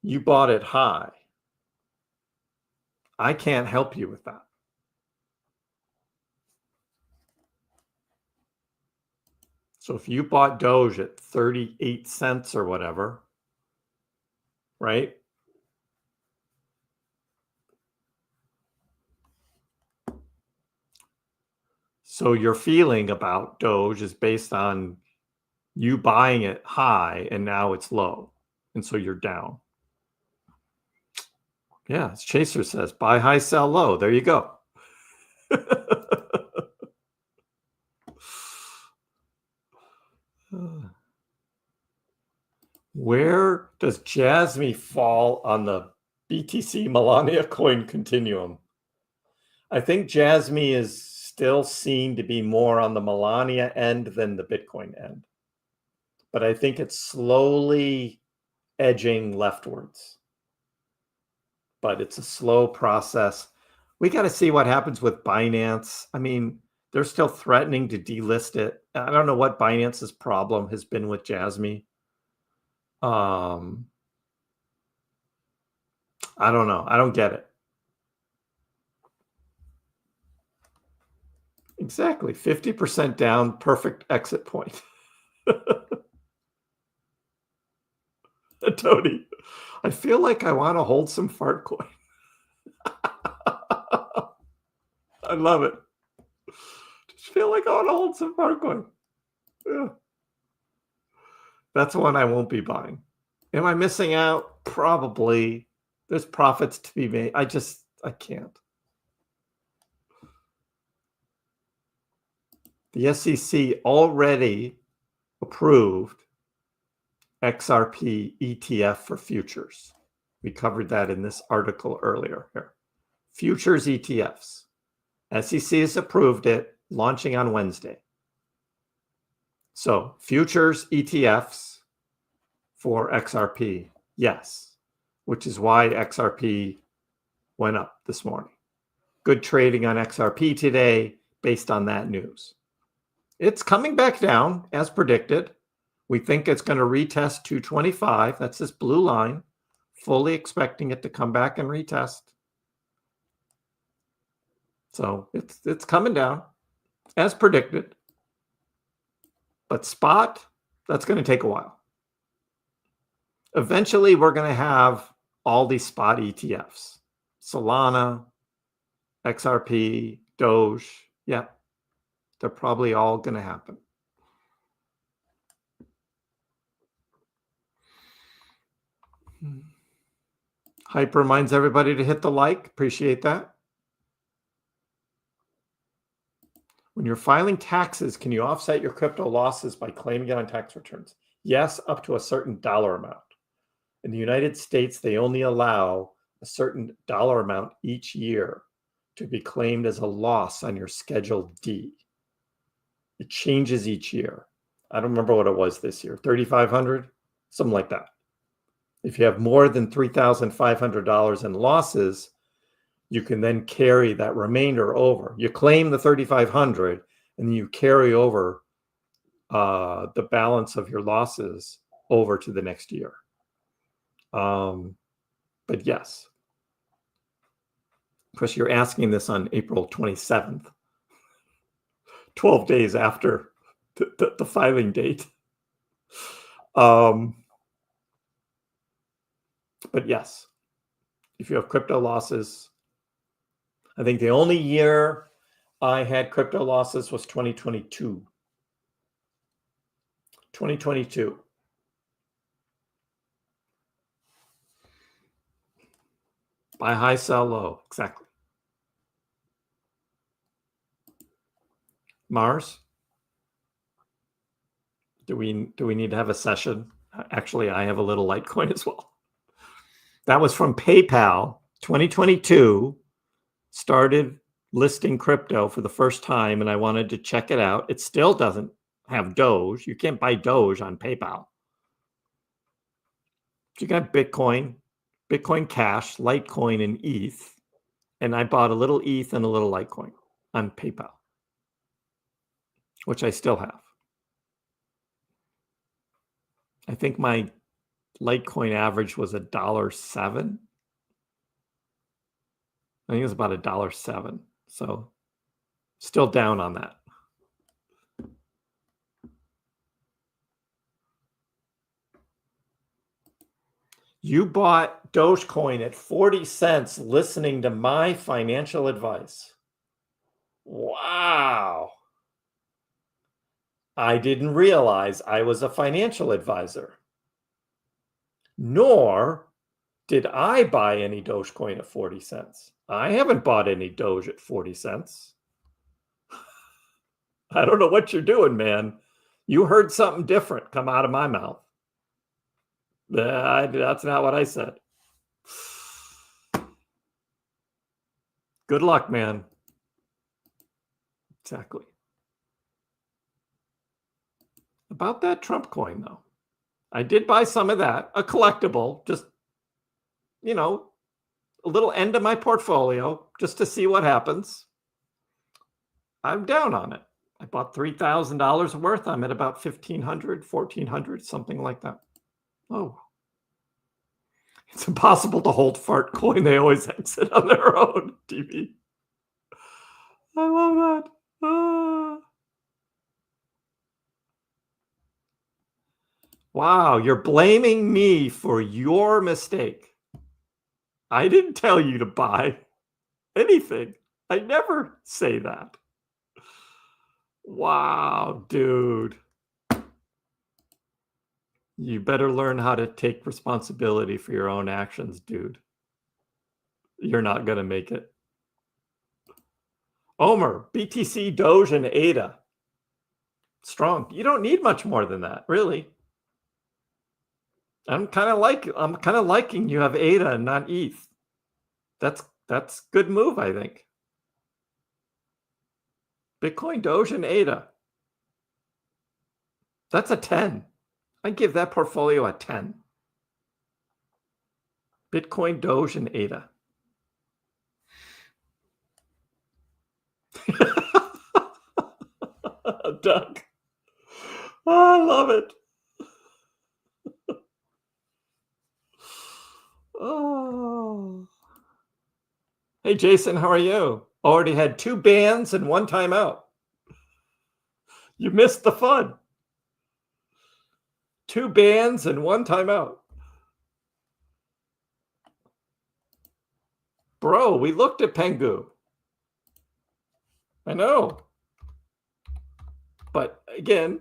Speaker 2: you bought it high. I can't help you with that. So if you bought Doge at 38 cents or whatever, right? So your feeling about Doge is based on you buying it high and now it's low. And so you're down. Yeah, as Chaser says, buy high, sell low. There you go. Where does Jasmy fall on the BTC Melania coin continuum? I think Jasmy is still seen to be more on the Melania end than the Bitcoin end. But I think it's slowly edging leftwards. But it's a slow process. We got to see what happens with Binance. I mean, they're still threatening to delist it. I don't know what Binance's problem has been with Jasmy. I don't know. I don't get it. Exactly. 50% down, perfect exit point. Tony, I feel like I want to hold some fart coin. I love it. Just feel like I want to hold some fart coin. Yeah. That's one I won't be buying. Am I missing out? Probably. There's profits to be made. I can't. The SEC already approved XRP ETF for futures. We covered that in this article earlier here. Futures ETFs. SEC has approved it, launching on Wednesday. So futures ETFs for XRP, yes. which is why XRP went up this morning. Good trading on XRP today based on that news. It's coming back down as predicted. We think it's going to retest 225. That's this blue line. Fully expecting it to come back and retest. So it's coming down as predicted. But spot, that's going to take a while. Eventually, we're going to have all these spot ETFs. Solana, XRP, Doge. Yeah, they're probably all going to happen. Hype reminds everybody to hit the like. Appreciate that. When you're filing taxes, can you offset your crypto losses by claiming it on tax returns? Yes, up to a certain dollar amount. In the United States, they only allow a certain dollar amount each year to be claimed as a loss on your Schedule D. It changes each year. I don't remember what it was this year, $3,500, something like that. If you have more than $3,500 in losses, you can then carry that remainder over. You claim the $3,500 and then you carry over the balance of your losses over to the next year. But yes, Chris, you're asking this on April 27th, 12 days after the filing date. But yes, if you have crypto losses, I think the only year I had crypto losses was 2022. 2022. Buy high, sell low. Exactly. Mars, do we need to have a session? Actually, I have a little Litecoin as well. That was from PayPal, 2022. Started listing crypto for the first time, and I wanted to check it out. It still doesn't have Doge. You can't buy Doge on PayPal. You got Bitcoin, Bitcoin Cash, Litecoin, and ETH. And I bought a little ETH and a little Litecoin on PayPal, which I still have. I think my Litecoin average was $1.07. I think it was about $1.07. So still down on that. You bought Dogecoin at 40 cents listening to my financial advice. Wow. I didn't realize I was a financial advisor. Nor did I buy any Dogecoin at 40 cents. I haven't bought any Doge at 40 cents. I don't know what you're doing, man. You heard something different come out of my mouth. That's not what I said. Good luck, man. Exactly. About that Trump coin, though. I did buy some of that, a collectible, just, you know, a little end of my portfolio just to see what happens. I'm down on it. I bought $3,000 worth. I'm at about $1,500, $1,400, something like that. Oh. It's impossible to hold fart coin. They always exit on their own. TV. I love that. Ah. Wow, you're blaming me for your mistake. I didn't tell you to buy anything. I never say that. Wow, dude. You better learn how to take responsibility for your own actions, dude. You're not going to make it. Omer, BTC, Doge, and ADA. Strong. You don't need much more than that, really. I'm kind of liking you have ADA and not ETH. That's good move, I think. Bitcoin, Doge, and ADA. That's a 10. I give that portfolio a 10. Bitcoin, Doge, and ADA. Doug. Oh, I love it. Oh. Hey, Jason, how are you? Already had 2 bans and 1 timeout. You missed the fun. 2 bans and 1 timeout. Bro, we looked at Pengu. I know. But again,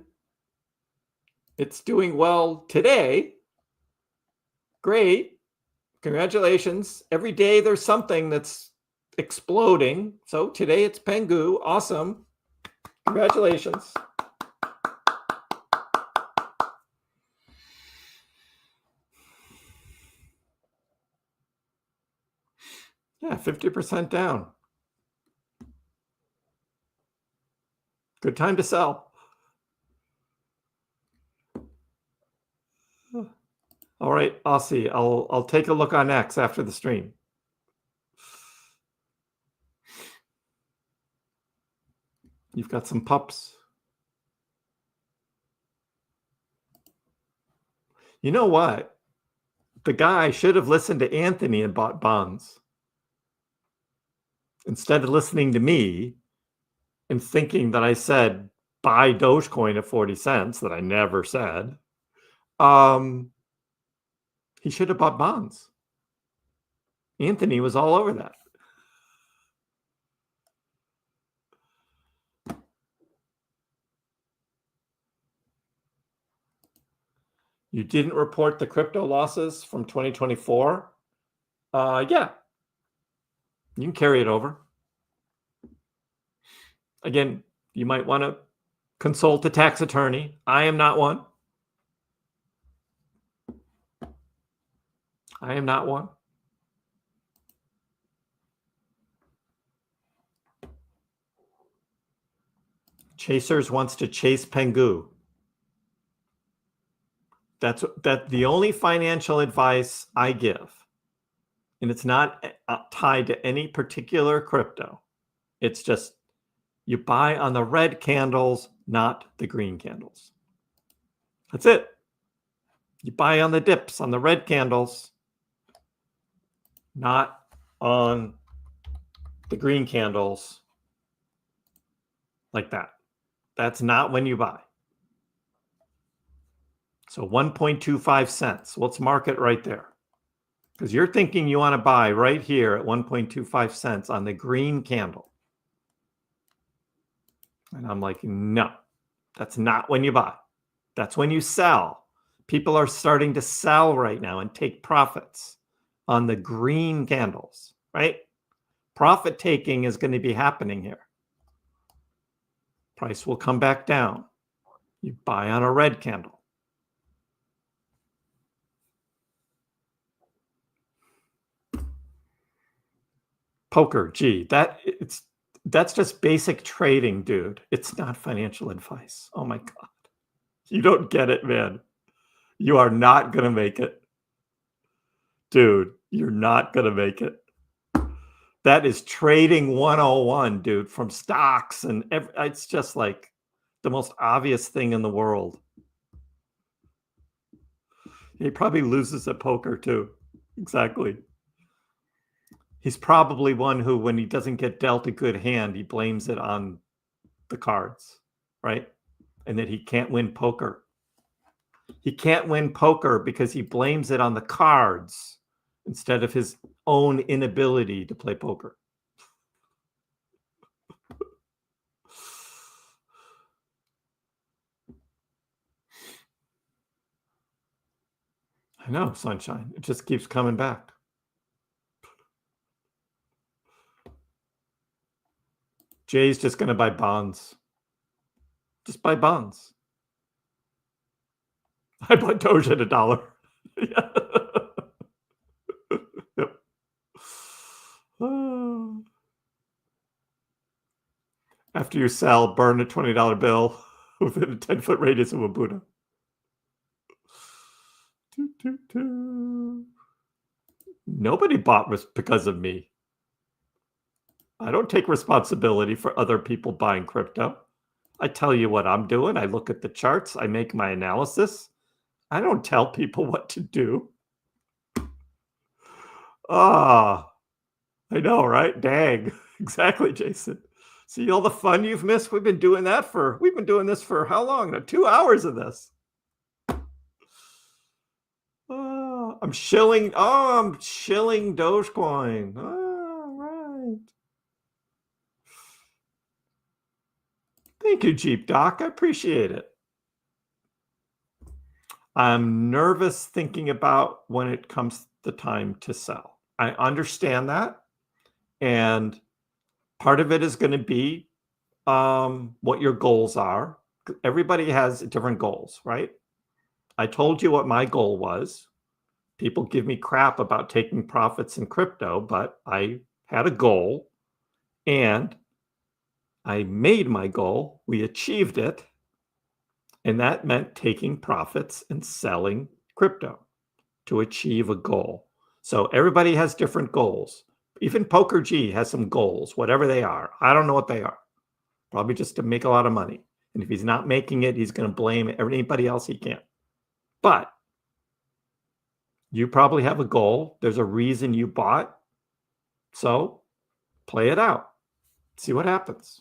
Speaker 2: it's doing well today. Great. Congratulations. Every day there's something that's exploding. So today it's Pengu. Awesome. Congratulations. Yeah, 50% down. Good time to sell. All right, Aussie, I'll take a look on X after the stream. You've got some pups. You know what? The guy should have listened to Anthony and bought bonds instead of listening to me and thinking that I said buy Dogecoin at 40 cents that I never said. He should have bought bonds. Anthony was all over that. You didn't report the crypto losses from 2024? Yeah. You can carry it over. Again, you might want to consult a tax attorney. I am not one. I am not one. Chasers wants to chase Pengu. That's the only financial advice I give. And it's not tied to any particular crypto. It's just you buy on the red candles, not the green candles. That's it. You buy on the dips, on the red candles, not on the green candles like that. That's not when you buy. So 1.25 cents. Let's mark it right there. Because you're thinking you want to buy right here at 1.25 cents on the green candle. And I'm like, no, that's not when you buy. That's when you sell. People are starting to sell right now and take profits on the green candles, right? Profit taking is going to be happening here. Price will come back down. You buy on a red candle. Poker, gee, that's just basic trading, dude. It's not financial advice. Oh my God. You don't get it, man. You are not going to make it. Dude, you're not going to make it. That is trading 101, dude, from stocks. And it's just like the most obvious thing in the world. He probably loses at poker too. Exactly. He's probably one who, when he doesn't get dealt a good hand, he blames it on the cards, right? And that he can't win poker. He can't win poker because he blames it on the cards instead of his own inability to play poker. I know, sunshine. It just keeps coming back. Jay's just going to buy bonds. Just buy bonds. I bought Doge at $1. Yep. After you sell, burn a $20 bill within a 10-foot radius of a Buddha. Nobody bought because of me. I don't take responsibility for other people buying crypto. I tell you what I'm doing. I look at the charts. I make my analysis. I don't tell people what to do. Ah, I know, right? Dang. Exactly, Jason. See all the fun you've missed? We've been doing this for how long? 2 hours of this. I'm shilling Dogecoin. All right. Thank you, Jeep Doc. I appreciate it. I'm nervous thinking about when it comes the time to sell. I understand that. And part of it is going to be what your goals are. Everybody has different goals, right? I told you what my goal was. People give me crap about taking profits in crypto, but I had a goal and I made my goal. We achieved it. And that meant taking profits and selling crypto to achieve a goal. So everybody has different goals. Even Poker G has some goals, whatever they are. I don't know what they are. Probably just to make a lot of money. And if he's not making it, he's going to blame anybody else he can. But you probably have a goal. There's a reason you bought. So play it out. See what happens.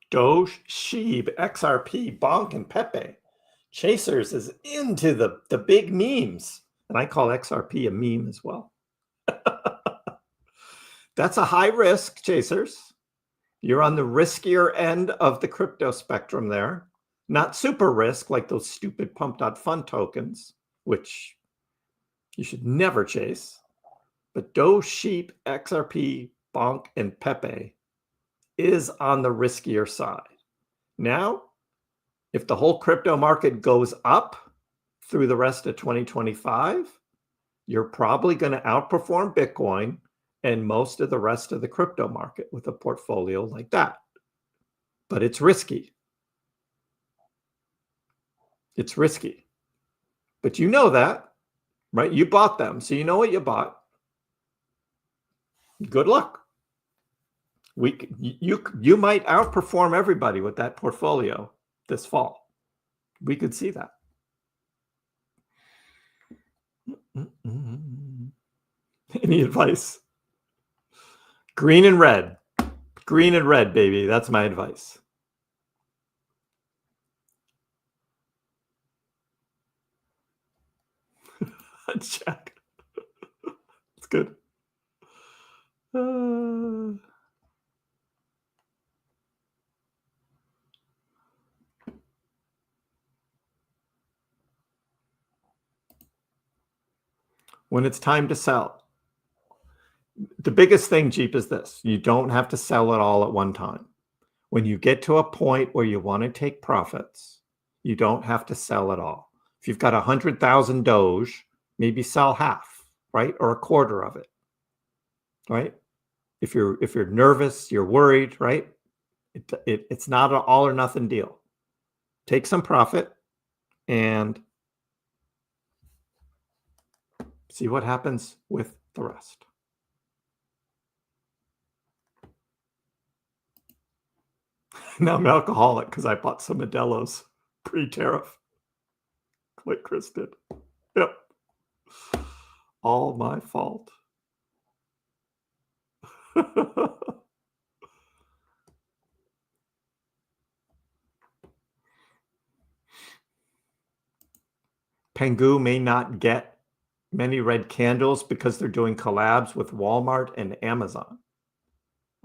Speaker 2: Doge, Sheeb, XRP, Bonk, and Pepe. Chasers is into the big memes. And I call XRP a meme as well. That's a high risk, Chasers. You're on the riskier end of the crypto spectrum there. Not super risk like those stupid pump.fun tokens, which you should never chase. But Doge, Sheep, XRP, Bonk, and Pepe is on the riskier side. Now, if the whole crypto market goes up through the rest of 2025, you're probably going to outperform Bitcoin and most of the rest of the crypto market with a portfolio like that. But it's risky. It's risky. But you know that, right? You bought them, so you know what you bought. Good luck. You might outperform everybody with that portfolio this fall. We could see that. Any advice? Green and red. Green and red, baby. That's my advice. Check. It's good. When it's time to sell. The biggest thing, Jeep, is this. You don't have to sell it all at one time. When you get to a point where you want to take profits, you don't have to sell it all. If you've got 100,000 Doge, maybe sell half, right? Or a quarter of it, right? If you're nervous, you're worried, right? It's not an all or nothing deal. Take some profit and see what happens with the rest. Now I'm alcoholic because I bought some Modelo's pre-tariff, like Kriss did. Yep. All my fault. Pengu may not get many red candles because they're doing collabs with Walmart and Amazon.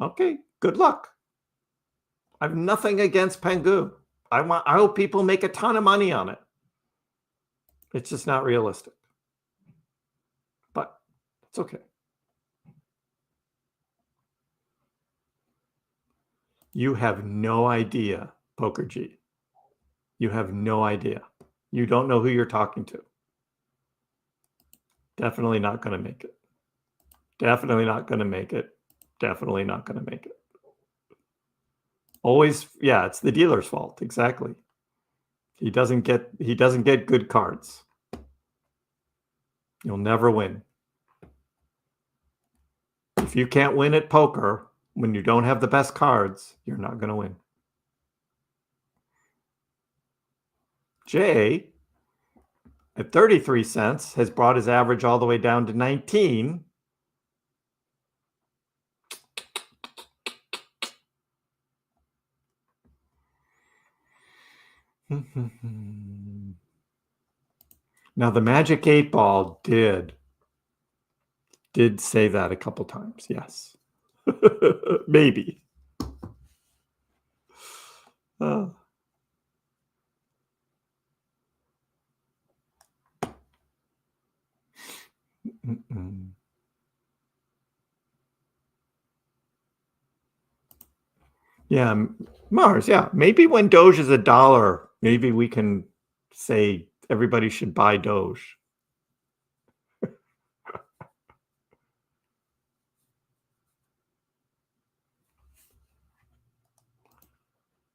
Speaker 2: Okay, good luck. I have nothing against Pengu. I hope people make a ton of money on it. It's just not realistic. But it's okay. You have no idea, Poker G. You have no idea. You don't know who you're talking to. Definitely not going to make it. Definitely not going to make it. Definitely not going to make it. Always, yeah, it's the dealer's fault. Exactly. He doesn't get good cards. You'll never win. If you can't win at poker when you don't have the best cards, you're not going to win. Jay, at 33 cents, has brought his average all the way down to 19. Now, the Magic 8 Ball did say that a couple times. Yes. Maybe. Yeah, Mars, yeah. Maybe when Doge is $1, maybe we can say everybody should buy Doge.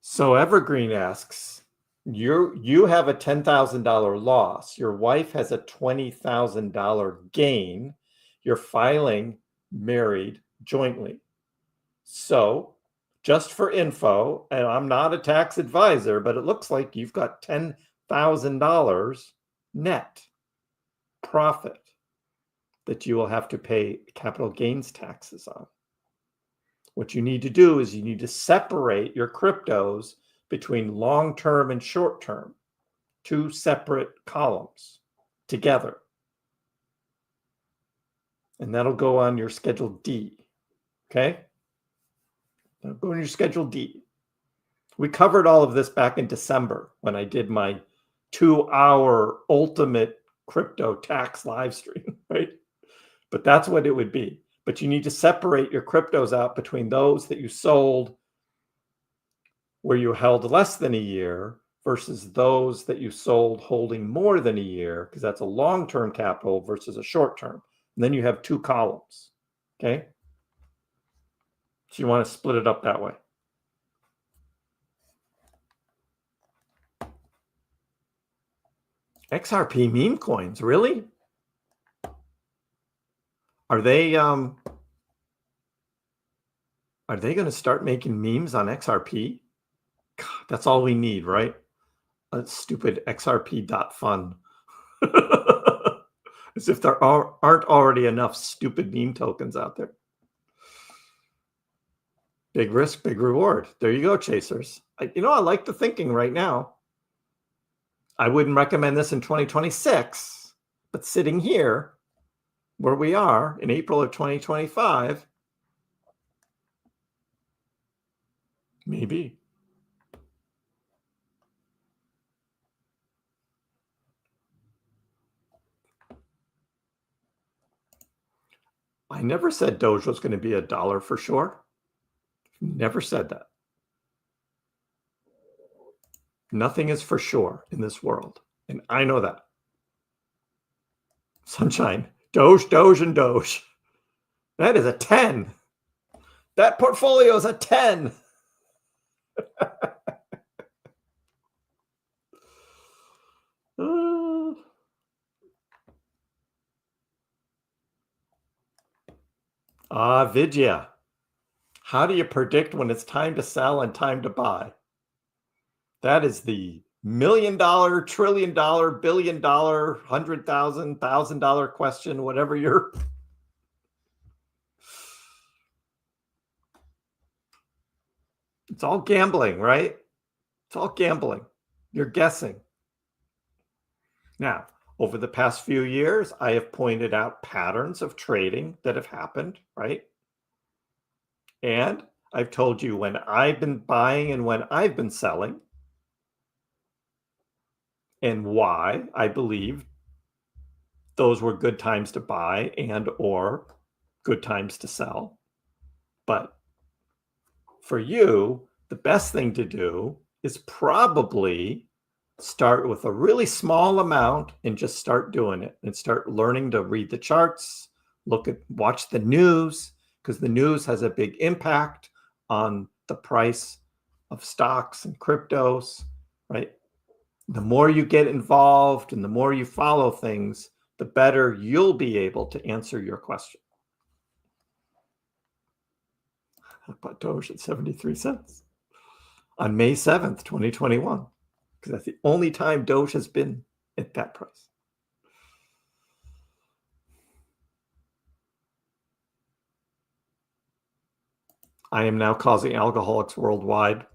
Speaker 2: So Evergreen asks, you have a $10,000 loss. Your wife has a $20,000 gain. You're filing married jointly. So just for info, and I'm not a tax advisor, but it looks like you've got $10,000 net profit that you will have to pay capital gains taxes on. What you need to do is you need to separate your cryptos between long-term and short-term, 2 separate columns together. And that'll go on your Schedule D, okay? That'll go on your Schedule D. We covered all of this back in December when I did my 2-hour ultimate crypto tax live stream, right? But that's what it would be. But you need to separate your cryptos out between those that you sold where you held less than a year versus those that you sold holding more than a year, because that's a long-term capital versus a short-term. And then you have 2 columns, okay? So you want to split it up that way. XRP meme coins, really? Are they going to start making memes on XRP? God, that's all we need, right? A stupid XRP.fun. As if there aren't already enough stupid meme tokens out there. Big risk, big reward. There you go, chasers. I like the thinking right now. I wouldn't recommend this in 2026, but sitting here where we are in April of 2025, maybe. I never said Doge was going to be $1 for sure. Never said that. Nothing is for sure in this world. And I know that. Sunshine. Doge, Doge, and Doge. That is a 10. That portfolio is a 10. Vidya. How do you predict when it's time to sell and time to buy? That is the $1 million, $1 trillion, $1 billion, $100,000, $1,000 question, whatever you're. It's all gambling, right? It's all gambling. You're guessing. Now, over the past few years, I have pointed out patterns of trading that have happened, right? And I've told you when I've been buying and when I've been selling, and why I believe those were good times to buy and or good times to sell. But for you, the best thing to do is probably start with a really small amount and just start doing it and start learning to read the charts, watch the news, because the news has a big impact on the price of stocks and cryptos, right? The more you get involved and the more you follow things, the better you'll be able to answer your question. I bought Doge at 73 cents on May 7th, 2021, because that's the only time Doge has been at that price. I am now causing alcoholics worldwide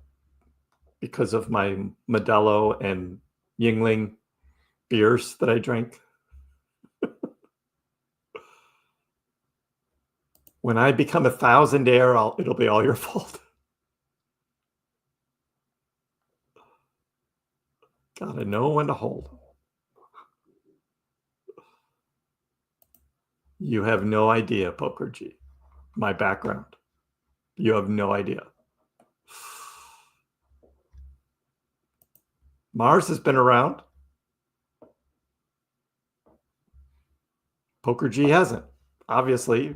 Speaker 2: because of my Modelo and Yingling beers that I drank. When I become a thousandaire, it'll be all your fault. Gotta know when to hold. You have no idea, Poker G, my background. You have no idea. Mars has been around. Poker G hasn't, obviously.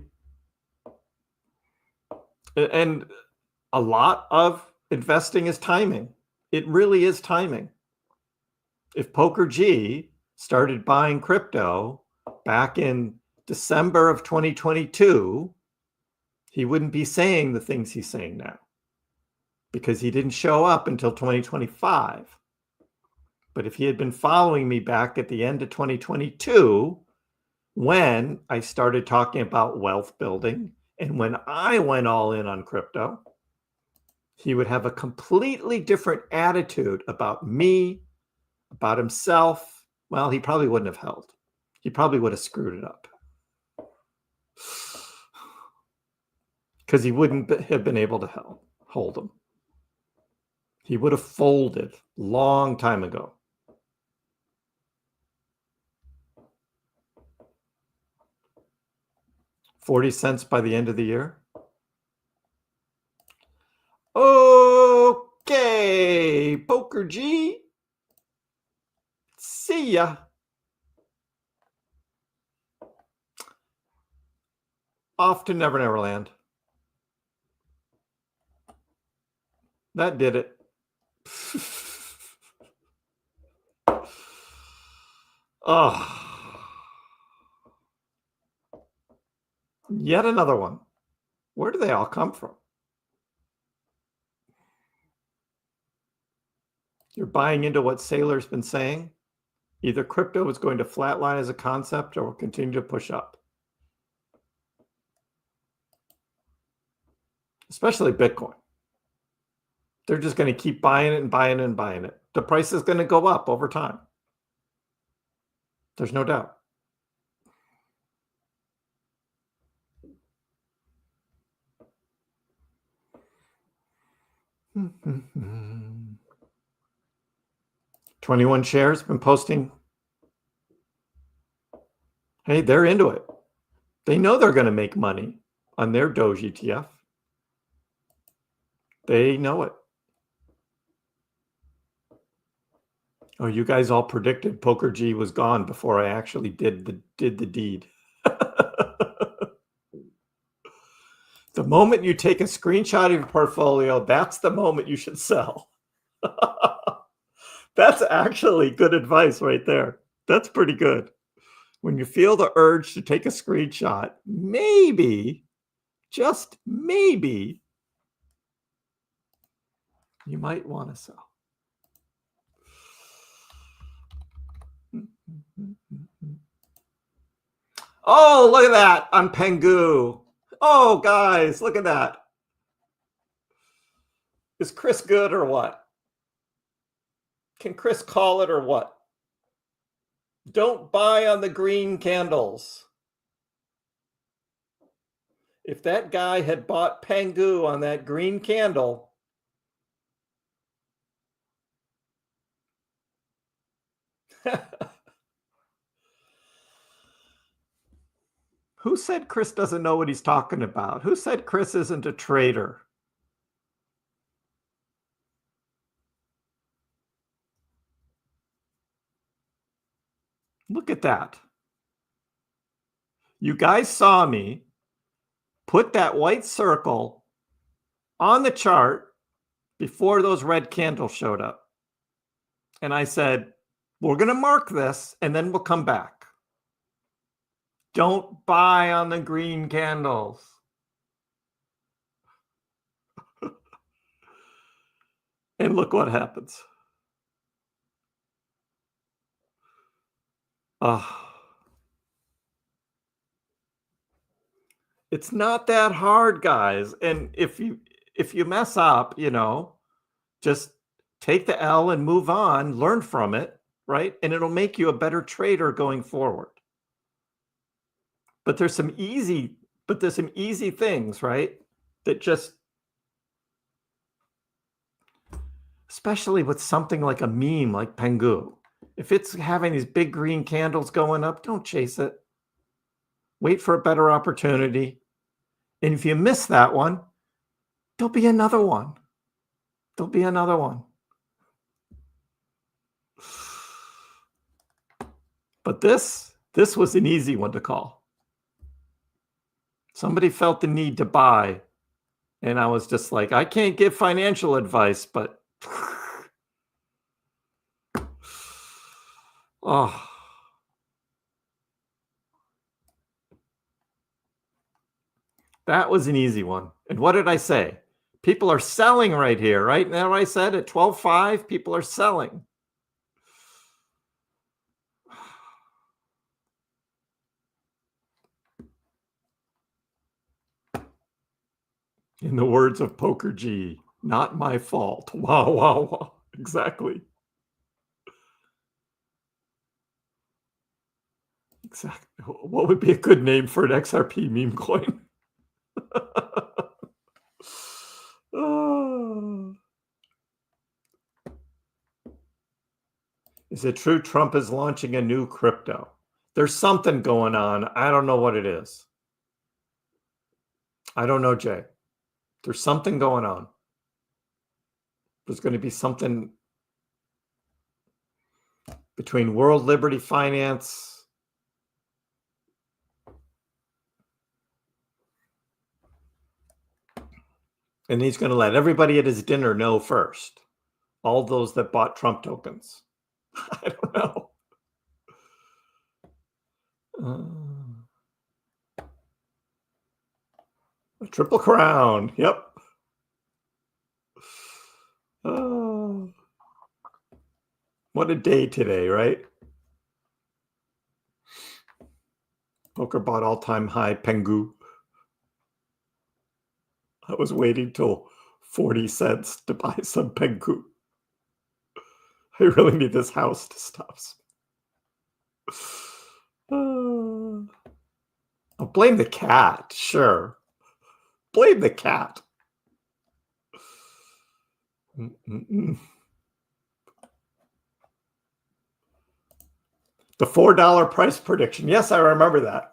Speaker 2: And a lot of investing is timing. It really is timing. If Poker G started buying crypto back in December of 2022, he wouldn't be saying the things he's saying now because he didn't show up until 2025. But if he had been following me back at the end of 2022, when I started talking about wealth building and when I went all in on crypto, he would have a completely different attitude about me, about himself. Well, he probably wouldn't have held. He probably would have screwed it up. Because he wouldn't have been able to hold him. He would have folded long time ago. $0.40 by the end of the year. Okay, Poker G. See ya. Off to Never Never Land. That did it. Oh. Yet another one. Where do they all come from? You're buying into what Saylor's been saying. Either crypto is going to flatline as a concept or will continue to push up. Especially Bitcoin. They're just going to keep buying it and buying it and buying it. The price is going to go up over time. There's no doubt. Mm-hmm. 21 shares been posting. Hey, they're into it. They know they're going to make money on their Doge ETF. They know it. Oh, you guys all predicted Poker G was gone before I actually did the deed. The moment you take a screenshot of your portfolio, that's the moment you should sell. That's actually good advice right there. That's pretty good. When you feel the urge to take a screenshot, maybe, just maybe, you might want to sell. Oh, look at that on Pengu. Oh, guys, look at that. Is Kriss good or what? Can Kriss call it or what? Don't buy on the green candles. If that guy had bought Pengu on that green candle, who said Kriss doesn't know what he's talking about? Who said Kriss isn't a trader? Look at that. You guys saw me put that white circle on the chart before those red candles showed up. And I said, we're going to mark this and then we'll come back. Don't buy on the green candles. And look what happens. It's not that hard, guys. And if you mess up, just take the L and move on, learn from it, right? And it'll make you a better trader going forward. But there's some easy things, right? That just, especially with something like a meme like Pengu, if it's having these big green candles going up, don't chase it. Wait for a better opportunity. And if you miss that one, there'll be another one. There'll be another one. But this was an easy one to call. Somebody felt the need to buy. And I was just like, I can't give financial advice, but oh. That was an easy one. And what did I say? People are selling right here, right? Now I said at 12.5, people are selling. In the words of Poker G, not my fault. Wow, wow, wow. Exactly. Exactly. What would be a good name for an XRP meme coin? Oh. Is it true Trump is launching a new crypto? There's something going on. I don't know what it is. I don't know, Jay. There's something going on. There's going to be something between World Liberty Finance and he's going to let everybody at his dinner know first. All those that bought Trump tokens. I don't know. A triple crown. Yep. What a day today, right? Poker bought all-time high Pengu. I was waiting till 40 cents to buy some Pengu. I really need this house to stop. I'll blame the cat, sure. Blame the cat. The $4 price prediction. Yes, I remember that.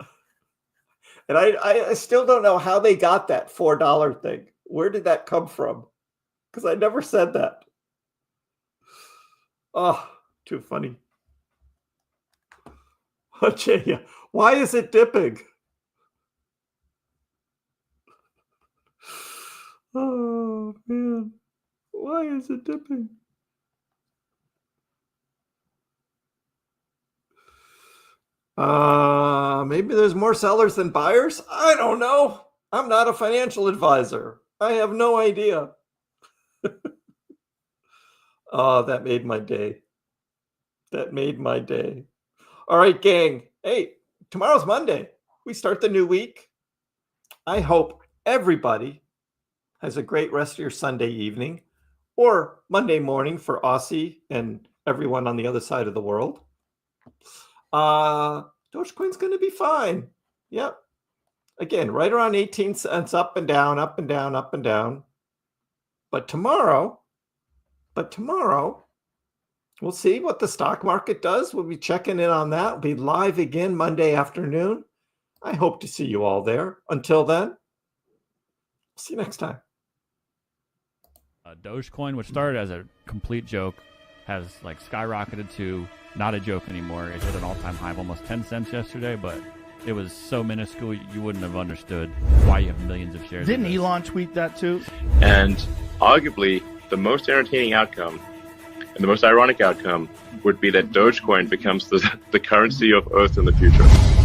Speaker 2: And I still don't know how they got that $4 thing. Where did that come from? Because I never said that. Oh, too funny. Okay, why is it dipping? Oh, man. Why is it dipping? Maybe there's more sellers than buyers. I don't know. I'm not a financial advisor. I have no idea. Oh, that made my day. That made my day. All right, gang. Hey, tomorrow's Monday. We start the new week. I hope everybody has a great rest of your Sunday evening or Monday morning for Aussie and everyone on the other side of the world. Dogecoin's going to be fine. Yep. Again, right around 18 cents, up and down, up and down, up and down. But tomorrow, we'll see what the stock market does. We'll be checking in on that. We'll be live again Monday afternoon. I hope to see you all there. Until then, see you next time.
Speaker 3: Dogecoin, which started as a complete joke, has like skyrocketed to not a joke anymore. It hit an all-time high of almost 10 cents yesterday, but it was so minuscule you wouldn't have understood why you have millions of shares.
Speaker 4: Didn't Elon tweet that too?
Speaker 5: And arguably the most entertaining outcome
Speaker 4: And the most ironic outcome would be that Dogecoin becomes the currency of Earth in the future.